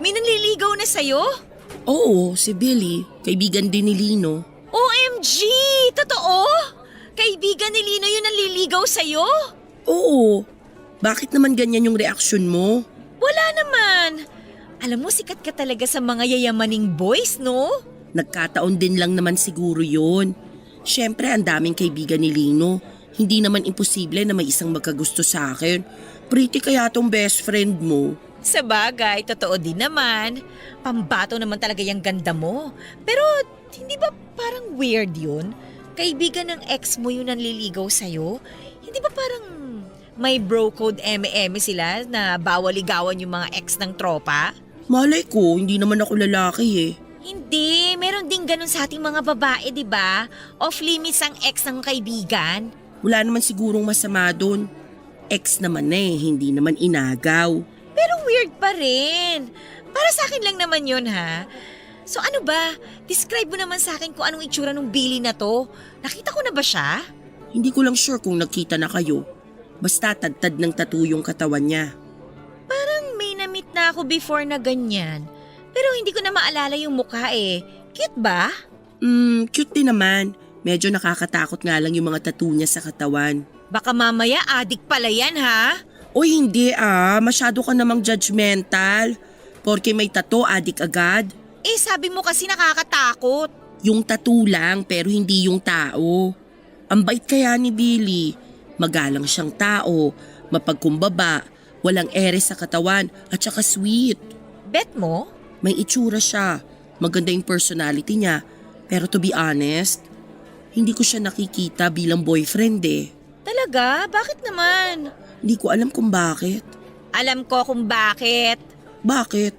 May nanliligaw na sa'yo? Oo, si Billy. Kaibigan din ni Lino. OMG! Totoo? Kaibigan ni Lino yung nanliligaw sa'yo? Oo. Bakit naman ganyan yung reaksyon mo? Wala naman. Alam mo, sikat ka talaga sa mga yayamaning boys, no? Nagkataon din lang naman siguro yun. Siyempre, ang daming kaibigan ni Lino. Hindi naman imposible na may isang magkagusto sa akin. Pretty kaya tong best friend mo. Sa bagay, totoo din naman. Pambato naman talaga yung ganda mo. Pero hindi ba parang weird yun? Kaibigan ng ex mo yung nanliligaw sa'yo? Hindi ba parang may bro code eme-eme sila na bawal ligawan yung mga ex ng tropa? Malay ko, hindi naman ako lalaki eh. Hindi, meron din ganun sa ating mga babae, di ba? Off limits ang ex ng kaibigan. Wala naman sigurong masama doon. Ex naman eh, hindi naman inagaw. Pero weird pa rin. Para sa akin lang naman yun, ha? So ano ba? Describe mo naman sa akin kung anong itsura ng Billy na to. Nakita ko na ba siya? Hindi ko lang sure kung nakita na kayo. Basta tad-tad ng tattoo yung katawan niya. Parang may na-meet na ako before na ganyan. Pero hindi ko na maalala yung mukha eh. Cute ba? Cute din naman. Medyo nakakatakot nga lang yung mga tattoo niya sa katawan. Baka mamaya adik pala yan, ha? Oy, hindi masyado ka namang judgmental. Porke may tattoo, adik agad. Eh, sabi mo kasi nakakatakot. Yung tattoo lang pero hindi yung tao. Ang bait kaya ni Billy. Magalang siyang tao, mapagkumbaba, walang ere sa katawan at saka sweet. Bet mo? May itsura siya, maganda yung personality niya. Pero to be honest, hindi ko siya nakikita bilang boyfriend eh. Talaga? Bakit naman? Hindi ko alam kung bakit. Alam ko kung bakit. Bakit?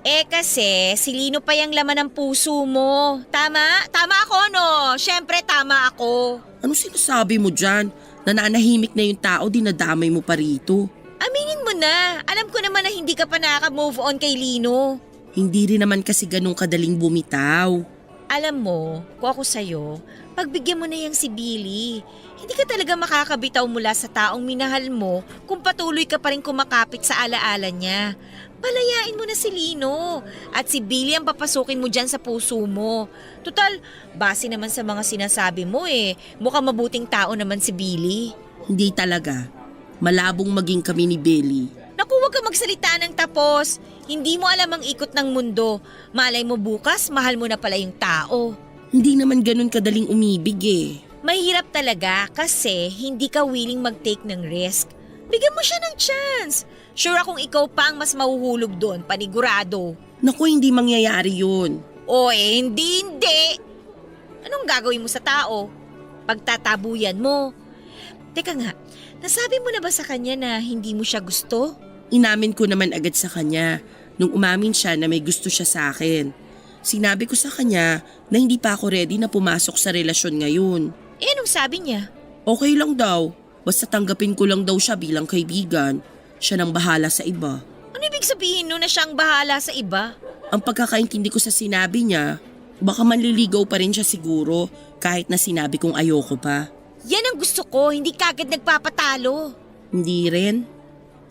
Eh kasi, si Lino pa yung laman ng puso mo. Tama? Tama ako, no? Siyempre, tama ako. Ano sinasabi mo dyan? Nananahimik na yung tao, dinadamay mo pa rito. Aminin mo na. Alam ko naman na hindi ka pa nakaka-move on kay Lino. Hindi rin naman kasi ganun kadaling bumitaw. Alam mo, kung ako sa'yo, pagbigyan mo na yang si Billy. Hindi ka talaga makakabitaw mula sa taong minahal mo kung patuloy ka pa rin kumakapit sa alaala niya. Palayain mo na si Lino at si Billy ang papasukin mo dyan sa puso mo. Total, base naman sa mga sinasabi mo mukhang mabuting tao naman si Billy. Hindi talaga. Malabong maging kami ni Billy. Naku, huwag ka magsalita ng tapos. Hindi mo alam ang ikot ng mundo. Malay mo bukas, mahal mo na pala yung tao. Hindi naman ganun kadaling umibig eh. Mahirap talaga kasi hindi ka willing mag-take ng risk. Bigyan mo siya ng chance. Sure akong ikaw pa ang mas mahuhulog doon, panigurado. Naku, hindi mangyayari yun. O hindi. Anong gagawin mo sa tao? Pagtatabuyan mo. Teka nga, nasabi mo na ba sa kanya na hindi mo siya gusto? Inamin ko naman agad sa kanya nung umamin siya na may gusto siya sa akin. Sinabi ko sa kanya na hindi pa ako ready na pumasok sa relasyon ngayon. Eh, anong sabi niya? Okay lang daw. Basta tanggapin ko lang daw siya bilang kaibigan. Siya nang bahala sa iba. Ano ibig sabihin nun na siyang bahala sa iba? Ang pagkakaintindi ko sa sinabi niya, baka manliligaw pa rin siya siguro kahit na sinabi kong ayoko pa. Yan ang gusto ko, hindi kagad nagpapatalo. Hindi rin.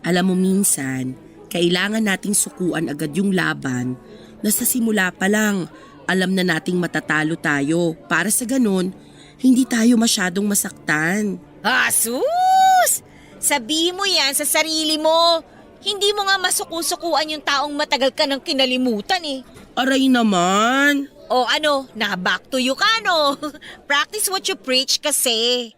Alam mo minsan, kailangan nating sukuan agad yung laban na sa simula pa lang alam na nating matatalo tayo para sa ganun, hindi tayo masyadong masaktan. Asus! Sabihin mo yan sa sarili mo. Hindi mo nga masuku-sukuan yung taong matagal ka nang kinalimutan eh. Aray naman! O ano, na-back to you ka no? Practice what you preach kasi.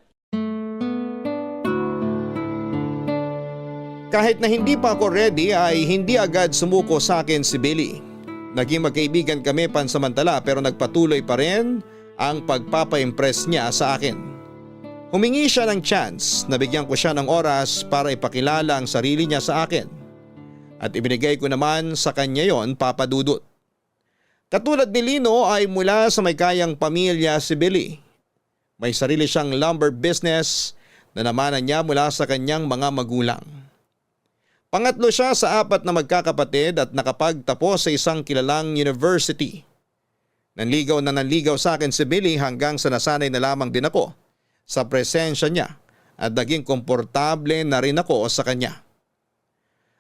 Kahit na hindi pa ako ready ay hindi agad sumuko sa akin si Billy. Naging magkaibigan kami pansamantala pero nagpatuloy pa rin ang pagpapa-impress niya sa akin. Humingi siya ng chance na bigyan ko siya ng oras para ipakilala ang sarili niya sa akin. At ibinigay ko naman sa kanya yon, Papa Dudut. Katulad ni Lino ay mula sa may kayang pamilya si Billy. May sarili siyang lumber business na namanan niya mula sa kanyang mga magulang. Pangatlo siya sa 4 na magkakapatid at nakapagtapos sa isang kilalang university. Nanligaw sa akin si Billy hanggang sa nasanay na lamang din ako sa presensya niya at naging komportable na rin ako sa kanya.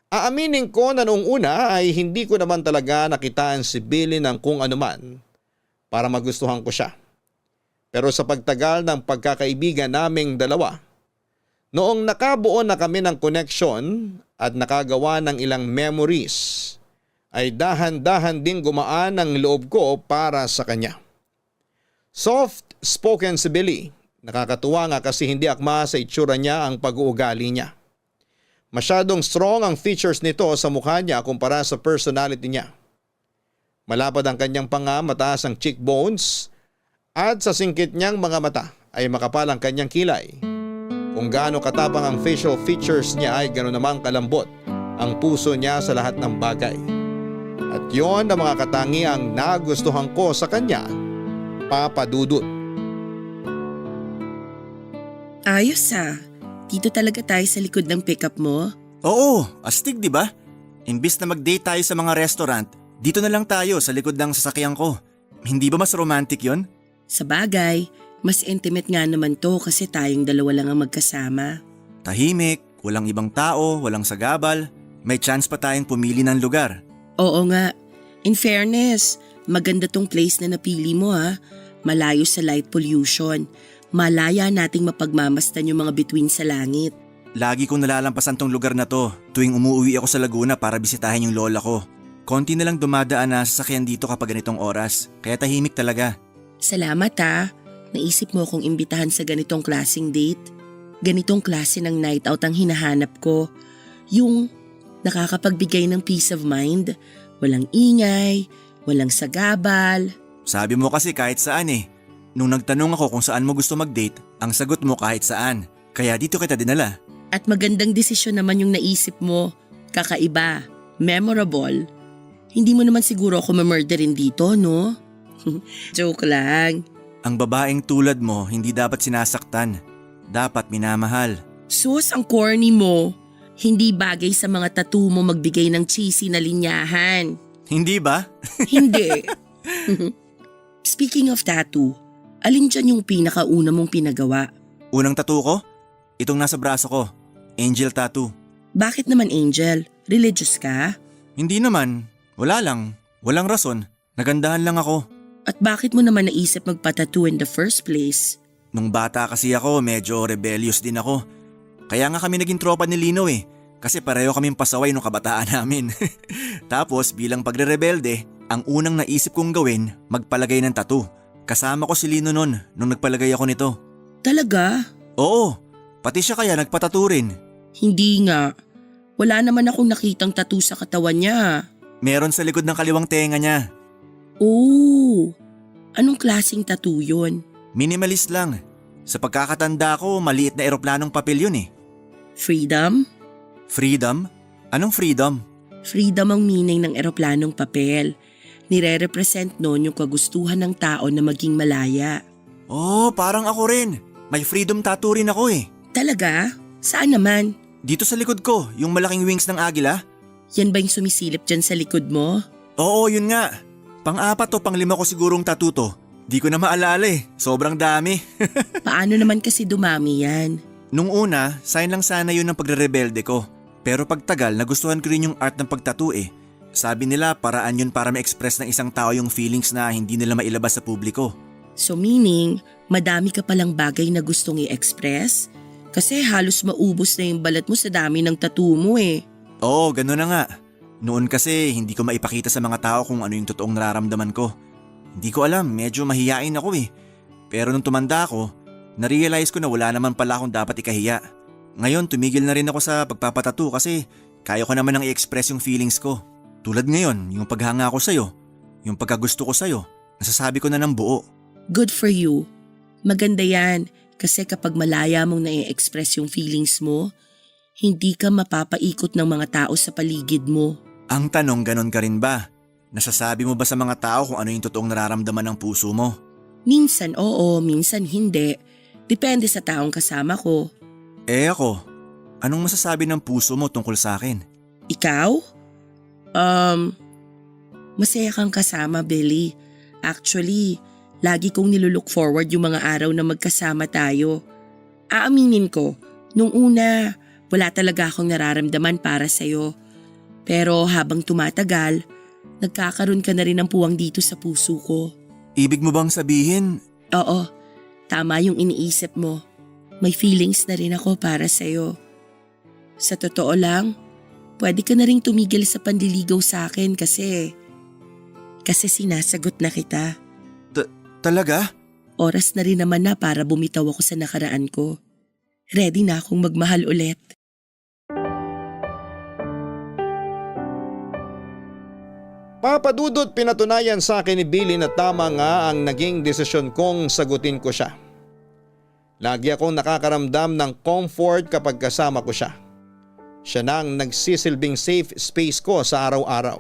Aaminin ko na noong una ay hindi ko naman talaga nakitaan si Billy ng kung anuman para magustuhan ko siya. Pero sa pagtagal ng pagkakaibigan naming dalawa, noong nakabuo na kami ng connection at nakagawa ng ilang memories, ay dahan-dahan din gumaan ang loob ko para sa kanya. Soft-spoken si Billy. Nakakatuwa nga kasi hindi akma sa itsura niya ang pag-uugali niya. Masyadong strong ang features nito sa mukha niya kumpara sa personality niya. Malapad ang kanyang panga, mataas ang cheekbones, at sa singkit niyang mga mata ay makapal ang kanyang kilay. Kung gaano katapang ang facial features niya ay gano'n namang kalambot ang puso niya sa lahat ng bagay. At yon ang mga katangiang nagustuhan ko sa kanya, Papa Dudut. Ayos Dito talaga tayo sa likod ng pickup mo? Oo, astig 'di ba? Imbis na mag-date tayo sa mga restaurant, dito na lang tayo sa likod ng sasakyan ko. Hindi ba mas romantic 'yon? Sa bagay, mas intimate nga naman to kasi tayong dalawa lang ang magkasama. Tahimik, walang ibang tao, walang sagabal. May chance pa tayong pumili ng lugar. Oo nga. In fairness, maganda tong place na napili mo Malayo sa light pollution. Malaya nating mapagmamastan yung mga bituin sa langit. Lagi kong nalalampasan tong lugar na to tuwing umuwi ako sa Laguna para bisitahin yung lola ko. Konti na lang dumadaan na sasakyan dito kapag ganitong oras, kaya tahimik talaga. Salamat Naisip mo akong imbitahan sa ganitong klaseng date. Ganitong klase ng night out ang hinahanap ko. Yung nakakapagbigay ng peace of mind. Walang ingay, walang sagabal. Sabi mo kasi kahit saan Nung nagtanong ako kung saan mo gusto mag-date, ang sagot mo kahit saan. Kaya dito kita dinala. At magandang desisyon naman yung naisip mo. Kakaiba, memorable. Hindi mo naman siguro ako mamurderin dito, no? Joke lang. Ang babaeng tulad mo hindi dapat sinasaktan. Dapat minamahal. Sus, ang corny mo. Hindi bagay sa mga tattoo mo magbigay ng cheesy na linyahan. Hindi ba? Hindi. Speaking of tattoo, alin dyan yung pinakauna mong pinagawa? Unang tattoo ko? Itong nasa braso ko. Angel tattoo. Bakit naman angel? Religious ka? Hindi naman. Wala lang. Walang rason. Nagandahan lang ako. At bakit mo naman naisip magpa-tattoo in the first place? Nung bata kasi ako, medyo rebellious din ako. Kaya nga kami naging tropa ni Lino kasi pareho kaming pasaway nung kabataan namin. Tapos bilang pagre-rebelde, ang unang naisip kong gawin, magpalagay ng tattoo. Kasama ko si Lino nung nagpalagay ako nito. Talaga? Oo, pati siya kaya nagpa-tattoo rin. Hindi nga. Wala naman akong nakitang tattoo sa katawan niya. Meron sa likod ng kaliwang tenga niya. Oh, anong klaseng tattoo yun? Minimalist lang. Sa pagkakatanda ko, maliit na eroplanong papel yun Freedom? Freedom? Anong freedom? Freedom ang meaning ng eroplanong papel. Nire-represent noon yung kagustuhan ng tao na maging malaya. Oh, parang ako rin. May freedom tattoo rin ako Talaga? Saan naman? Dito sa likod ko, yung malaking wings ng agila. Yan ba yung sumisilip dyan sa likod mo? Oo, yun nga. Pang-4 o pang-5 ko sigurong tattoo to. Di ko na maalala Sobrang dami. Paano naman kasi dumami yan? Nung una, sign lang sana yun ng pagre-rebelde ko. Pero pagtagal, nagustuhan ko rin yung art ng pagtattoo Sabi nila paraan yun para ma-express ng isang tao yung feelings na hindi nila mailabas sa publiko. So meaning, madami ka palang bagay na gustong i-express? Kasi halos maubos na yung balat mo sa dami ng tattoo mo Oo, gano'n na nga. Noon kasi hindi ko maipakita sa mga tao kung ano yung totoong nararamdaman ko. Hindi ko alam, medyo mahiyain ako Pero nung tumanda ako, na-realize ko na wala naman pala akong dapat ikahiya. Ngayon tumigil na rin ako sa pagpapatattoo kasi kaya ko naman nang i-express yung feelings ko. Tulad ngayon, yung paghanga ko sa'yo, yung pagkagusto ko sa'yo, nasasabi ko na ng buo. Good for you. Maganda yan kasi kapag malaya mong na-i-express yung feelings mo, hindi ka mapapaikot ng mga tao sa paligid mo. Ang tanong, ganon ka rin ba? Nasasabi mo ba sa mga tao kung ano yung totoong nararamdaman ng puso mo? Minsan oo, minsan hindi. Depende sa taong kasama ko. Ako, anong masasabi ng puso mo tungkol sa akin? Ikaw? Masaya kang kasama, Billy. Actually, lagi kong nilulook forward yung mga araw na magkasama tayo. Aaminin ko, nung una, wala talaga akong nararamdaman para sa'yo. Pero habang tumatagal, nagkakaroon ka na rin ng puwang dito sa puso ko. Ibig mo bang sabihin, Oo, tama yung iniisip mo. May feelings na rin ako para sa'yo. Sa totoo lang, pwede ka na rin tumigil sa panliligaw sa akin kasi sinasagot na kita. talaga? Oras na rin naman na para bumitaw ako sa nakaraan ko. Ready na akong magmahal ulit. Papadudot, pinatunayan sa akin ni Billy na tama nga ang naging desisyon kong sagutin ko siya. Lagi akong nakakaramdam ng comfort kapag kasama ko siya. Siya na ang nagsisilbing safe space ko sa araw-araw.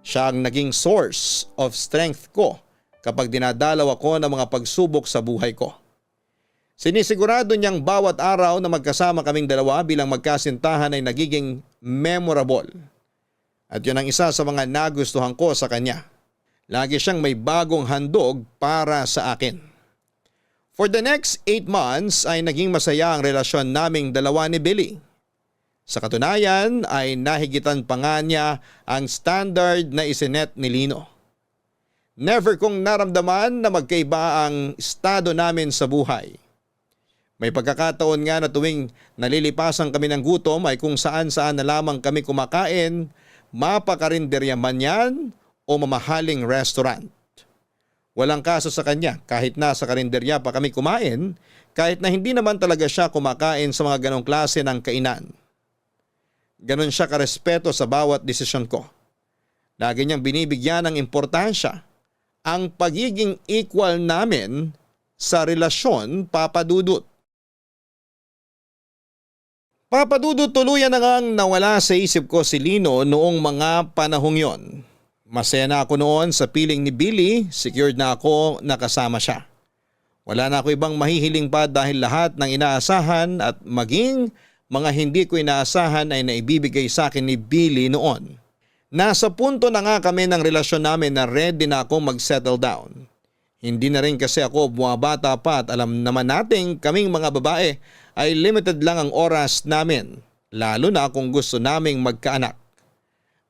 Siya ang naging source of strength ko kapag dinadalaw ako ng mga pagsubok sa buhay ko. Sinisigurado niyang bawat araw na magkasama kaming dalawa bilang magkasintahan ay nagiging memorable. At yun ang isa sa mga nagustuhan ko sa kanya. Lagi siyang may bagong handog para sa akin. For the next 8 months ay naging masaya ang relasyon naming dalawa ni Billy. Sa katunayan ay nahigitan pa nga niya ang standard na isinet ni Lino. Never kong naramdaman na magkaiba ang estado namin sa buhay. May pagkakataon nga na tuwing nalilipasan kami ng gutom ay kung saan-saan na lamang kami kumakain, mapakarinderya man yan o mamahaling restaurant. Walang kaso sa kanya kahit nasa karinderya pa kami kumain, kahit na hindi naman talaga siya kumakain sa mga ganong klase ng kainan. Ganon siya karespeto sa bawat desisyon ko. Lagi niyang binibigyan ng importansya ang pagiging equal namin sa relasyon, Papa Dudut. Papa Dudut, tuluyan na ngang nawala sa isip ko si Lino noong mga panahong yon. Masaya na ako noon sa piling ni Billy, secured na ako na kasama siya. Wala na ako ibang mahihiling pa dahil lahat ng inaasahan at maging mga hindi ko inaasahan ay naibibigay sa akin ni Billy noon. Nasa punto na nga kami ng relasyon namin na ready na akong mag-settle down. Hindi na rin kasi ako bumabata pa at alam naman nating kaming mga babae ay limited lang ang oras namin, lalo na kung gusto naming magkaanak.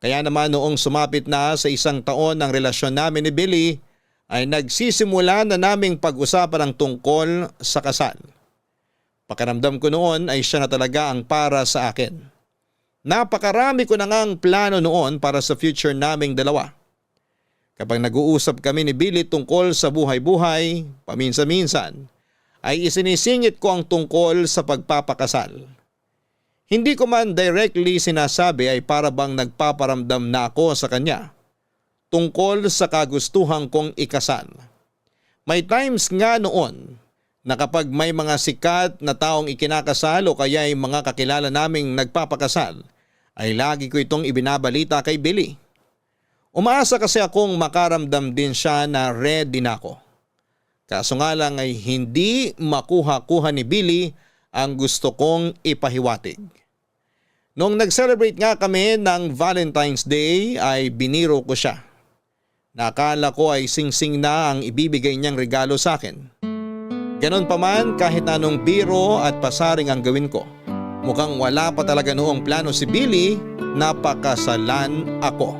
Kaya naman noong sumapit na sa 1 taon ng relasyon namin ni Billy ay nagsisimula na naming pag-usapan ang tungkol sa kasal. Pakiramdam ko noon ay siya na talaga ang para sa akin. Napakarami ko na ngang plano noon para sa future naming dalawa. Kapag nag-uusap kami ni Billy tungkol sa buhay-buhay, paminsan-minsan, ay isinisingit ko ang tungkol sa pagpapakasal. Hindi ko man directly sinasabi ay para bang nagpaparamdam na ako sa kanya tungkol sa kagustuhan kong ikasal. May times nga noon na kapag may mga sikat na taong ikinakasal o kaya ay mga kakilala naming nagpapakasal, ay lagi ko itong ibinabalita kay Billy. Umaasa kasi akong makaramdam din siya na ready na ako. Kaso nga lang ay hindi makuha-kuha ni Billy ang gusto kong ipahiwatig. Noong nag-celebrate nga kami ng Valentine's Day ay biniro ko siya. Nakala ko ay sing-sing na ang ibibigay niyang regalo sa akin. Ganon pa man, kahit anong biro at pasaring ang gawin ko, mukhang wala pa talaga noong plano si Billy na pakasalan ako.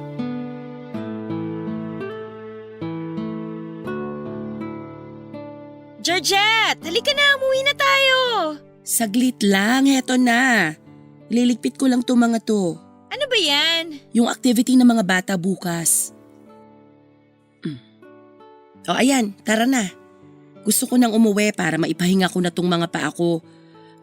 Georgette, halika na, umuwi na tayo. Saglit lang, heto na. Liligpit ko lang to mga to. Ano ba yan? Yung activity ng mga bata bukas. O ayan, tara na. Gusto ko nang umuwi para maipahinga ko na tong mga paa ko.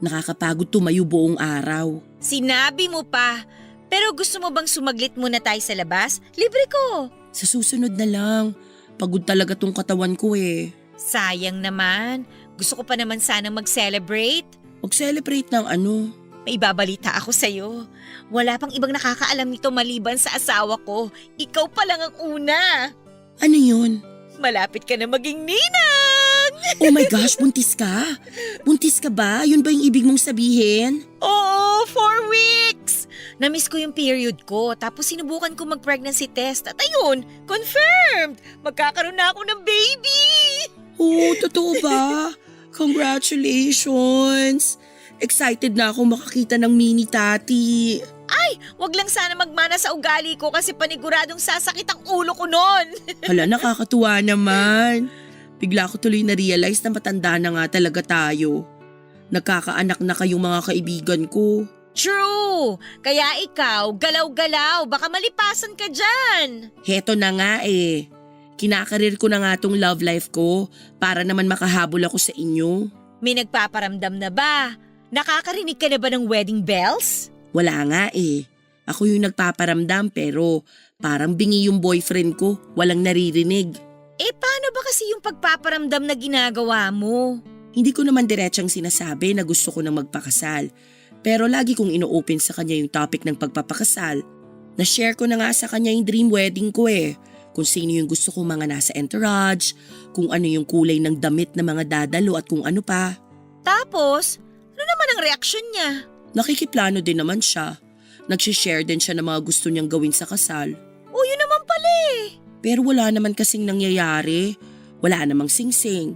Nakakapagod tumayo buong araw. Sinabi mo pa. Pero gusto mo bang sumaglit muna tayo sa labas? Libre ko. Sa susunod na lang. Pagod talaga tong katawan ko eh. Sayang naman. Gusto ko pa naman sana mag-celebrate. Mag-celebrate ng ano? May ibabalita ako sa'yo. Wala pang ibang nakakaalam nito maliban sa asawa ko. Ikaw pa lang ang una. Ano yun? Malapit ka na maging ninang! Oh my gosh, buntis ka? Buntis ka ba? Yun ba yung ibig mong sabihin? Oo, 4 weeks! Namiss ko yung period ko, tapos sinubukan ko mag-pregnancy test at ayun, confirmed! Magkakaroon na ako ng baby! Oh, totoo ba? Congratulations! Excited na ako makakita ng mini tati. Ay, Wag lang sana magmana sa ugali ko kasi paniguradong sasakit ang ulo ko nun. Hala, nakakatuwa naman. Bigla ko tuloy na-realize na matanda na nga talaga tayo. Nagkakaanak na kayong mga kaibigan ko. True! Kaya ikaw, galaw-galaw, baka malipasan ka dyan. Heto na nga eh. Kinakarir ko na nga tong love life ko para naman makahabol ako sa inyo. May nagpaparamdam na ba? Nakakarinig ka na ba ng wedding bells? Wala nga eh. Ako yung nagpaparamdam pero parang bingi yung boyfriend ko, walang naririnig. Eh paano ba kasi yung pagpaparamdam na ginagawa mo? Hindi ko naman diretsang sinasabi na gusto ko nang magpakasal. Pero lagi kong ino-open sa kanya yung topic ng pagpapakasal. Na-share ko na nga sa kanya yung dream wedding ko eh. Kung sino yung gusto kong mga nasa entourage, kung ano yung kulay ng damit na mga dadalo at kung ano pa. Tapos, ano naman ang reaksyon niya? Nakikiplano din naman siya. Nagsishare din siya ng mga gusto niyang gawin sa kasal. O yun naman pala eh. Pero wala naman kasing nangyayari. Wala namang singsing.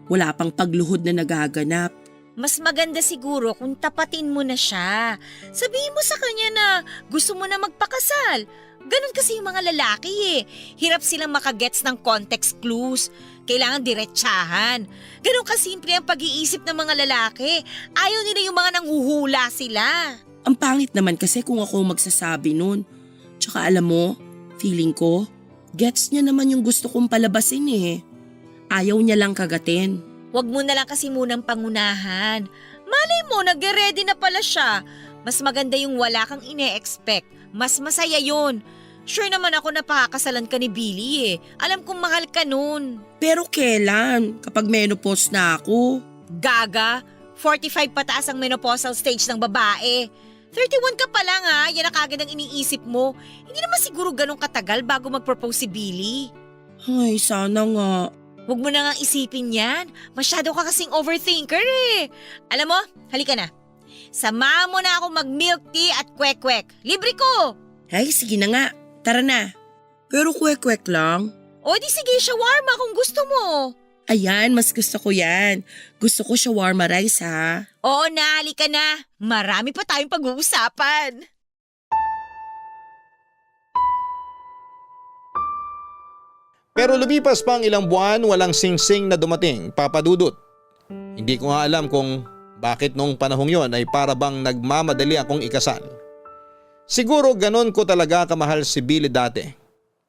Wala pang pagluhod na nagaganap. Mas maganda siguro kung tapatin mo na siya. Sabihin mo sa kanya na gusto mo na magpakasal. Ganon kasi yung mga lalaki eh. Hirap silang makagets ng context clues. Kailangan diretsahan. Ganon kasimple ang pag-iisip ng mga lalaki. Ayaw nila yung mga nanghuhula sila. Ang pangit naman kasi kung ako magsasabi nun. Tsaka alam mo, feeling ko, gets niya naman yung gusto kong palabasin eh. Ayaw niya lang kagatin. Huwag mo na lang kasi munang pangunahan. Malay mo, nag-ready na pala siya. Mas maganda yung wala kang ine-expect. Mas masaya yun. Sure naman ako na pakakasalan ka ni Billy eh. Alam kong mahal ka nun. Pero kailan? Kapag menopause na ako? Gaga, 45 pataas ang menopausal stage ng babae. 31 ka pa lang ha, yan ang kagad ang iniisip mo. Hindi naman siguro ganun katagal bago mag-propose si Billy. Ay, sana nga. Huwag mo na nga isipin yan. Masyado ka kasing overthinker eh. Alam mo, halika na. Samahan mo na ako mag-milk tea at kwek-kwek. Libre ko! Ay, sige na nga. Tara na. Pero kwek-kwek lang. O di sige, shawarma kung gusto mo. Ayan, mas gusto ko yan. Gusto ko shawarma rice ha. Oo na, halika na. Marami pa tayong pag-uusapan. Pero lumipas pa ang ilang buwan, walang singsing na dumating, Papa Dudut. Hindi ko nga alam kung bakit noong panahong yon ay para bang nagmamadali akong ikasal. Siguro ganon ko talaga kamahal si Billy dati.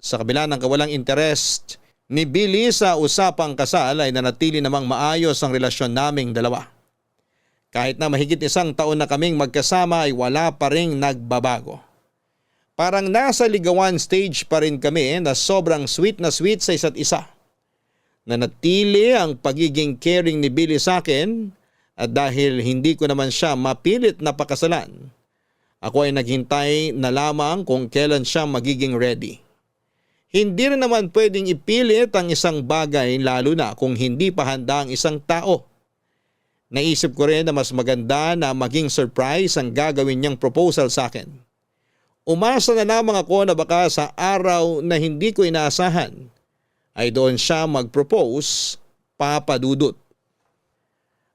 Sa kabila ng kawalang interest ni Billy sa usapang kasal ay nanatili namang maayos ang relasyon naming dalawa. Kahit na mahigit 1 taon na kaming magkasama ay wala pa ring nagbabago. Parang nasa ligawan stage pa rin kami na sobrang sweet na sweet sa isa't isa. Nanatili ang pagiging caring ni Billy sa akin at dahil hindi ko naman siya mapilit na pakasalan, ako ay naghintay na lamang kung kailan siya magiging ready. Hindi rin naman pwedeng ipilit ang isang bagay lalo na kung hindi pa handa ang isang tao. Naisip ko rin na mas maganda na maging surprise ang gagawin niyang proposal sa akin. Umasa na lamang ako na baka sa araw na hindi ko inaasahan ay doon siya mag-propose, Papa Dudut.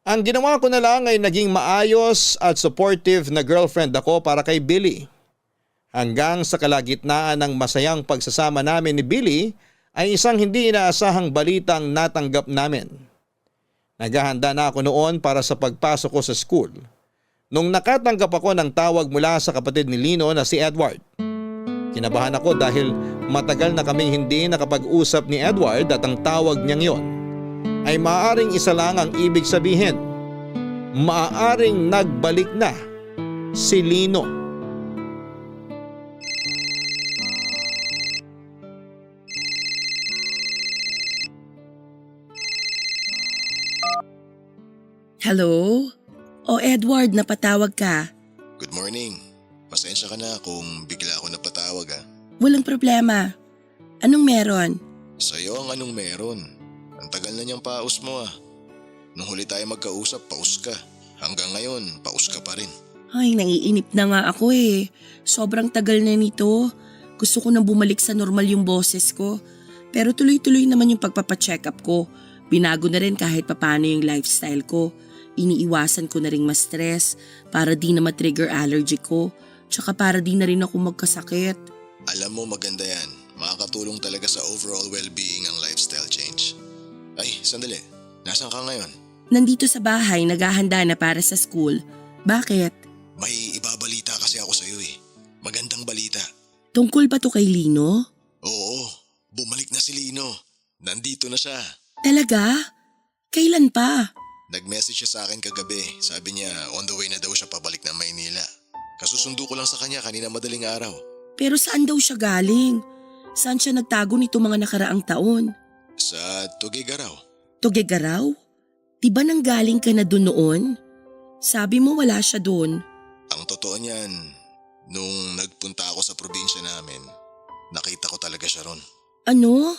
Ang ginawa ko na lang ay naging maayos at supportive na girlfriend ako para kay Billy. Hanggang sa kalagitnaan ng masayang pagsasama namin ni Billy ay isang hindi inaasahang balitang natanggap namin. Naghahanda na ako noon para sa pagpasok ko sa school. Nung nakatanggap ako ng tawag mula sa kapatid ni Lino na si Edward. Kinabahan ako dahil matagal na kaming hindi nakapag-usap ni Edward at ang tawag niyang yon ay maaaring isa lang ang ibig sabihin. Maaaring nagbalik na si Lino. Hello? O Edward, napatawag ka. Good morning. Pasensya ka na kung bigla ako napatawag ha. Walang problema. Anong meron? Sa'yo ang anong meron. Ang tagal na niyang paus mo ah. Nung huli tayo magkausap, paus ka. Hanggang ngayon, paus ka pa rin. Ay, nangiinip na nga ako eh. Sobrang tagal na nito. Gusto ko nang bumalik sa normal yung boses ko. Pero tuloy-tuloy naman yung pagpapacheck up ko. Binago na rin kahit papano yung lifestyle ko. Iniiwasan ko na ring ma-stress para di na ma-trigger allergy ko. Tsaka para di na rin ako magkasakit. Alam mo, maganda yan. Makakatulong talaga sa overall well-being ang lifestyle change. Ay, sandali. Nasaan ka ngayon? Nandito sa bahay, naghahanda na para sa school. Bakit? May ibabalita kasi ako sa'yo eh. Magandang balita. Tungkol ba to kay Lino? Oo, bumalik na si Lino. Nandito na siya. Talaga? Kailan pa? Nag-message siya sa akin kagabi. Sabi niya on the way na daw siya pabalik ng Maynila. Kasusundo ko lang sa kanya kanina madaling araw. Pero saan daw siya galing? Saan siya nagtago nito mga nakaraang taon? Sa Tugigaraw. Tugigaraw? Di ba nanggaling ka na doon noon? Sabi mo wala siya doon. Ang totoo niyan, nung nagpunta ako sa probinsya namin, nakita ko talaga siya ron. Ano?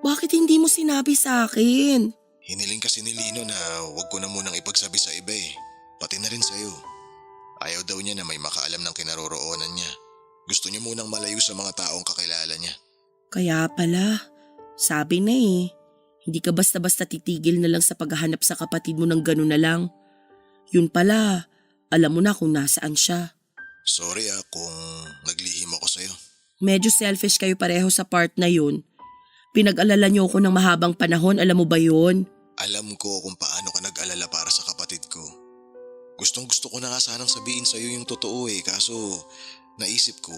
Bakit hindi mo sinabi sa akin? Hiniling kasi ni Lino na wag ko na munang ipagsabi sa iba eh. Pati na rin sa'yo. Ayaw daw niya na may makaalam ng kinaroroonan niya. Gusto niya munang malayo sa mga taong kakilala niya. Kaya pala, sabi na eh. Hindi ka basta-basta titigil na lang sa paghahanap sa kapatid mo ng gano'n na lang. Yun pala, alam mo na kung nasaan siya. Sorry kung naglihim ako sa'yo. Medyo selfish kayo pareho sa part na yun. Pinag-alala niyo ako ng mahabang panahon, alam mo ba yun? Alam ko kung paano ka nag-alala para sa kapatid ko. Gustong-gusto ko na nga sanang sabihin sa'yo yung totoo eh, kaso naisip ko,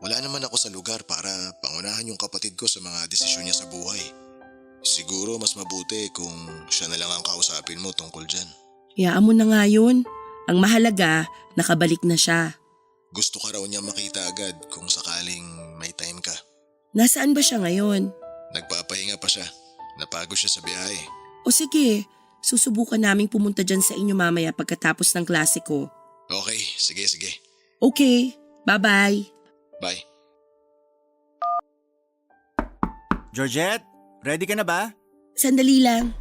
wala naman ako sa lugar para pangunahan yung kapatid ko sa mga desisyon niya sa buhay. Siguro mas mabuti kung siya na lang ang kausapin mo tungkol dyan. Hayaan mo na nga yun. Ang mahalaga, nakabalik na siya. Gusto ka raw niya makita agad kung sakaling may time ka. Nasaan ba siya ngayon? Nagpapahinga pa siya. Napagod siya sa biyahe. O sige, susubukan naming pumunta dyan sa inyo mamaya pagkatapos ng klase ko. Okay, sige. Okay, bye-bye. Bye. Georgette, ready ka na ba? Sandali lang.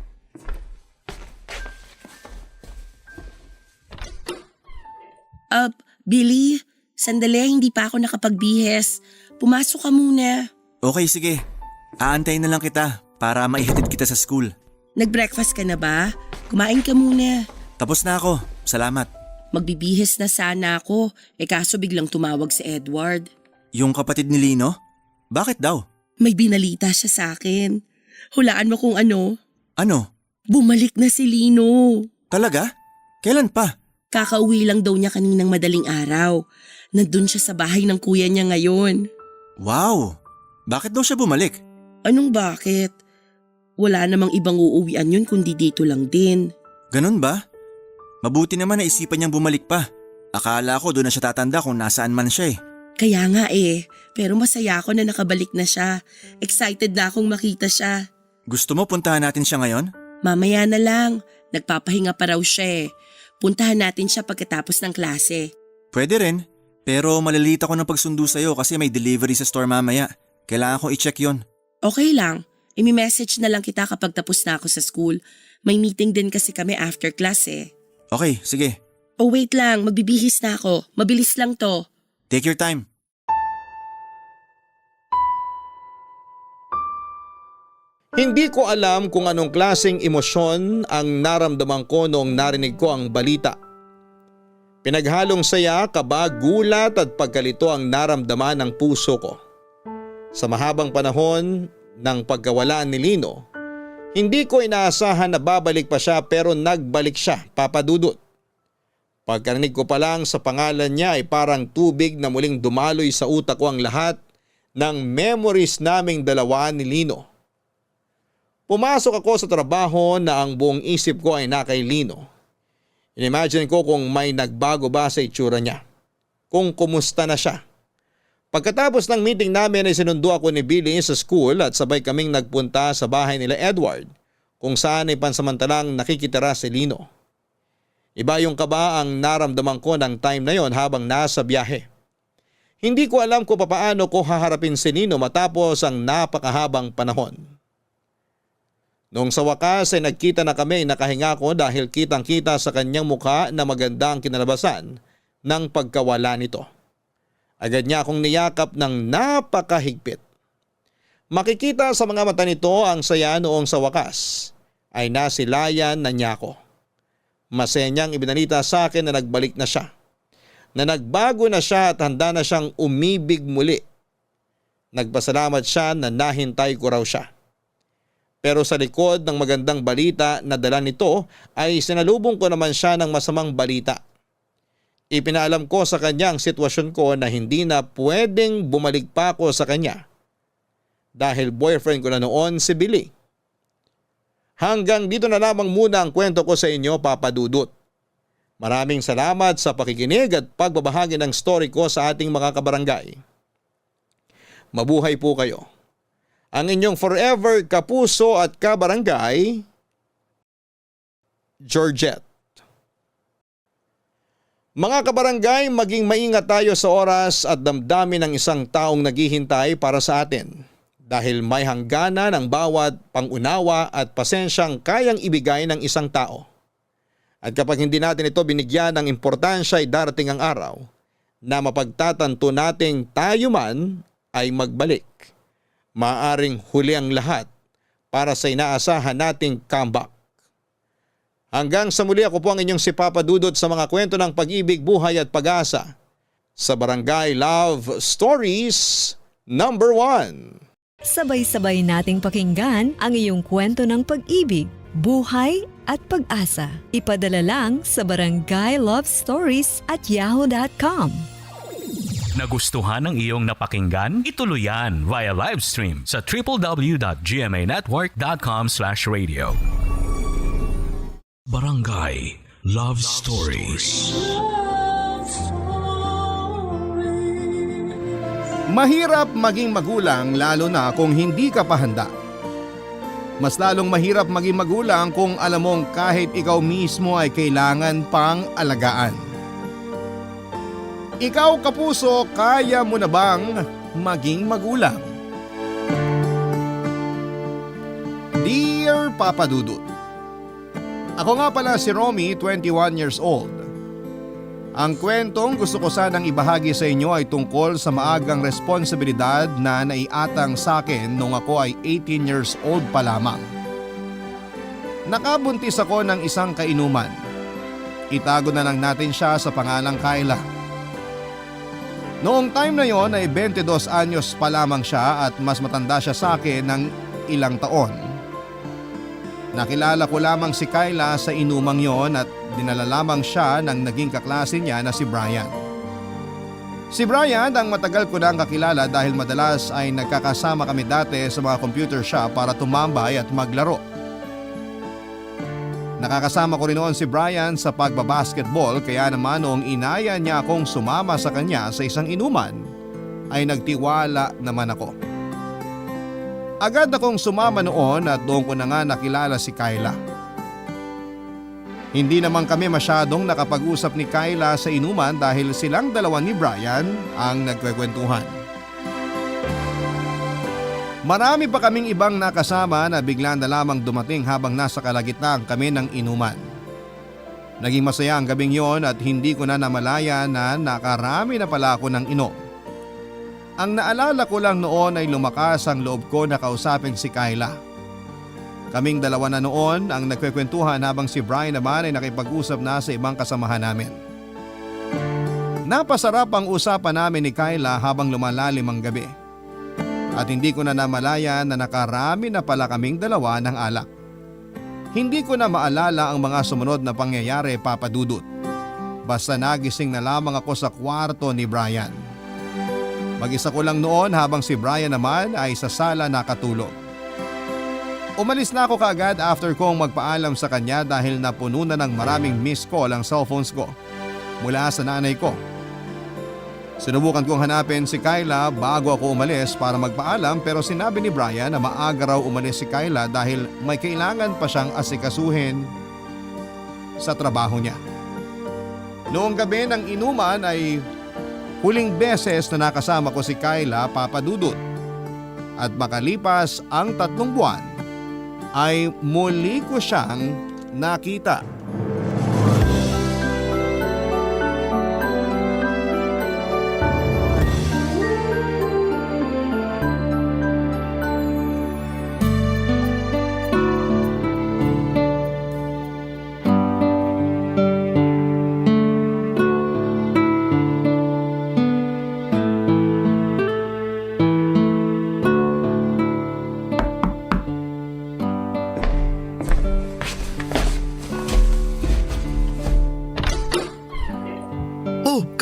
Billy, sandali, hindi pa ako nakapagbihes. Pumasok ka muna. Okay, sige. Aantayin na lang kita para maihatid kita sa school. Nag-breakfast ka na ba? Kumain ka muna. Tapos na ako. Salamat. Magbibihes na sana ako, kaso biglang tumawag si Edward. Yung kapatid ni Lino? Bakit daw? May binalita siya sa akin. Hulaan mo kung ano? Ano? Bumalik na si Lino. Talaga? Kailan pa? Kakauwi lang daw niya kaninang madaling araw. Nandun siya sa bahay ng kuya niya ngayon. Wow! Bakit daw siya bumalik? Anong bakit? Wala namang ibang uuwian yun kundi dito lang din. Ganun ba? Mabuti naman na isipan niyang bumalik pa. Akala ko doon na siya tatanda kung nasaan man siya eh. Kaya nga pero masaya ako na nakabalik na siya. Excited na akong makita siya. Gusto mo puntahan natin siya ngayon? Mamaya na lang, nagpapahinga pa raw siya eh. Puntahan natin siya pagkatapos ng klase. Pwede rin, pero malalita ko ng pagsundo sa'yo kasi may delivery sa store mamaya. Kailangan ko i-check yon. Okay lang, imi-message na lang kita kapag tapos na ako sa school. May meeting din kasi kami after class eh. Okay, sige. Oh wait lang, magbibihis na ako. Mabilis lang to. Take your time. Hindi ko alam kung anong klaseng emosyon ang naramdaman ko noong narinig ko ang balita. Pinaghalong saya, kaba, gulat at pagkalito ang naramdaman ng puso ko. Sa mahabang panahon ng pagkawala ni Lino, hindi ko inaasahan na babalik pa siya pero nagbalik siya, Papa Dudut. Pagkarinig ko pa lang sa pangalan niya ay parang tubig na muling dumaloy sa utak ko ang lahat ng memories naming dalawa ni Lino. Pumasok ako sa trabaho na ang buong isip ko ay na kay Lino. Inimagine ko kung may nagbago ba sa itsura niya. Kung kumusta na siya. Pagkatapos ng meeting namin ay sinundo ako ni Billy sa school at sabay kaming nagpunta sa bahay nila Edward kung saan ay pansamantalang nakikitira si Lino. Iba yung kaba ang naramdaman ko ng time na yon habang nasa biyahe. Hindi ko alam kung paano ko haharapin si Lino matapos ang napakahabang panahon. Noong sa wakas ay nagkita na kami, nakahinga ko dahil kitang-kita sa kanyang mukha na maganda ang kinalabasan ng pagkawala nito. Agad niya akong niyakap ng napakahigpit. Makikita sa mga mata nito ang saya noong sa wakas ay nasilayan na niya ako. Masaya niyang ibinalita sa akin na nagbalik na siya. na nagbago na siya at handa na siyang umibig muli. Nagpasalamat siya na nahintay ko raw siya. Pero sa likod ng magandang balita na dala nito ay sinalubong ko naman siya ng masamang balita. Ipinaalam ko sa kanya ang sitwasyon ko na hindi na pwedeng bumalik pa ako sa kanya dahil boyfriend ko na noon si Billy. Hanggang dito na lamang muna ang kwento ko sa inyo, Papa Dudut. Maraming salamat sa pakikinig at pagbabahagi ng story ko sa ating mga kabarangay. Mabuhay po kayo. Ang inyong forever kapuso at kabarangay, Georgette. Mga kabarangay, maging maingat tayo sa oras at damdamin ng isang taong naghihintay para sa atin. Dahil may hangganan ang bawat pangunawa at pasensyang kayang ibigay ng isang tao. At kapag hindi natin ito binigyan ng importansya ay darating ang araw na mapagtatanto nating tayo man ay magbalik. Maaring huli ang lahat para sa inaasahan nating comeback. Hanggang sa muli, ako po ang inyong si Papa Dudut sa mga kwento ng pag-ibig, buhay at pag-asa sa Barangay Love Stories number 1. Sabay-sabay nating pakinggan ang iyong kwento ng pag-ibig, buhay at pag-asa. Ipadala lang sa barangaylovestories@yahoo.com. Nagustuhan ng iyong napakinggan? Ituloy yan via live stream sa www.gmanetwork.com/radio. Barangay Love Stories. Love Stories. Mahirap maging magulang lalo na kung hindi ka pa handa. Mas lalong mahirap maging magulang kung alam mong kahit ikaw mismo ay kailangan pang alagaan. Ikaw, kapuso, kaya mo na bang maging magulang? Dear Papa Dudut, ako nga pala si Romy, 21 years old. Ang kwentong gusto ko sanang ibahagi sa inyo ay tungkol sa maagang responsibilidad na naiatang sa akin nung ako ay 18 years old pa lamang. Nakabuntis ako ng isang kainuman. Itago na lang natin siya sa pangalang Kyla. Noong time na yon ay 22 anyos pa lamang siya at mas matanda siya sa akin ng ilang taon. Nakilala ko lamang si Kyla sa inumang yon at dinala lamang siya ng naging kaklase niya na si Brian. Si Brian ang matagal ko nang kakilala dahil madalas ay nagkakasama kami dati sa mga computer shop para tumambay at maglaro. Nakakasama ko rin noon si Brian sa pagbabasketball kaya naman noong inaya niya akong sumama sa kanya sa isang inuman ay nagtiwala naman ako. Agad akong sumama noon at doon ko na nga nakilala si Kyla. Hindi naman kami masyadong nakapag-usap ni Kyla sa inuman dahil silang dalawa ni Brian ang nagkwekwentuhan. Marami pa kaming ibang nakasama na bigla na lamang dumating habang nasa kalagitnaan kami ng inuman. Naging masaya ang gabing yon at hindi ko na namalaya na nakarami na pala ako ng inom. Ang naalala ko lang noon ay lumakas ang loob ko na kausapin si Kyla. Kaming dalawa na noon ang nagkwekwentuhan habang si Brian naman ay nakipag-usap na sa ibang kasamahan namin. Napasarap ang usapan namin ni Kyla habang lumalalim ang gabi. At hindi ko na namalaya na nakarami na pala kaming dalawa ng alak. Hindi ko na maalala ang mga sumunod na pangyayari, Papa Dudut. Basta nagising na lamang ako sa kwarto ni Brian. Mag-isa ko lang noon habang si Brian naman ay sa sala nakatulog. Umalis na ako kaagad after kong magpaalam sa kanya dahil napuno na ng maraming missed call ang cellphones ko mula sa nanay ko. Sinubukan kong hanapin si Kyla bago ako umalis para magpaalam pero sinabi ni Brian na maaga raw umalis si Kyla dahil may kailangan pa siyang asikasuhin sa trabaho niya. Noong gabi ng inuman ay huling beses na nakasama ko si Kyla, Papa Dudut. At makalipas ang 3 buwan ay muli ko siyang nakita.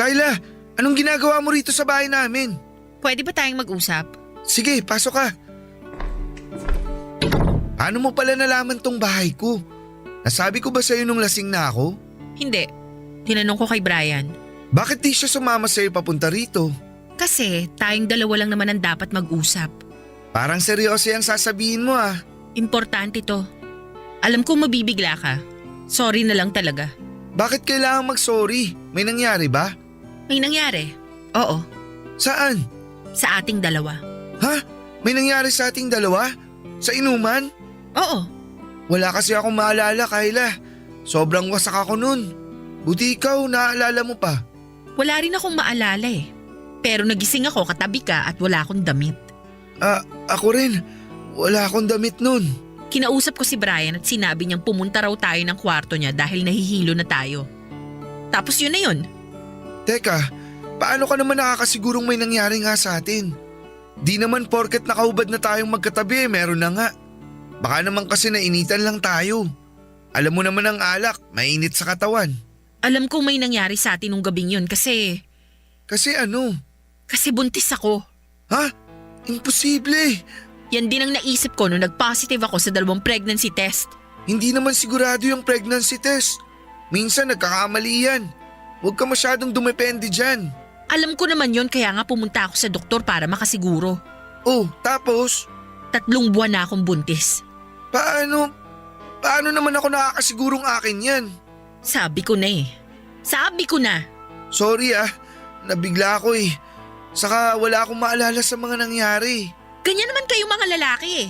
Kyla, anong ginagawa mo rito sa bahay namin? Pwede ba tayong mag-usap? Sige, pasok ka. Paano mo pala nalaman tong bahay ko? Nasabi ko ba sa'yo nung lasing na ako? Hindi. Tinanong ko kay Brian. Bakit di siya sumama sa'yo papunta rito? Kasi tayong dalawa lang naman ang dapat mag-usap. Parang seryoso yung sasabihin mo ah. Importante to. Alam ko mabibigla ka. Sorry na lang talaga. Bakit kailangan mag-sorry? May nangyari ba? May nangyari. Oo. Saan? Sa ating dalawa. Ha? May nangyari sa ating dalawa? Sa inuman? Oo. Wala kasi akong maalala, Kyla. Sobrang wasak ako nun. Buti ikaw, naaalala mo pa. Wala rin akong maalala eh. Pero nagising ako katabi ka at wala akong damit. Ako rin. Wala akong damit nun. Kinausap ko si Brian at sinabi niyang pumunta raw tayo ng kwarto niya dahil nahihilo na tayo. Tapos yun na yun. Teka, paano ka naman nakakasigurong may nangyari nga sa atin? Di naman porket nakahubad na tayong magkatabi, meron na nga. Baka naman kasi nainitan lang tayo. Alam mo naman ang alak, mainit sa katawan. Alam kong may nangyari sa atin nung gabing yun kasi… Kasi ano? Kasi buntis ako. Ha? Imposible. Yan din ang naisip ko nung nag-positive ako sa 2 pregnancy test. Hindi naman sigurado yung pregnancy test. Minsan nagkakamali yan. Huwag ka masyadong dumepende dyan. Alam ko naman yon kaya nga pumunta ako sa doktor para makasiguro. Oh, tapos? 3 buwan na akong buntis. Paano? Paano naman ako nakakasigurong akin yan? Sabi ko na eh. Sabi ko na. Sorry nabigla ako eh. Saka wala akong maalala sa mga nangyari. Ganyan naman kayong mga lalaki eh.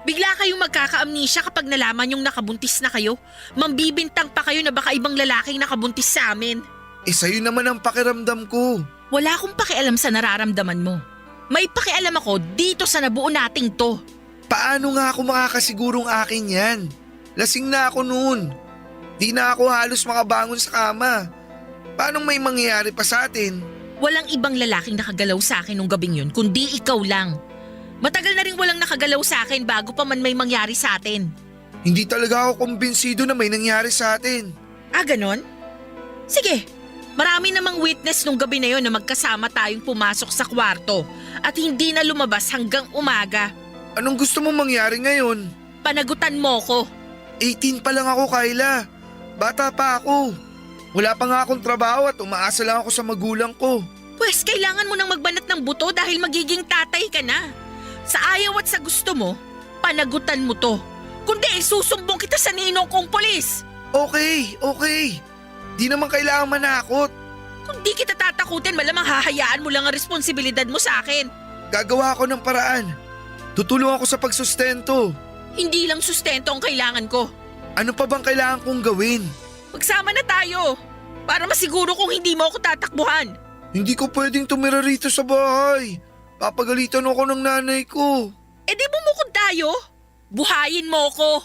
Bigla kayong magkaka-amnesia kapag nalaman yung nakabuntis na kayo. Mambibintang pa kayo na baka ibang lalaking nakabuntis sa amin. Sa'yo naman ang pakiramdam ko. Wala akong pakialam sa nararamdaman mo. May pakialam ako dito sa nabuo nating to. Paano nga ako makakasigurong akin yan? Lasing na ako noon. Di na ako halos makabangon sa kama. Paano may mangyayari pa sa atin? Walang ibang lalaking nakagalaw sa akin nung gabing yun, kundi ikaw lang. Matagal na rin walang nakagalaw sa akin bago pa man may mangyari sa atin. Hindi talaga ako kumbinsido na may nangyari sa atin. Ganon? Sige, marami namang witness nung gabi na yon na magkasama tayong pumasok sa kwarto at hindi na lumabas hanggang umaga. Anong gusto mong mangyari ngayon? Panagutan mo ko. 18 pa lang ako, Kyla. Bata pa ako. Wala pa nga akong trabaho at umaasa lang ako sa magulang ko. Pwes, kailangan mo nang magbanat ng buto dahil magiging tatay ka na. Sa ayaw at sa gusto mo, panagutan mo to. Kundi susumbong kita sa ninong kong polis. Okay. Di naman kailangan manakot. Kung di kita tatakutin, malamang hahayaan mo lang ang responsibilidad mo sa akin. Gagawa ako ng paraan. Tutulong ako sa pagsustento. Hindi lang sustento ang kailangan ko. Ano pa bang kailangan kong gawin? Magsama na tayo para masiguro kung hindi mo ako tatakbuhan. Hindi ko pwedeng tumira rito sa bahay. Papagalitan ako ng nanay ko. Di bumukod tayo. Buhayin mo ko.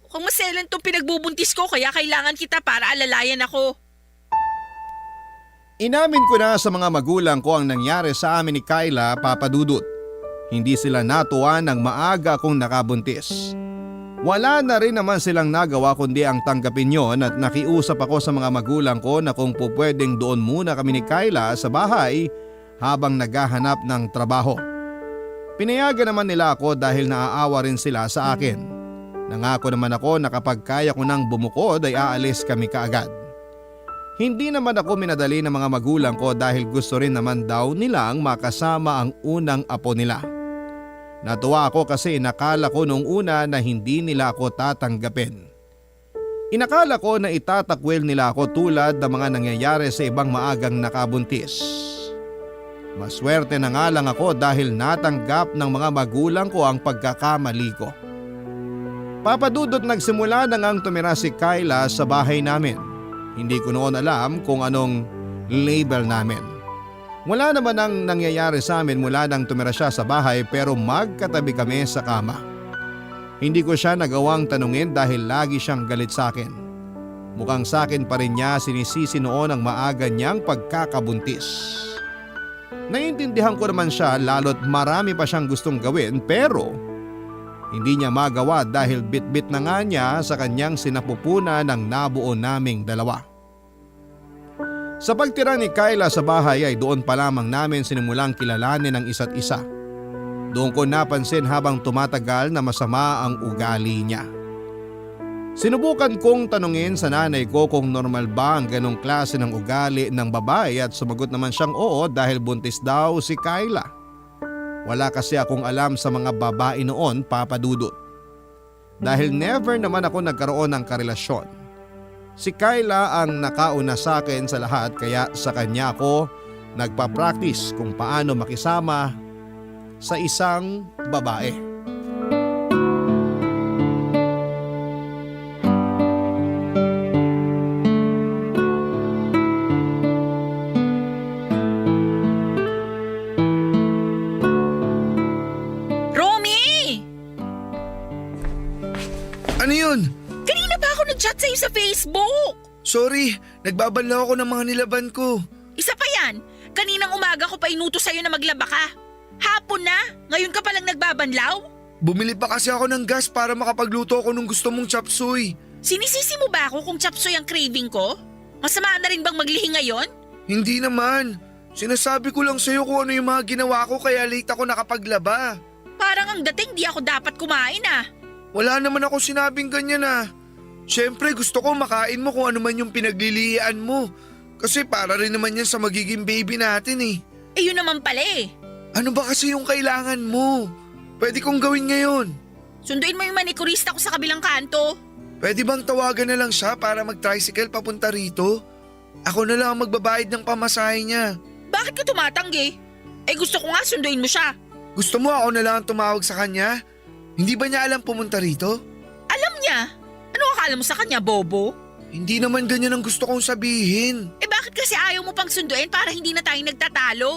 Mukhang maselan tong pinagbubuntis ko kaya kailangan kita para alalayan ako. Inamin ko na sa mga magulang ko ang nangyari sa amin ni Kyla, Papa Dudut. Hindi sila natuwa ng maaga kong nakabuntis. Wala na rin naman silang nagawa kundi ang tanggapin yon at nakiusap ako sa mga magulang ko na kung pupwedeng doon muna kami ni Kyla sa bahay habang naghahanap ng trabaho. Pinayagan naman nila ako dahil naaawa rin sila sa akin. Nangako naman ako na kapag kaya ko nang bumukod ay aalis kami kaagad. Hindi naman ako minadali ng mga magulang ko dahil gusto rin naman daw nilang makasama ang unang apo nila. Natuwa ako kasi inakala ko noong una na hindi nila ako tatanggapin. Inakala ko na itatakwil nila ako tulad ng mga nangyayari sa ibang maagang nakabuntis. Maswerte na nga lang ako dahil natanggap ng mga magulang ko ang pagkakamali ko. Papadudot nagsimula na ngang tumira si Kyla sa bahay namin. Hindi ko noon alam kung anong label namin. Wala naman ang nangyayari sa amin mula nang tumira siya sa bahay pero magkatabi kami sa kama. Hindi ko siya nagawang tanungin dahil lagi siyang galit sa akin. Mukhang sa akin pa rin niya sinisisi noon ang maaga niyang pagkakabuntis. Naiintindihan ko naman siya lalo't marami pa siyang gustong gawin pero hindi niya magawa dahil bit-bit na nga niya sa kanyang sinapupunan ng nabuo naming dalawa. Sa pagtira ni Kyla sa bahay ay doon pa lamang namin sinimulang kilalanin ang isa't isa. Doon ko napansin habang tumatagal na masama ang ugali niya. Sinubukan kong tanungin sa nanay ko kung normal ba ang ganong klase ng ugali ng babae at sumagot naman siyang oo dahil buntis daw si Kyla. Wala kasi akong alam sa mga babae noon, Papa Dudut. Dahil never naman ako nagkaroon ng karelasyon. Si Kyla ang nakauna sa akin sa lahat kaya sa kanya ako nagpa-practice kung paano makisama sa isang babae. Romy! Ano yun? Kanina pa ako nag-chat sa'yo sa Facebook. Sorry, nagbabanlaw ako ng mga nilaban ko. Isa pa yan. Kaninang umaga ko pa inutos sa'yo na maglaba ka. Hapon na, ngayon ka palang nagbabanlaw? Bumili pa kasi ako ng gas para makapagluto ako nung gusto mong chop suey. Sinisisi mo ba ako kung chapsoy ang craving ko? Masama na rin bang maglihi ngayon? Hindi naman. Sinasabi ko lang sa'yo kung ano yung mga ginawa ko kaya late ako nakapaglaba. Parang ang dating di ako dapat kumain ah. Wala naman ako sinabing ganyan ah. Siyempre gusto ko makain mo kung ano man yung pinaglilihian mo. Kasi para rin naman yan sa magiging baby natin eh. Eh yun naman pala eh. Ano ba kasi yung kailangan mo? Pwede kong gawin ngayon. Sunduin mo yung manikurista ko sa kabilang kanto. Pwede bang tawagan na lang siya para mag-tricycle papunta rito? Ako na lang ang magbabayad ng pamasahe niya. Bakit ka tumatanggi? Eh gusto ko nga sunduin mo siya. Gusto mo ako na lang ang tumawag sa kanya? Hindi ba niya alam pumunta rito? Alam niya. Ano akala mo sa kanya, bobo? Hindi naman ganyan ang gusto kong sabihin. Eh bakit kasi ayaw mo pang sunduin para hindi na tayo nagtatalo?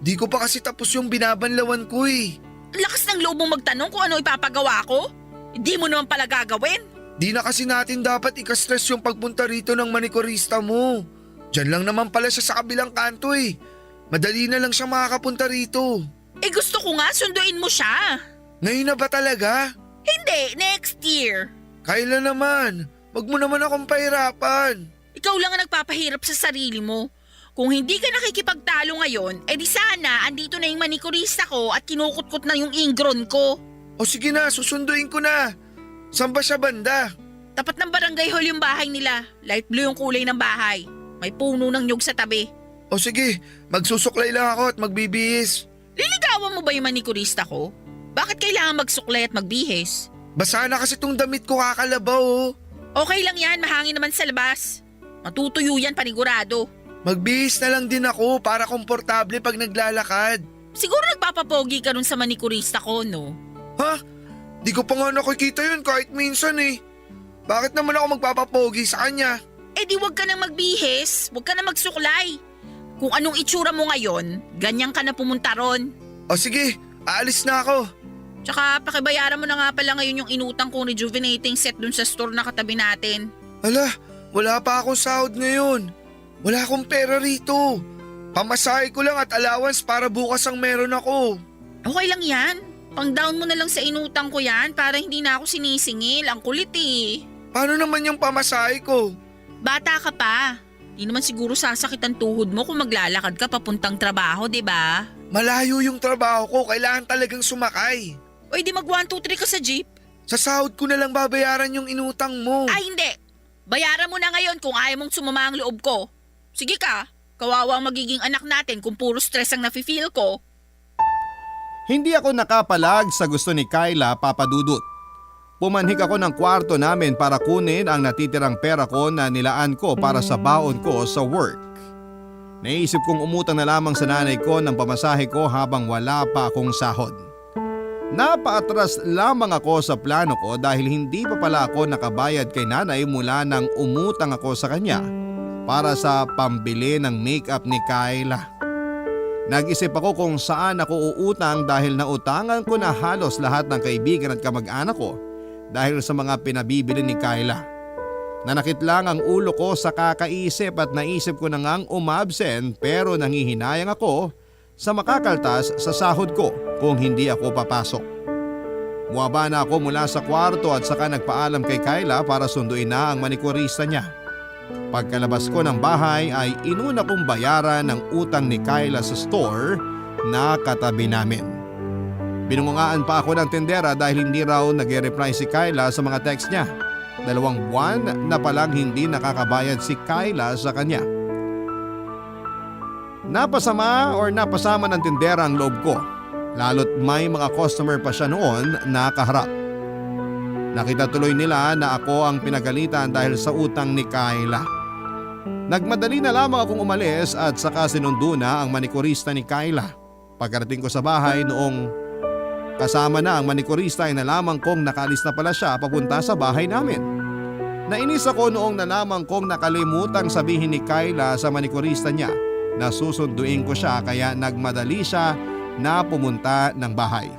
Di ko pa kasi tapos yung binabanlawan ko eh. Ang lakas ng loob mong magtanong kung ano ipapagawa ko? Hindi mo naman pala gagawin. Di na kasi natin dapat ikastress yung pagpunta rito ng manikurista mo. Diyan lang naman pala siya sa kabilang kanto eh. Madali na lang siya makakapunta rito. Eh gusto ko nga sunduin mo siya. Ngayon na ba talaga? Hindi, next year. Kailan naman? Wag mo naman akong pahirapan. Ikaw lang ang nagpapahirap sa sarili mo. Kung hindi ka nakikipagtalo ngayon, edi sana andito na yung manikurista ko at kinukutkot na yung ingron ko. O sige na, susunduin ko na. Saan ba siya banda? Tapat ng barangay hall yung bahay nila. Light blue yung kulay ng bahay. May puno ng nyug sa tabi. O sige, magsusuklay lang ako at magbibihis. Liligawan mo ba yung manikurista ko? Bakit kailangan magsuklay at magbihis? Basa na kasi tong damit ko kakalabaw oh. Okay lang yan, mahangin naman sa labas. Matutuyo yan panigurado. Magbihis na lang din ako para komportable pag naglalakad. Siguro nagpapapogi ka nun sa manikurista ko, no? Ha? Di ko pa nga nakikita yun kahit minsan eh. Bakit naman ako magpapapogi sa kanya? Eh di wag ka nang magbihis, wag ka nang magsuklay. Kung anong itsura mo ngayon, ganyan ka na pumunta ron. O sige, aalis na ako. Tsaka pakibayaran mo na nga pala ngayon yung inutang kong rejuvenating set dun sa store na katabi natin. Ala, wala pa akong sahod ngayon. Wala akong pera rito. Pamasahe ko lang at allowance para bukas ang meron ako. Okay lang yan. Pang-down mo na lang sa inutang ko yan para hindi na ako sinisingil. Ang kulit eh. Paano naman yung pamasahe ko? Bata ka pa. Di naman siguro sasakit ang tuhod mo kung maglalakad ka papuntang trabaho, di ba? Malayo yung trabaho ko. Kailangan talagang sumakay. O di mag 1, 2, 3 ka sa jeep. Sa sahod ko na lang babayaran yung inutang mo. Ay hindi. Bayaran mo na ngayon kung ayaw mong sumama ang loob ko. Sige ka. Kawawa ang magiging anak natin kung puro stress ang nafe-feel ko. Hindi ako nakapalag sa gusto ni Kyla, Papa Dudut. Pumanhik ako ng kwarto namin para kunin ang natitirang pera ko na nilaan ko para sa baon ko sa work. Naisip kong umutang na lamang sa nanay ko ng pamasahe ko habang wala pa akong sahod. Napaatras lamang ako sa plano ko dahil hindi pa pala ako nakabayad kay nanay mula nang umutang ako sa kanya para sa pambili ng makeup ni Kyla. Nag-isip ako kung saan ako uutang dahil nautangan ko na halos lahat ng kaibigan at kamag-anak ko dahil sa mga pinabibili ni Kyla. Nanakit lang ang ulo ko sa kakaisip at naisip ko na ngang umabsent pero nangihinayang ako sa makakaltas sa sahod ko kung hindi ako papasok. Muwaba na ako mula sa kwarto at saka nagpaalam kay Kyla para sunduin na ang manikurista niya. Pagkalabas ko ng bahay ay inuna kong bayaran ng utang ni Kyla sa store na katabi namin. Binungungaan pa ako ng tendera dahil hindi raw nag-reply si Kyla sa mga text niya. 2 buwan na palang hindi nakakabayad si Kyla sa kanya. Napasama ng tendera ang loob ko, lalo't may mga customer pa siya noon na kaharap. Nakita tuloy nila na ako ang pinagalitan dahil sa utang ni Kyla. Nagmadali na lamang akong umalis at saka sinundo na ang manikurista ni Kyla. Pagkarating ko sa bahay noong kasama na ang manikurista ay nalaman kong nakalis na pala siya papunta sa bahay namin. Nainis ako noong nalaman kong nakalimutang sabihin ni Kyla sa manikurista niya na susunduin ko siya kaya nagmadali siya na pumunta ng bahay.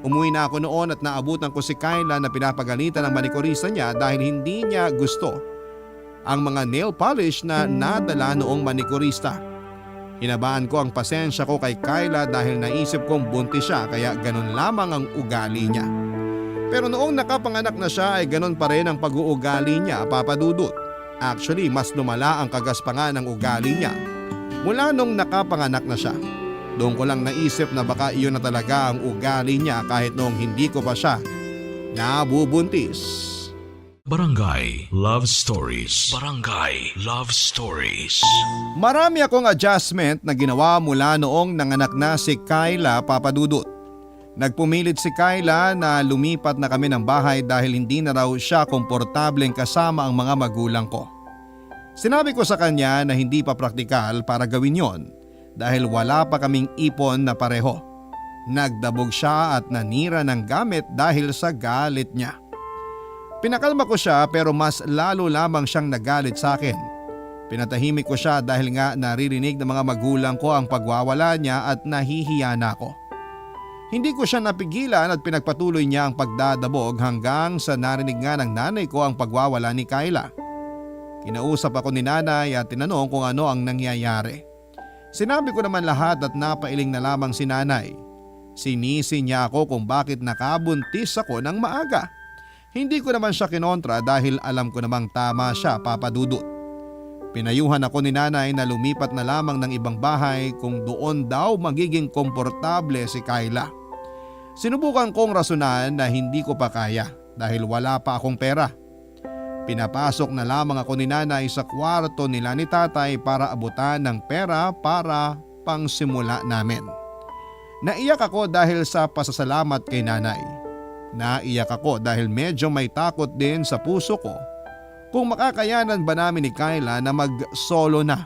Umuwi na ako noon at naabutan ko si Kyla na pinapagalitan ng manikurista niya dahil hindi niya gusto ang mga nail polish na nadala noong manikurista. Hinabaan ko ang pasensya ko kay Kyla dahil naisip kong buntis siya kaya ganun lamang ang ugali niya. Pero noong nakapanganak na siya ay ganun pa rin ang pag-uugali niya, Papa Dudut. Actually, mas lumala ang kagaspangan ng ugali niya mula nung nakapanganak na siya. Doon ko lang naisip na baka iyon na talaga ang ugali niya kahit noong hindi ko pa siya nabubuntis. Barangay Love Stories. Barangay Love Stories. Marami akong adjustment na ginawa mula noong nanganak na si Kyla, Papa Dudut. Nagpumilit si Kyla na lumipat na kami ng bahay dahil hindi na raw siya komportableng kasama ang mga magulang ko. Sinabi ko sa kanya na hindi pa praktikal para gawin yon dahil wala pa kaming ipon na pareho. Nagdabog siya at nanira ng gamit dahil sa galit niya. Pinakalma ko siya pero mas lalo lamang siyang nagalit sa akin. Pinatahimik ko siya dahil nga naririnig ng mga magulang ko ang pagwawala niya at nahihiya na ako. Hindi ko siya napigilan at pinagpatuloy niya ang pagdadabog hanggang sa narinig nga ng nanay ko ang pagwawala ni Kyla. Kinausap ako ni nanay at tinanong kung ano ang nangyayari. Sinabi ko naman lahat at napailing na lamang si nanay. Sinisi niya ako kung bakit nakabuntis ako ng maaga. Hindi ko naman siya kinontra dahil alam ko namang tama siya, Papa Dudut. Pinayuhan ako ni nanay na lumipat na lamang ng ibang bahay kung doon daw magiging komportable si Kyla. Sinubukan kong rasunan na hindi ko pa kaya dahil wala pa akong pera. Pinapasok na lamang ako ni nanay sa kwarto nila ni tatay para abutan ng pera para pangsimula namin. Naiyak ako dahil sa pasasalamat kay nanay. Naiyak ako dahil medyo may takot din sa puso ko kung makakayanan ba namin ni Kyla na mag-solo na.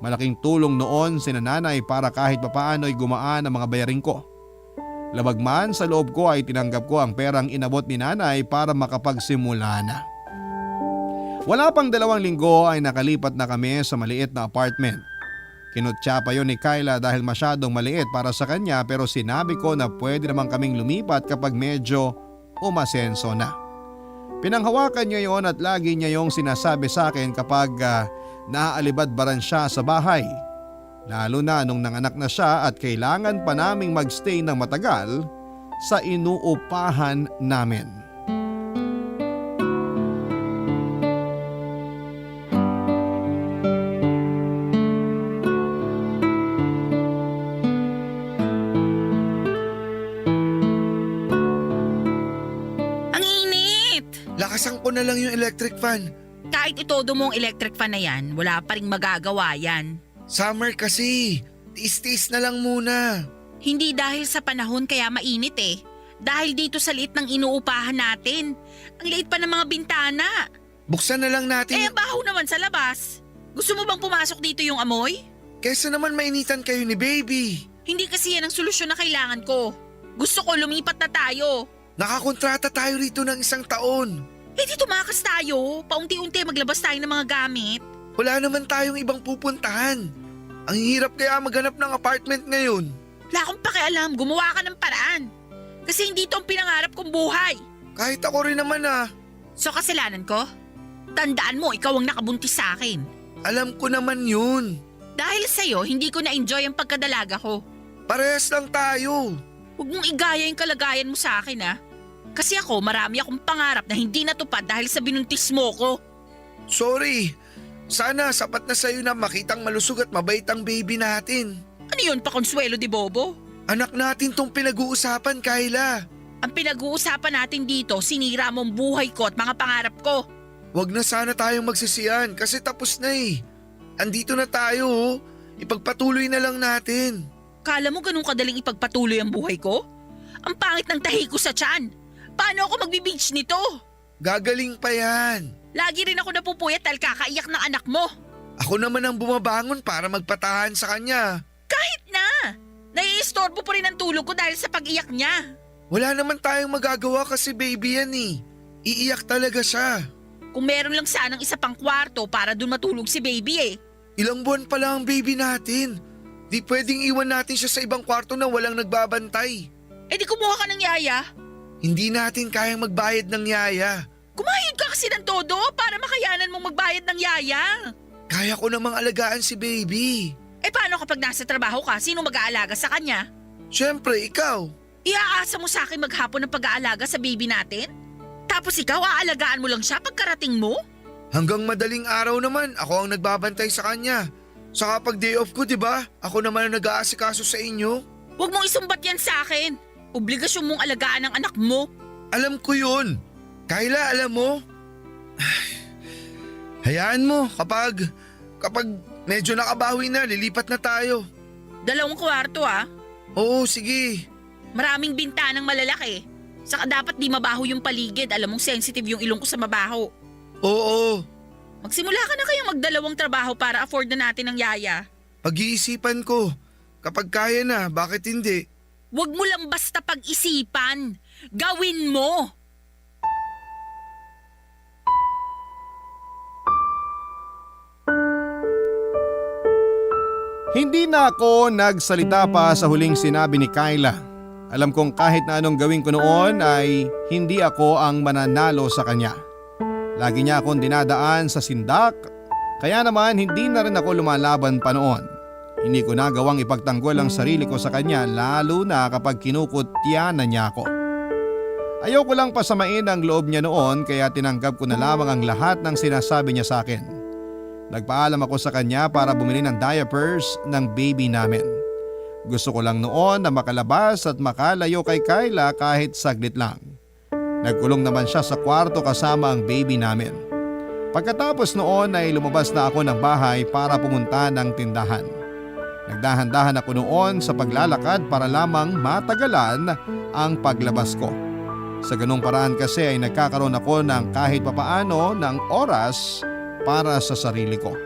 Malaking tulong noon si nanay para kahit papaano ay gumaan ang mga bayarin ko. Labag man sa loob ko ay tinanggap ko ang perang inabot ni nanay para makapagsimula na. Wala pang 2 linggo ay nakalipat na kami sa maliit na apartment. Kinutya pa yun ni Kyla dahil masyadong maliit para sa kanya pero sinabi ko na pwede naman kaming lumipat kapag medyo umasenso na. Pinanghawakan niya yon at lagi niya yung sinasabi sa akin kapag naaalibadbaran siya sa bahay. Lalo na nung nanganak na siya at kailangan pa naming magstay ng matagal sa inuupahan namin. Lakasan ko na lang yung electric fan. Kahit itodo mo ang electric fan na yan, wala pa rin magagawa yan. Summer kasi. Tiis-tiis na lang muna. Hindi dahil sa panahon kaya mainit eh. Dahil dito sa liit ng inuupahan natin. Ang liit pa ng mga bintana. Buksan na lang natin. Baho naman sa labas. Gusto mo bang pumasok dito yung amoy? Kesa naman mainitan kayo ni baby. Hindi kasi yan ang solusyon na kailangan ko. Gusto ko lumipat na tayo. Nakakontrata tayo rito ng 1 taon. Di tumakas tayo. Paunti-unti maglabas tayo ng mga gamit. Wala naman tayong ibang pupuntahan. Ang hirap kaya maghanap ng apartment ngayon. Wala akong pakialam. Gumawa ka ng paraan. Kasi hindi ito ang pinangarap kong buhay. Kahit ako rin naman ah. So kasalanan ko? Tandaan mo, ikaw ang nakabuntis sa akin. Alam ko naman yun. Dahil sa'yo, hindi ko na-enjoy ang pagkadalaga ko. Parehas lang tayo. Huwag mong igaya yung kalagayan mo sa akin ah. Kasi ako marami akong pangarap na hindi natupad dahil sa binuntis mo ko. Sorry, Sana sapat na sa'yo na makitang malusog at mabait ang baby natin. Ano yun, Pakonsuelo de Bobo? Anak natin tong pinag-uusapan, Kyla. Ang pinag-uusapan natin dito, sinira mong buhay ko at mga pangarap ko. Huwag na sana tayong magsisiyan kasi tapos na eh. Andito na tayo oh. Ipagpatuloy na lang natin. Kala mo ganun kadaling ipagpatuloy ang buhay ko? Ang pangit ng tahi ko sa tiyan. Paano ako magbi-beach nito? Gagaling pa yan. Lagi rin ako napupuyat dahil kakaiyak ng anak mo. Ako naman ang bumabangon para magpatahan sa kanya. Kahit na! Naiistorbo pa rin ang tulog ko dahil sa pag-iyak niya. Wala naman tayong magagawa kasi baby yan eh. Iiyak talaga siya. Kung meron lang sanang isa pang kwarto para dun matulog si baby eh. Ilang buwan pa lang ang baby natin. Di pwedeng iwan natin siya sa ibang kwarto na walang nagbabantay. Eh di kumuha ka ng yaya. Hindi natin kayang magbayad ng yaya. Kumayod ka kasi ng todo para makayanan mong magbayad ng yaya. Kaya ko namang alagaan si baby. Eh paano kapag nasa trabaho ka, sino mag-aalaga sa kanya? Siyempre, ikaw. Iaasa mo sa akin maghapon ng pag-aalaga sa baby natin? Tapos ikaw aalagaan mo lang siya pagkarating mo? Hanggang madaling araw naman, ako ang nagbabantay sa kanya. Saka pag day off ko, di ba? Ako naman ang nag-aasikaso sa inyo. Huwag mong isumbat yan sa akin. Obligasyon mong alagaan ang anak mo. Alam ko yun. Kyla, alam mo? Hayaan mo, kapag medyo nakabawi na, lilipat na tayo. 2 kwarto ah. Oo, sige. Maraming bintanang malalaki. Saka dapat di mabaho yung paligid. Alam mong sensitive yung ilong ko sa mabaho. Oo. Magsimula ka na kayong mag2 trabaho para afford na natin ang yaya. Pag-iisipan ko. Kapag kaya na, bakit hindi? Huwag mo lang basta pag-isipan. Gawin mo! Hindi na ako nagsalita pa sa huling sinabi ni Kyla. Alam kong kahit na anong gawin ko noon ay hindi ako ang mananalo sa kanya. Lagi niya akong dinadaan sa sindak, kaya naman hindi na rin ako lumalaban pa noon. Hindi ko nagawang ipagtanggol ang sarili ko sa kanya lalo na kapag kinukutyanan niya ako. Ayoko lang pasamain ang loob niya noon kaya tinanggap ko na lamang ang lahat ng sinasabi niya sa akin. Nagpaalam ako sa kanya para bumili ng diapers ng baby namin. Gusto ko lang noon na makalabas at makalayo kay Kyla kahit saglit lang. Nagkulong naman siya sa kwarto kasama ang baby namin. Pagkatapos noon ay lumabas na ako ng bahay para pumunta ng tindahan. Nagdahan-dahan ako noon sa paglalakad para lamang matagalan ang paglabas ko. Sa ganung paraan kasi ay nagkakaroon ako ng kahit papaano ng oras para sa sarili ko.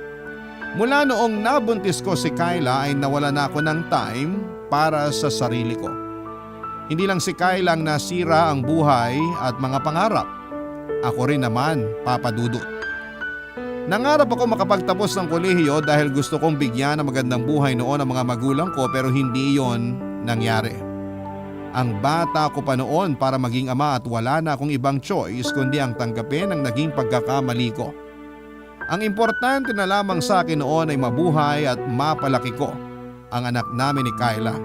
Mula noong nabuntis ko si Kyla ay nawala na ako ng time para sa sarili ko. Hindi lang si Kyla ang nasira ang buhay at mga pangarap. Ako rin naman, Papa Dudut. Nangarap ako makapagtapos ng kolehiyo dahil gusto kong bigyan ng magandang buhay noon ang mga magulang ko pero hindi yon nangyari. Ang bata ko pa noon para maging ama at wala na akong ibang choice kundi ang tanggapin ang naging pagkakamali ko. Ang importante na lamang sa akin noon ay mabuhay at mapalaki ko ang anak namin ni Kyla.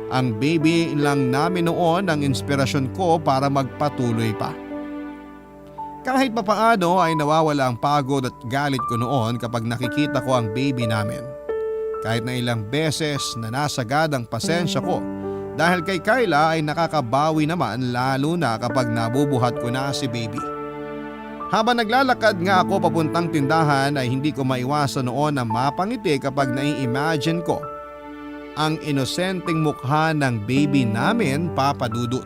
Ang baby lang namin noon ang inspirasyon ko para magpatuloy pa. Kahit papaano ay nawawala ang pagod at galit ko noon kapag nakikita ko ang baby namin. Kahit na ilang beses na nasagad ang pasensya ko dahil kay Kyla ay nakakabawi naman lalo na kapag nabubuhat ko na si baby. Habang naglalakad nga ako papuntang tindahan ay hindi ko maiwasan noon na mapangiti kapag nai-imagine ko ang inosenteng mukha ng baby namin, Papa Dudut.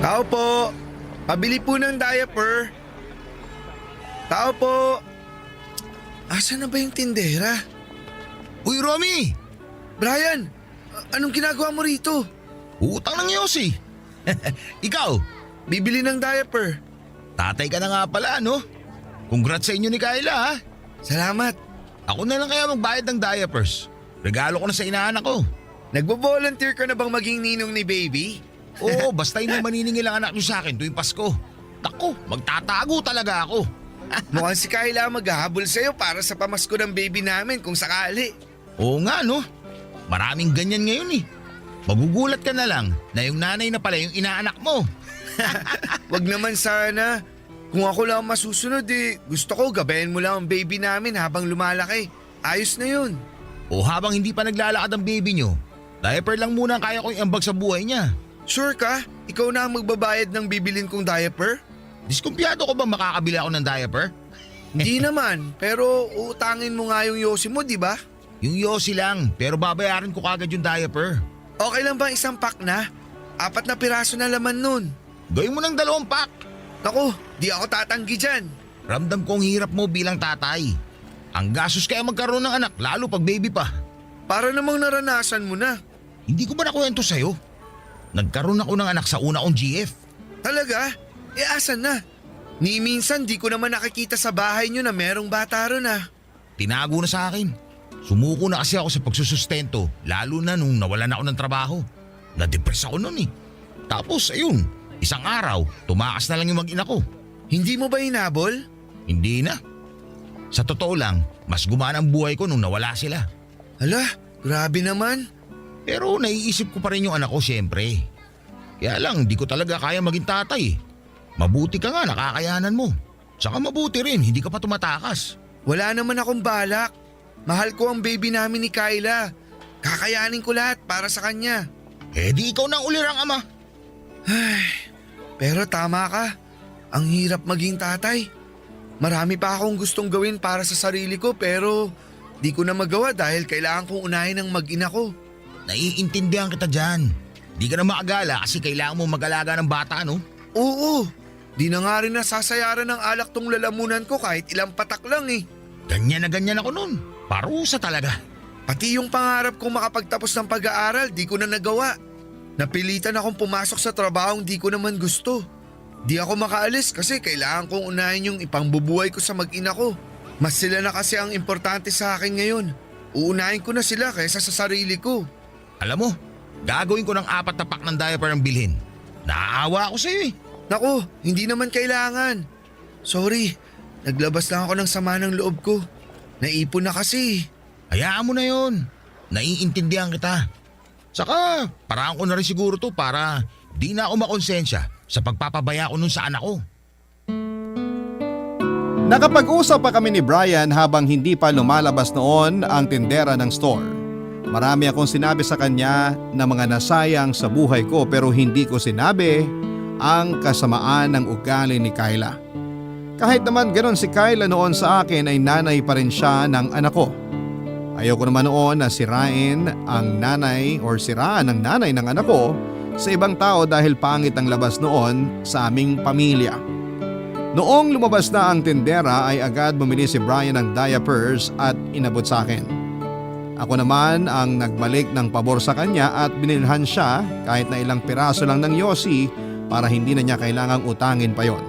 Tao po! Pabili po ng diaper. Tao po! Asa na ba yung tindera? Uy, Romy! Brian! Anong ginagawa mo rito? Utang ng Yossi. Ikaw? Bibili ng diaper. Tatay ka na nga pala, no? Congrats sa inyo ni Kyla, ha? Salamat. Ako na lang kaya magbayad ng diapers. Regalo ko na sa inaanak ko. Nagbo-volunteer ka na bang maging ninong ni baby? Oo, basta hindi maniningil ang anak niyo sa akin tuwing Pasko. Naku, magtatago talaga ako. Mukhang si Kyla maghahabol sa'yo para sa pamasko ng baby namin kung sakali. Oo nga no, maraming ganyan ngayon eh. Magugulat ka na lang na yung nanay na pala yung inaanak mo. Wag naman sana. Kung ako lang masusunod gusto ko gabayan mo lang ang baby namin habang lumalaki. Ayos na yun. O habang hindi pa naglalakad ang baby nyo, diaper lang muna ang kaya ko iambag sa buhay niya. Sure ka? Ikaw na ang magbabayad ng bibilin kong diaper? Diskumpiyado ko bang makakabili ako ng diaper? Hindi naman, pero uutangin mo nga yung yosi mo, di ba? Yung yosi lang, pero babayaran ko kagad yung diaper. Okay lang bang isang pack na? 4 na piraso na laman nun. Gawin mo ng 2 pack. Naku, di ako tatanggi dyan. Ramdam ko ang hirap mo bilang tatay. Ang gastos kaya magkaroon ng anak, lalo pag baby pa. Para namang naranasan mo na. Hindi ko ba nakwento sa'yo? Nagkaroon ako ng anak sa una kong GF. Talaga? Asan na? Ni minsan di ko naman nakikita sa bahay nyo na merong bata ron ah. Tinago na sa akin. Sumuko na kasi ako sa pagsusustento, lalo na nung nawalan ako ng trabaho. Na-depress ako noon eh. Tapos ayun, isang araw, tumakas na lang yung mag-ina ko. Hindi mo ba hinabol? Hindi na. Sa totoo lang, mas gumana ang buhay ko nung nawala sila. Hala, grabe naman. Pero naiisip ko pa rin yung anak ko siyempre. Kaya lang, di ko talaga kaya maging tatay. Mabuti ka nga, nakakayanan mo. Saka mabuti rin, hindi ka pa tumatakas. Wala naman akong balak. Mahal ko ang baby namin ni Kyla. Kakayanin ko lahat para sa kanya. Eh di ikaw na ang ulirang ama. Pero tama ka. Ang hirap maging tatay. Marami pa akong gustong gawin para sa sarili ko pero di ko na magawa dahil kailangan kong unahin ang mag-ina ko. Naiintindihan kita dyan. Di ka na maagala kasi kailangan mo mag-alaga ng bata, no? Oo. Di na nga rin nasasayaran ng alak tong lalamunan ko kahit ilang patak lang eh. Ganyan na ganyan ako nun. Parusa talaga. Pati yung pangarap kong makapagtapos ng pag-aaral, di ko na nagawa. Napilitan akong pumasok sa trabahong di ko naman gusto. Di ako makaalis kasi kailangan kong unahin yung ipangbubuhay ko sa mag-ina ko. Mas sila na kasi ang importante sa akin ngayon. Uunahin ko na sila kaysa sa sarili ko. Alam mo, gagawin ko ng 4 na pack ng diaper ang bilhin. Naaawa ako sa'yo eh. Naku, hindi naman kailangan. Sorry, naglabas lang ako ng sama ng loob ko. Naipon na kasi. Hayaan mo na yon. Naiintindihan kita. Saka, paraan ko na rin siguro to para di na ako makonsensya sa pagpapabaya ko nun sa anak ko. Nakapag-usap pa kami ni Brian habang hindi pa lumalabas noon ang tindera ng store. Marami akong sinabi sa kanya na mga nasayang sa buhay ko pero hindi ko sinabi ang kasamaan ng ugali ni Kyla. Kahit naman ganoon si Kyla noon sa akin ay nanay pa rin siya ng anak ko. Ayoko naman noon na sirain ang nanay o siraan ang nanay ng anak ko sa ibang tao dahil pangit ang labas noon sa aming pamilya. Noong lumabas na ang tindera ay agad bumili si Brian ng diapers at inabot sa akin. Ako naman ang nagbalik ng pabor sa kanya at binilhan siya kahit na ilang piraso lang ng yosi para hindi na niya kailangang utangin pa yon.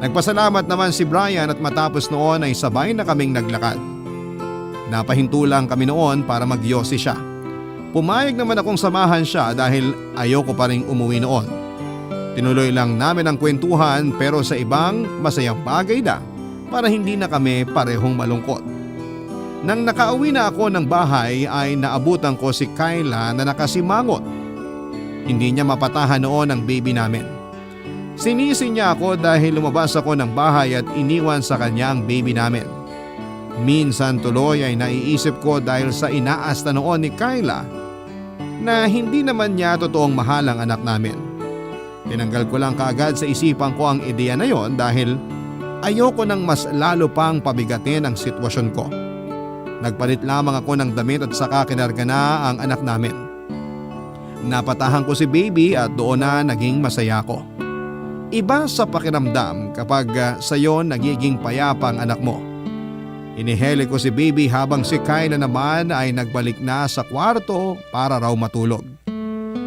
Nagpasalamat naman si Brian at matapos noon ay sabay na kaming naglakad. Napahinto lang kami noon para magyosi siya. Pumayag naman akong samahan siya dahil ayoko pa ring umuwi noon. Tinuloy lang namin ang kwentuhan pero sa ibang masayang bagay na para hindi na kami parehong malungkot. Nang nakauwi na ako ng bahay ay naabutan ko si Kyla na nakasimangot. Hindi niya mapatahan noon ang baby namin. Sinisi niya ako dahil lumabas ako ng bahay at iniwan sa kanya ang baby namin. Minsan tuloy ay naiisip ko dahil sa inaasta noon ni Kyla na hindi naman niya totoong mahal ang anak namin. Tinanggal ko lang kaagad sa isipan ko ang ideya na yon dahil ayoko nang mas lalo pang pabigatin ang sitwasyon ko. Nagpalit lamang ako ng damit at saka kinarga na ang anak namin. Napatahan ko si baby at doon na naging masaya ko. Iba sa pakiramdam kapag sa'yo nagiging payapa ang anak mo. Inihele ko si baby habang si Kyla naman ay nagbalik na sa kwarto para raw matulog.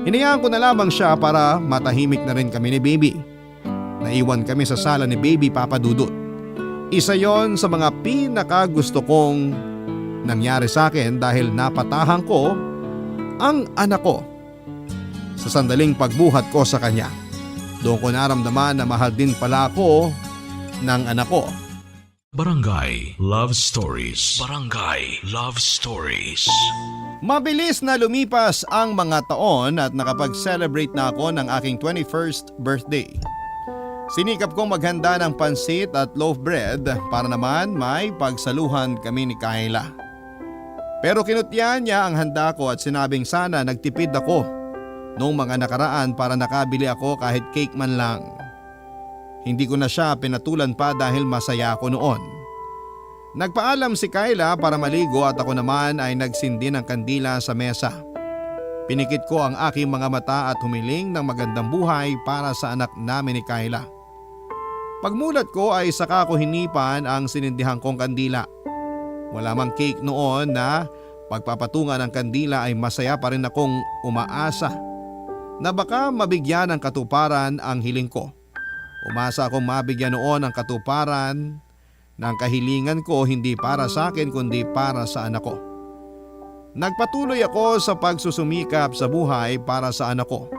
Hinayaan ko na lamang siya para matahimik na rin kami ni baby. Naiwan kami sa sala ni baby Papa Dudut. Isa yon sa mga pinakagusto kong nangyari sa akin dahil napatahan ko ang anak ko sa sandaling pagbuhat ko sa kanya. Doon ko naramdaman na mahal din pala ako ng anak ko Barangay Love Stories. Barangay Love Stories. Mabilis na lumipas ang mga taon at nakapag-celebrate na ako ng aking 21st birthday. Sinikap kong maghanda ng pansit at loaf bread para naman may pagsaluhan kami ni Kayla. Pero kinutyan niya ang handa ko at sinabing sana nagtipid ako noong mga nakaraan para nakabili ako kahit cake man lang. Hindi ko na siya pinatulan pa dahil masaya ako noon. Nagpaalam si Kayla para maligo at ako naman ay nagsindi ng kandila sa mesa. Pinikit ko ang aking mga mata at humiling ng magandang buhay para sa anak namin ni Kayla. Pagmulat ko ay saka ko hinipan ang sinindihan kong kandila. Wala mang cake noon na pagpapatungan ng kandila ay masaya pa rin akong umaasa na baka mabigyan ng katuparan ang hiling ko. Umasa akong mabigyan noon ng katuparan ng kahilingan ko hindi para sa akin kundi para sa anak ko. Nagpatuloy ako sa pagsusumikap sa buhay para sa anak ko.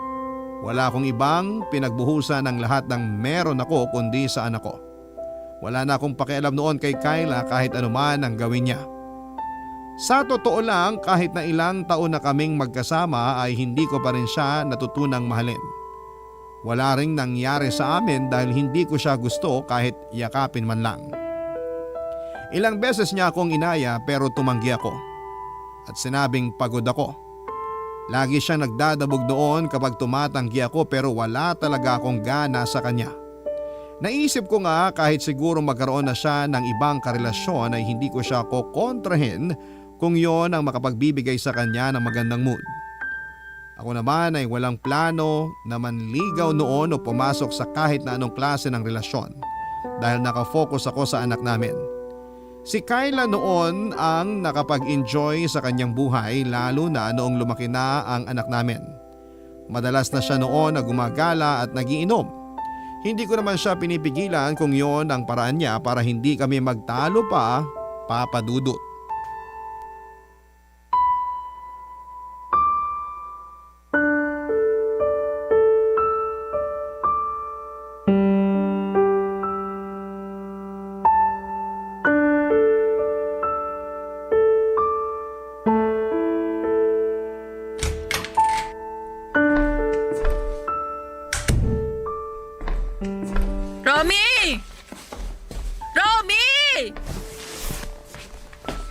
Wala akong ibang pinagbuhusan ng lahat ng meron ako kundi sa anak ko. Wala na akong pakialam noon kay Kayla kahit anuman ang gawin niya. Sa totoo lang, kahit na ilang taon na kaming magkasama ay hindi ko pa rin siya natutunang mahalin. Wala ring nangyari sa amin dahil hindi ko siya gusto kahit yakapin man lang. Ilang beses niya akong inaya pero tumanggi ako at sinabing pagod ako. Lagi siyang nagdadabog noon kapag tumatanggi ako pero wala talaga akong gana sa kanya. Naisip ko nga kahit siguro magkaroon na siya ng ibang karelasyon ay hindi ko siya kokontrahin kung yon ang makapagbibigay sa kanya ng magandang mood. Ako naman ay walang plano na manligaw noon o pumasok sa kahit na anong klase ng relasyon dahil nakafocus ako sa anak namin. Si Kayla noon ang nakapag-enjoy sa kanyang buhay lalo na noong lumaki na ang anak namin. Madalas na siya noon na gumagala at nagiinom. Hindi ko naman siya pinipigilan kung yon ang paraan niya para hindi kami magtalo pa, Papa Dudut. Romy! Romy!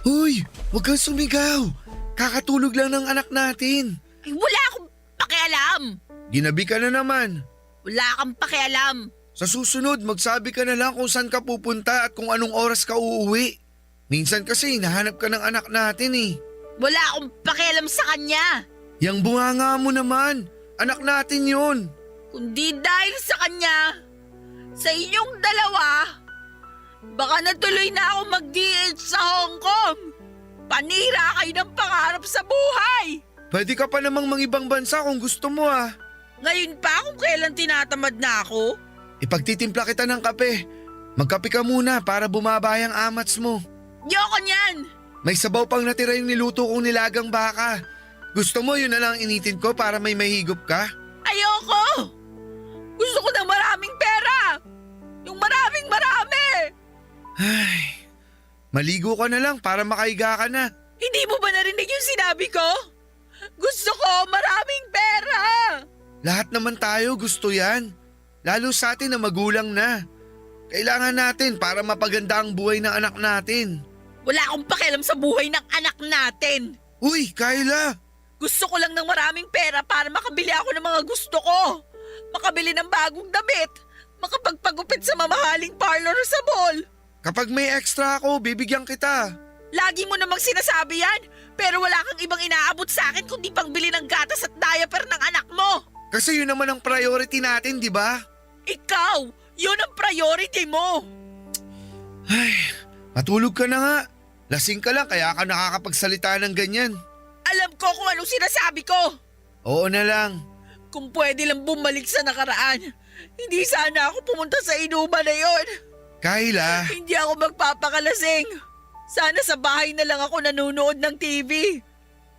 Hoy, huwag kang sumigaw. Kakatulog lang ng anak natin. Ay, wala akong pakialam. Ginabi ka na naman. Wala kang pakialam. Sa susunod, magsabi ka na lang kung saan ka pupunta at kung anong oras ka uuwi. Minsan kasi nahanap ka ng anak natin eh. Wala akong pakialam sa kanya. Yang bunganga mo naman. Anak natin yun. Kundi dahil sa kanya, sa inyong dalawa, baka natuloy na ako mag-DH sa Hong Kong. Panira kayo ng pangarap sa buhay. Pwede ka pa namang mangibang bansa kung gusto mo ah. Ngayon pa kung kailan tinatamad na ako? Ipagtitimpla kita ng kape. Magkape ka muna para bumaba yung amats mo. Yoko niyan! May sabaw pang natira yung niluto kong nilagang baka. Gusto mo yun na lang initin ko para may mahigop ka? Ayoko! Gusto ko ng maraming pera! Yung marami! Ay, maligo ka na lang para makaiga ka na. Hindi mo ba narinig yung sinabi ko? Gusto ko maraming pera! Lahat naman tayo gusto yan. Lalo sa atin na magulang na. Kailangan natin para mapaganda ang buhay ng anak natin. Wala akong pakialam sa buhay ng anak natin. Uy, Kayla! Gusto ko lang ng maraming pera para makabili ako ng mga gusto ko. Makabili ng bagong damit. Makapagpagupit sa mamahaling parlor sa mall. Kapag may extra ako, bibigyan kita. Lagi mo namang sinasabi yan, pero wala kang ibang inaabot sa akin kundi pangbili ng gatas at diaper ng anak mo. Kasi yun naman ang priority natin, di ba? Ikaw, yun ang priority mo. Ay, matulog ka na nga. Lasing ka lang kaya ka nakakapagsalita ng ganyan. Alam ko kung anong sinasabi ko. Oo na lang. Kung pwede lang bumalik sa nakaraan, hindi sana ako pumunta sa inuman na yon. Kayla! Hindi ako magpapakalasing. Sana sa bahay na lang ako nanonood ng TV.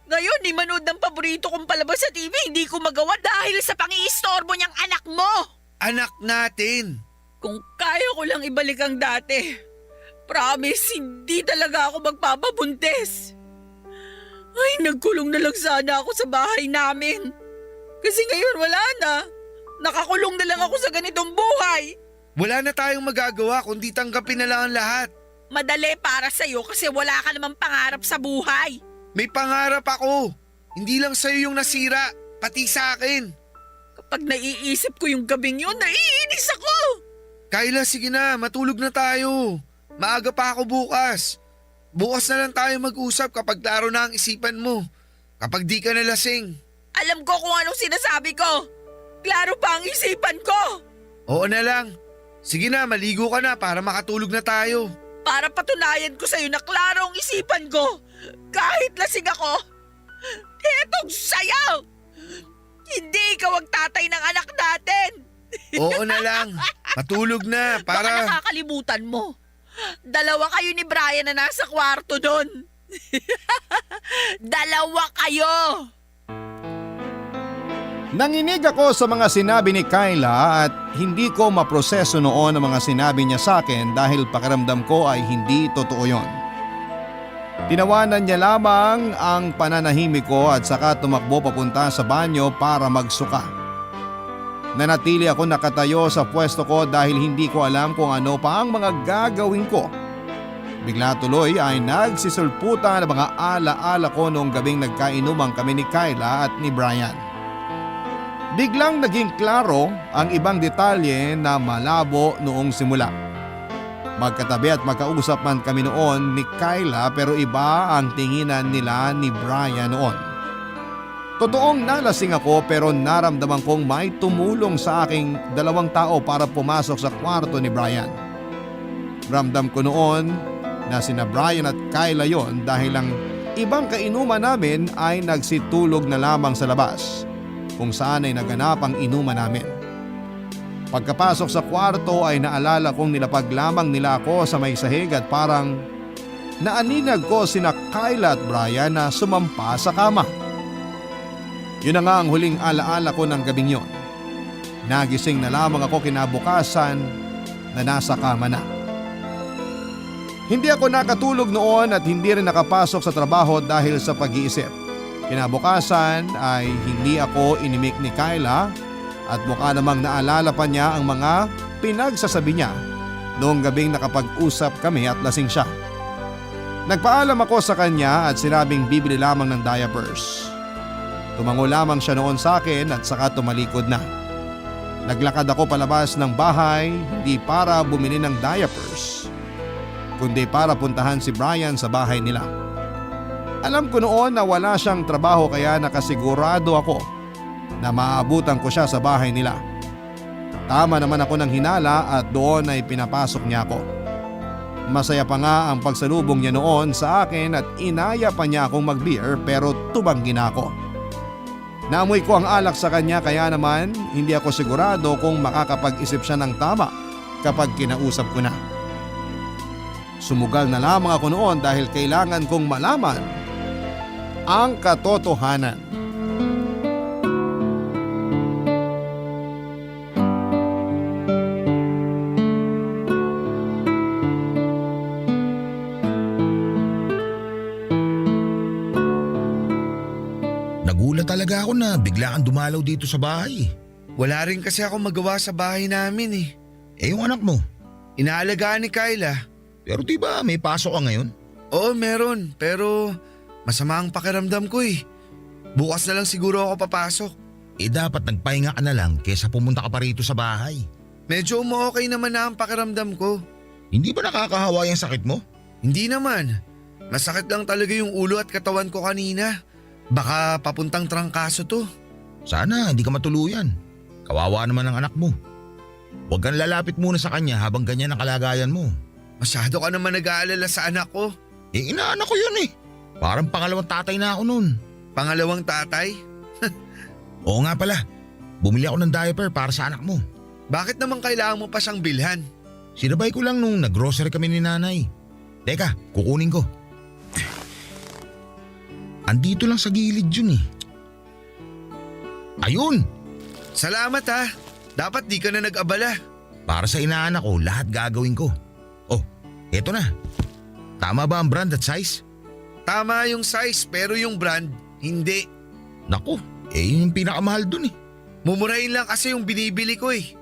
Ngayon, ni manood ng paborito kong palabas sa TV, hindi ko magawa dahil sa pang-iistorbo niyang anak mo. Anak natin. Kung kaya ko lang ibalik ang dati, Promise, hindi talaga ako magpapabuntis. Ay, nagkulong na lang sana ako sa bahay namin. Kasi ngayon wala na. Nakakulong na lang ako sa ganitong buhay. Wala na tayong magagawa kundi tanggapin na lang ang lahat. Madali para sa'yo kasi wala ka namang pangarap sa buhay. May pangarap ako. Hindi lang sa'yo yung nasira, pati sa akin. Kapag naiisip ko yung gabing yun, naiinis ako. Kayla, sige na, matulog na tayo. Maaga pa ako bukas. Bukas na lang tayo mag-usap kapag klaro na ang isipan mo. Kapag di ka nalasing. Alam ko kung anong sinasabi ko. Klaro pa ang isipan ko. Oo na lang. Sige na, maligo ka na para makatulog na tayo. Para patunayan ko sa'yo na klaro ang isipan ko. Kahit lasing ako, etong sayaw. Hindi ikaw ang tatay ng anak natin. Oo na lang. Matulog na para... Baka nakakalimutan mo. Dalawa kayo ni Brian na nasa kwarto doon. Dalawa kayo. Nanginig ako sa mga sinabi ni Kayla at hindi ko maproseso noon ang mga sinabi niya sa akin dahil pakiramdam ko ay hindi totoo yon. Tinawanan niya lamang ang pananahimik ko at saka tumakbo papunta sa banyo para magsuka. Nanatili ako nakatayo sa pwesto ko dahil hindi ko alam kung ano pa ang mga gagawin ko. Bigla tuloy ay nagsisulputan ang mga alaala ko noong gabing nagkainuman kami ni Kayla at ni Brian. Biglang naging klaro ang ibang detalye na malabo noong simula. Magkatabi at magkausap man kami noon ni Kayla pero iba ang tinginan nila ni Brian noon. Totoong nalasing ako pero naramdaman kong may tumulong sa aking dalawang tao para pumasok sa kwarto ni Brian. Ramdam ko noon na sina Brian at Kayla yon dahil ang ibang kainuman namin ay nagsitulog na lamang sa labas kung saan ay naganap ang inuman namin. Pagkapasok sa kwarto ay naalala kong nilapag lamang nila ako sa may sahig at parang naaninag ko sina Kayla at Brian na sumampa sa kama. Yun na nga ang huling alaala ko ng gabing yon. Nagising na lamang ako kinabukasan na nasa kama na. Hindi ako nakatulog noon at hindi rin nakapasok sa trabaho dahil sa pag-iisip. Kinabukasan ay hindi ako inimik ni Kayla at mukha namang naalala pa niya ang mga pinagsasabi niya noong gabing nakapag-usap kami at lasing siya. Nagpaalam ako sa kanya at sinabing bibili lamang ng diapers. Tumango lamang siya noon sa akin at saka tumalikod na. Naglakad ako palabas ng bahay hindi para bumili ng diapers, kundi para puntahan si Brian sa bahay nila. Alam ko noon na wala siyang trabaho kaya nakasigurado ako na maabutan ko siya sa bahay nila. Tama naman ako ng hinala at doon ay pinapasok niya ako. Masaya pa nga ang pagsalubong niya noon sa akin at inaya pa niya akong mag-beer pero tumanggi na ako. Naamoy ko ang alak sa kanya kaya naman hindi ako sigurado kung makakapag-isip siya ng tama kapag kinausap ko na. Sumugal na lamang ako noon dahil kailangan kong malaman ang katotohanan. Nagulat talaga ako na bigla kang dumalaw dito sa bahay. Wala rin kasi ako magawa sa bahay namin eh. Eh yung anak mo? Inaalagaan ni Kayla. Pero diba may pasok ka ngayon? Oo meron pero masama ang pakiramdam ko eh. Bukas na lang siguro ako papasok. Eh dapat nagpahinga ka na lang kesa pumunta ka pa rito sa bahay. Medyo okay naman na ang pakiramdam ko. Hindi ba nakakahawa yung sakit mo? Hindi naman. Masakit lang talaga yung ulo at katawan ko kanina. Baka papuntang trangkaso to. Sana hindi ka matuluyan. Kawawa naman ang anak mo. Huwag kang lalapit muna sa kanya habang ganyan ang kalagayan mo. Masyado ka naman nag-aalala sa anak ko. Eh inaanak ko yun eh. Parang pangalawang tatay na ako nun. Pangalawang tatay? Oo nga pala. Bumili ako ng diaper para sa anak mo. Bakit naman kailangan mo pa siyang bilhan? Sinabay ko lang nung nag-grocery kami ni nanay. Teka, kukunin ko. Andito lang sa gilid yun eh. Ayun! Salamat ha. Dapat di ka na nag-abala. Para sa inaanak ko, lahat gagawin ko. Oh, Eto na. Tama ba ang brand at size? Tama yung size pero yung brand, hindi. Naku, yun yung pinakamahal dun eh. Mumurahin lang kasi yung binibili ko eh.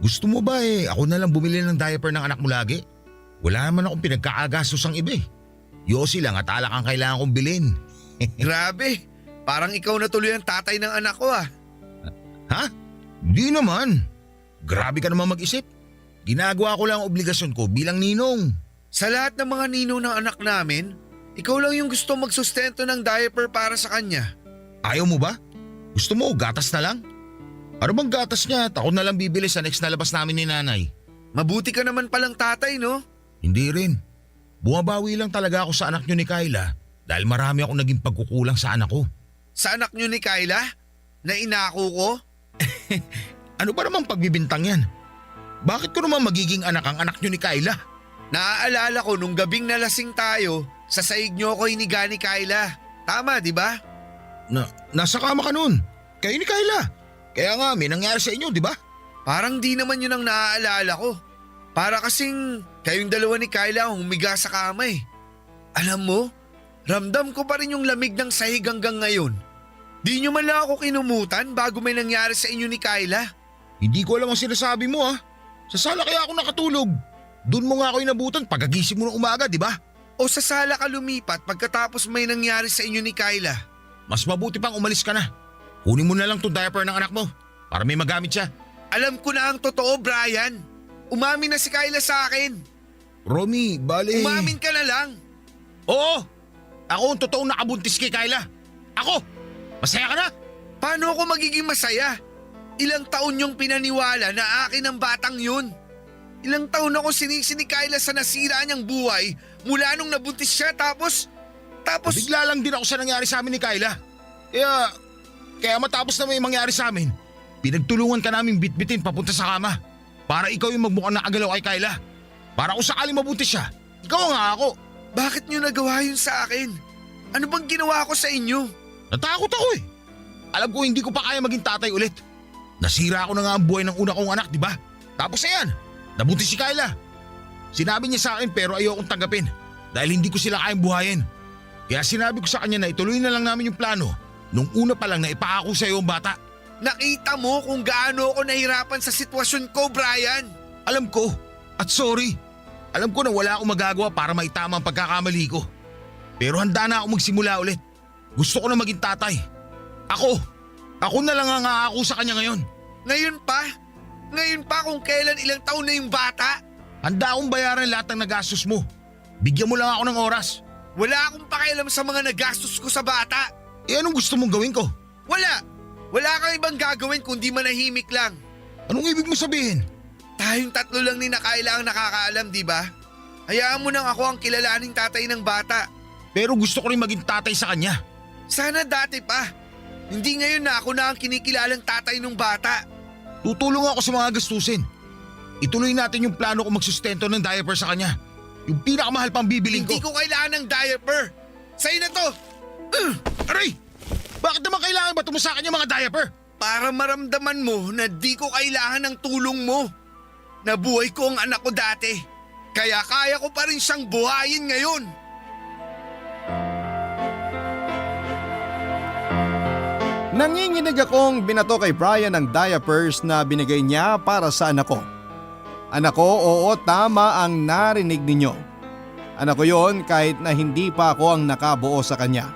Gusto mo ba ako na lang bumili ng diaper ng anak mo lagi? Wala naman akong pinagkakagastos ang iba eh. Yosi lang at alak ang kailangan kong bilhin. Grabe, parang ikaw na tuloy ang tatay ng anak ko ah. Ha? Di naman. Grabe ka naman mag-isip. Ginagawa ko lang ang obligasyon ko bilang ninong. Sa lahat ng mga ninong ng anak namin, ikaw lang yung gusto magsustento ng diaper para sa kanya. Ayaw mo ba? Gusto mo gatas na lang? Ano bang gatas niya? Ako na lang bibili sa next na labas namin ni nanay. Mabuti ka naman palang tatay, no? Hindi rin. Bumabawi lang talaga ako sa anak niyo ni Kyla dahil marami akong naging pagkukulang sa anak ko. Sa anak niyo ni Kyla? Na inako ko? Ano ba namang pagbibintang yan? Bakit ko naman magiging anak ang anak niyo ni Kyla? Naaalala ko nung gabing nalasing tayo, sa saig niyo ako hiniga ni Kyla. Tama, di ba? Nasa kama ka nun. Kayo ni Kyla. Kaya nga may nangyari sa inyo, di ba? Parang di naman yun ang naaalala ko. Para kasing kayong dalawa ni Kyla ang humiga sa kama eh. Alam mo, ramdam ko pa rin yung lamig ng sahig hanggang ngayon. Di nyo man lang ako kinumutan bago may nangyari sa inyo ni Kyla. Hindi ko alam ang sinasabi mo ha. Sa sala kaya ako nakatulog. Doon mo nga ako inabutan pagkagising mo ng umaga, di ba? O sa sala ka lumipat pagkatapos may nangyari sa inyo ni Kyla. Mas mabuti pang umalis ka na. Kunin mo na lang tong diaper ng anak mo para may magamit siya. Alam ko na ang totoo, Brian. Umamin na si Kyla sa akin. Romy, bale… Umamin ka na lang. Oo! Ako ang totoong nakabuntis kay Kyla. Ako! Masaya ka na? Paano ako magiging masaya? Ilang taon yung pinaniwala na akin ang batang yun. Ilang taon ako sinisi ni Kyla sa nasira niyang buhay mula nung nabuntis siya tapos… Bigla lang din ako sa nangyari sa amin ni Kyla. Kaya matapos na may mangyari sa amin, pinagtulungan ka namin bitbitin papunta sa kama para ikaw yung magmukhang nakagalaw kay Kyla. Para kung sakaling mabuntis siya, ikaw nga ako. Bakit niyo nagawa yun sa akin? Ano bang ginawa ko sa inyo? Natakot ako eh. Alam ko hindi ko pa kaya maging tatay ulit. Nasira ako na nga ang buhay ng una kong anak, di ba? Tapos ayan, nabuntis si Kyla. Sinabi niya sa akin pero ayokong tanggapin dahil hindi ko sila kayang buhayin. Kaya sinabi ko sa kanya na ituloy na lang namin yung plano nung una pa lang na ipangako sa iyo ang bata. Nakita mo kung gaano ako nahirapan sa sitwasyon ko, Brian. Alam ko at sorry. Alam ko na wala akong magagawa para maitama ang pagkakamali ko. Pero handa na ako magsimula ulit. Gusto ko na maging tatay. Ako na lang ang aako sa kanya ngayon. Ngayon pa? Ngayon pa kung kailan ilang taon na yung bata? Handa akong bayaran lahat ng nagastos mo. Bigyan mo lang ako ng oras. Wala akong pakialam sa mga nagastos ko sa bata. Anong gusto mong gawin ko? Wala! Wala kang ibang gagawin kundi manahimik lang. Anong ibig mo sabihin? Tayong tatlo lang ni Kyla ang nakakaalam, di ba? Hayaan mo nang ako ang kilalaning tatay ng bata. Pero gusto ko rin maging tatay sa kanya. Sana dati pa. Hindi ngayon na ako na ang kinikilalang tatay ng bata. Tutulong ako sa mga gastusin. Ituloy natin yung plano ko magsustento ng diaper sa kanya. Yung pinakamahal pang bibiling ko. Hindi ko kailangan ng diaper. Sa'yo na to. Aray! Bakit naman kailangan ba mo sa akin yung mga diaper? Para maramdaman mo na di ko kailangan ng tulong mo. Nabuhay ko ang anak ko dati. Kaya kaya ko pa rin siyang buhayin ngayon. Nanginginig akong binato kay Brian ng diapers na binigay niya para sa anak ko. Anak ko, oo, tama ang narinig ninyo. Anak ko yon kahit na hindi pa ako ang nakabuo sa kanya.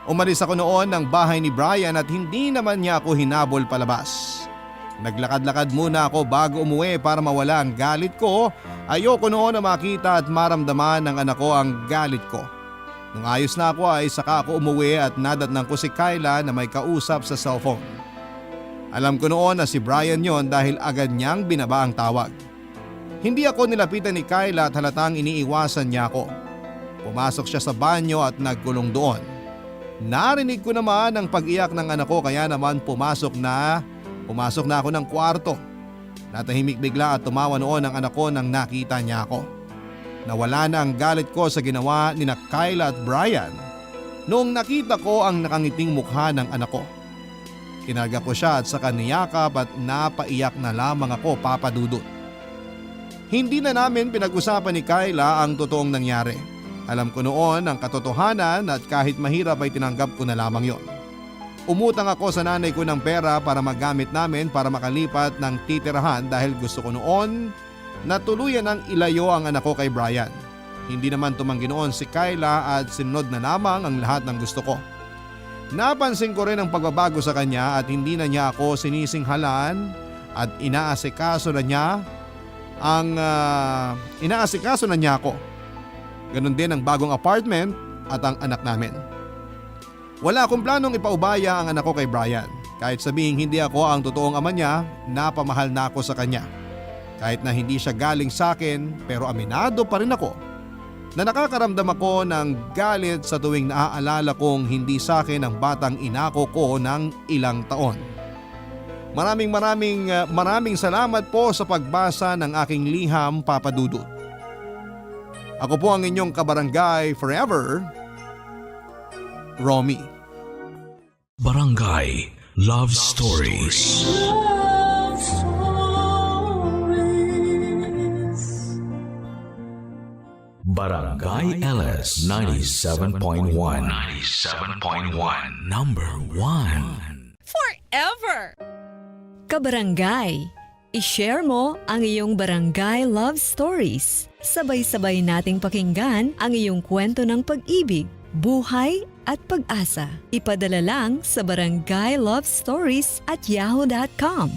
Umalis ako noon ng bahay ni Brian at hindi naman niya ako hinabol palabas. Naglakad-lakad muna ako bago umuwi para mawala ang galit ko. Ayoko noon na makita at maramdaman ng anak ko ang galit ko. Nung ayos na ako ay saka ako umuwi at nadatnang ko si Kyla na may kausap sa cellphone. Alam ko noon na si Brian yon dahil agad niyang binaba ang tawag. Hindi ako nilapitan ni Kyla at halatang iniiwasan niya ako. Pumasok siya sa banyo at nagkulong doon. Narinig ko naman ang pag-iyak ng anak ko kaya naman pumasok na ako ng kwarto. Natahimik bigla at tumawa noon ang anak ko nang nakita niya ako. Nawala na ang galit ko sa ginawa ni Kyla at Brian noong nakita ko ang nakangiting mukha ng anak ko. Kinarga ko siya at saka niyakap at napaiyak na lamang ako, Papa Dudut. Hindi na namin pinag-usapan ni Kyla ang totoong nangyari. Alam ko noon ang katotohanan at kahit mahirap ay tinanggap ko na lamang yon. Umutang ako sa nanay ko ng pera para magamit namin para makalipat ng titirahan dahil gusto ko noon na tuluyan ang ilayo ang anak ko kay Brian. Hindi naman tumanggi noon si Kyla at sinunod na lamang ang lahat ng gusto ko. Napansin ko rin ang pagbabago sa kanya at hindi na niya ako sinisinghalan at inaasikaso na niya ako. Ganon din ang bagong apartment at ang anak namin. Wala akong planong ipaubaya ang anak ko kay Brian. Kahit sabihing hindi ako ang totoong ama niya, napamahal na ako sa kanya. Kahit na hindi siya galing sa akin, pero aminado pa rin ako na nakakaramdam ako ng galit sa tuwing naaalala kong hindi sa akin ang batang inako ko ng ilang taon. Maraming salamat po sa pagbasa ng aking liham, Papa Dudut. Ako po ang inyong kabarangay forever, Romy. Barangay Love Stories. Love Stories. Barangay LS 97.1. 97.1. Number 1. Forever! Kabarangay, i-share mo ang iyong barangay love stories. Sabay-sabay nating pakinggan ang iyong kwento ng pag-ibig, buhay at pag-asa. Ipadala lang sa barangaylovestories@yahoo.com.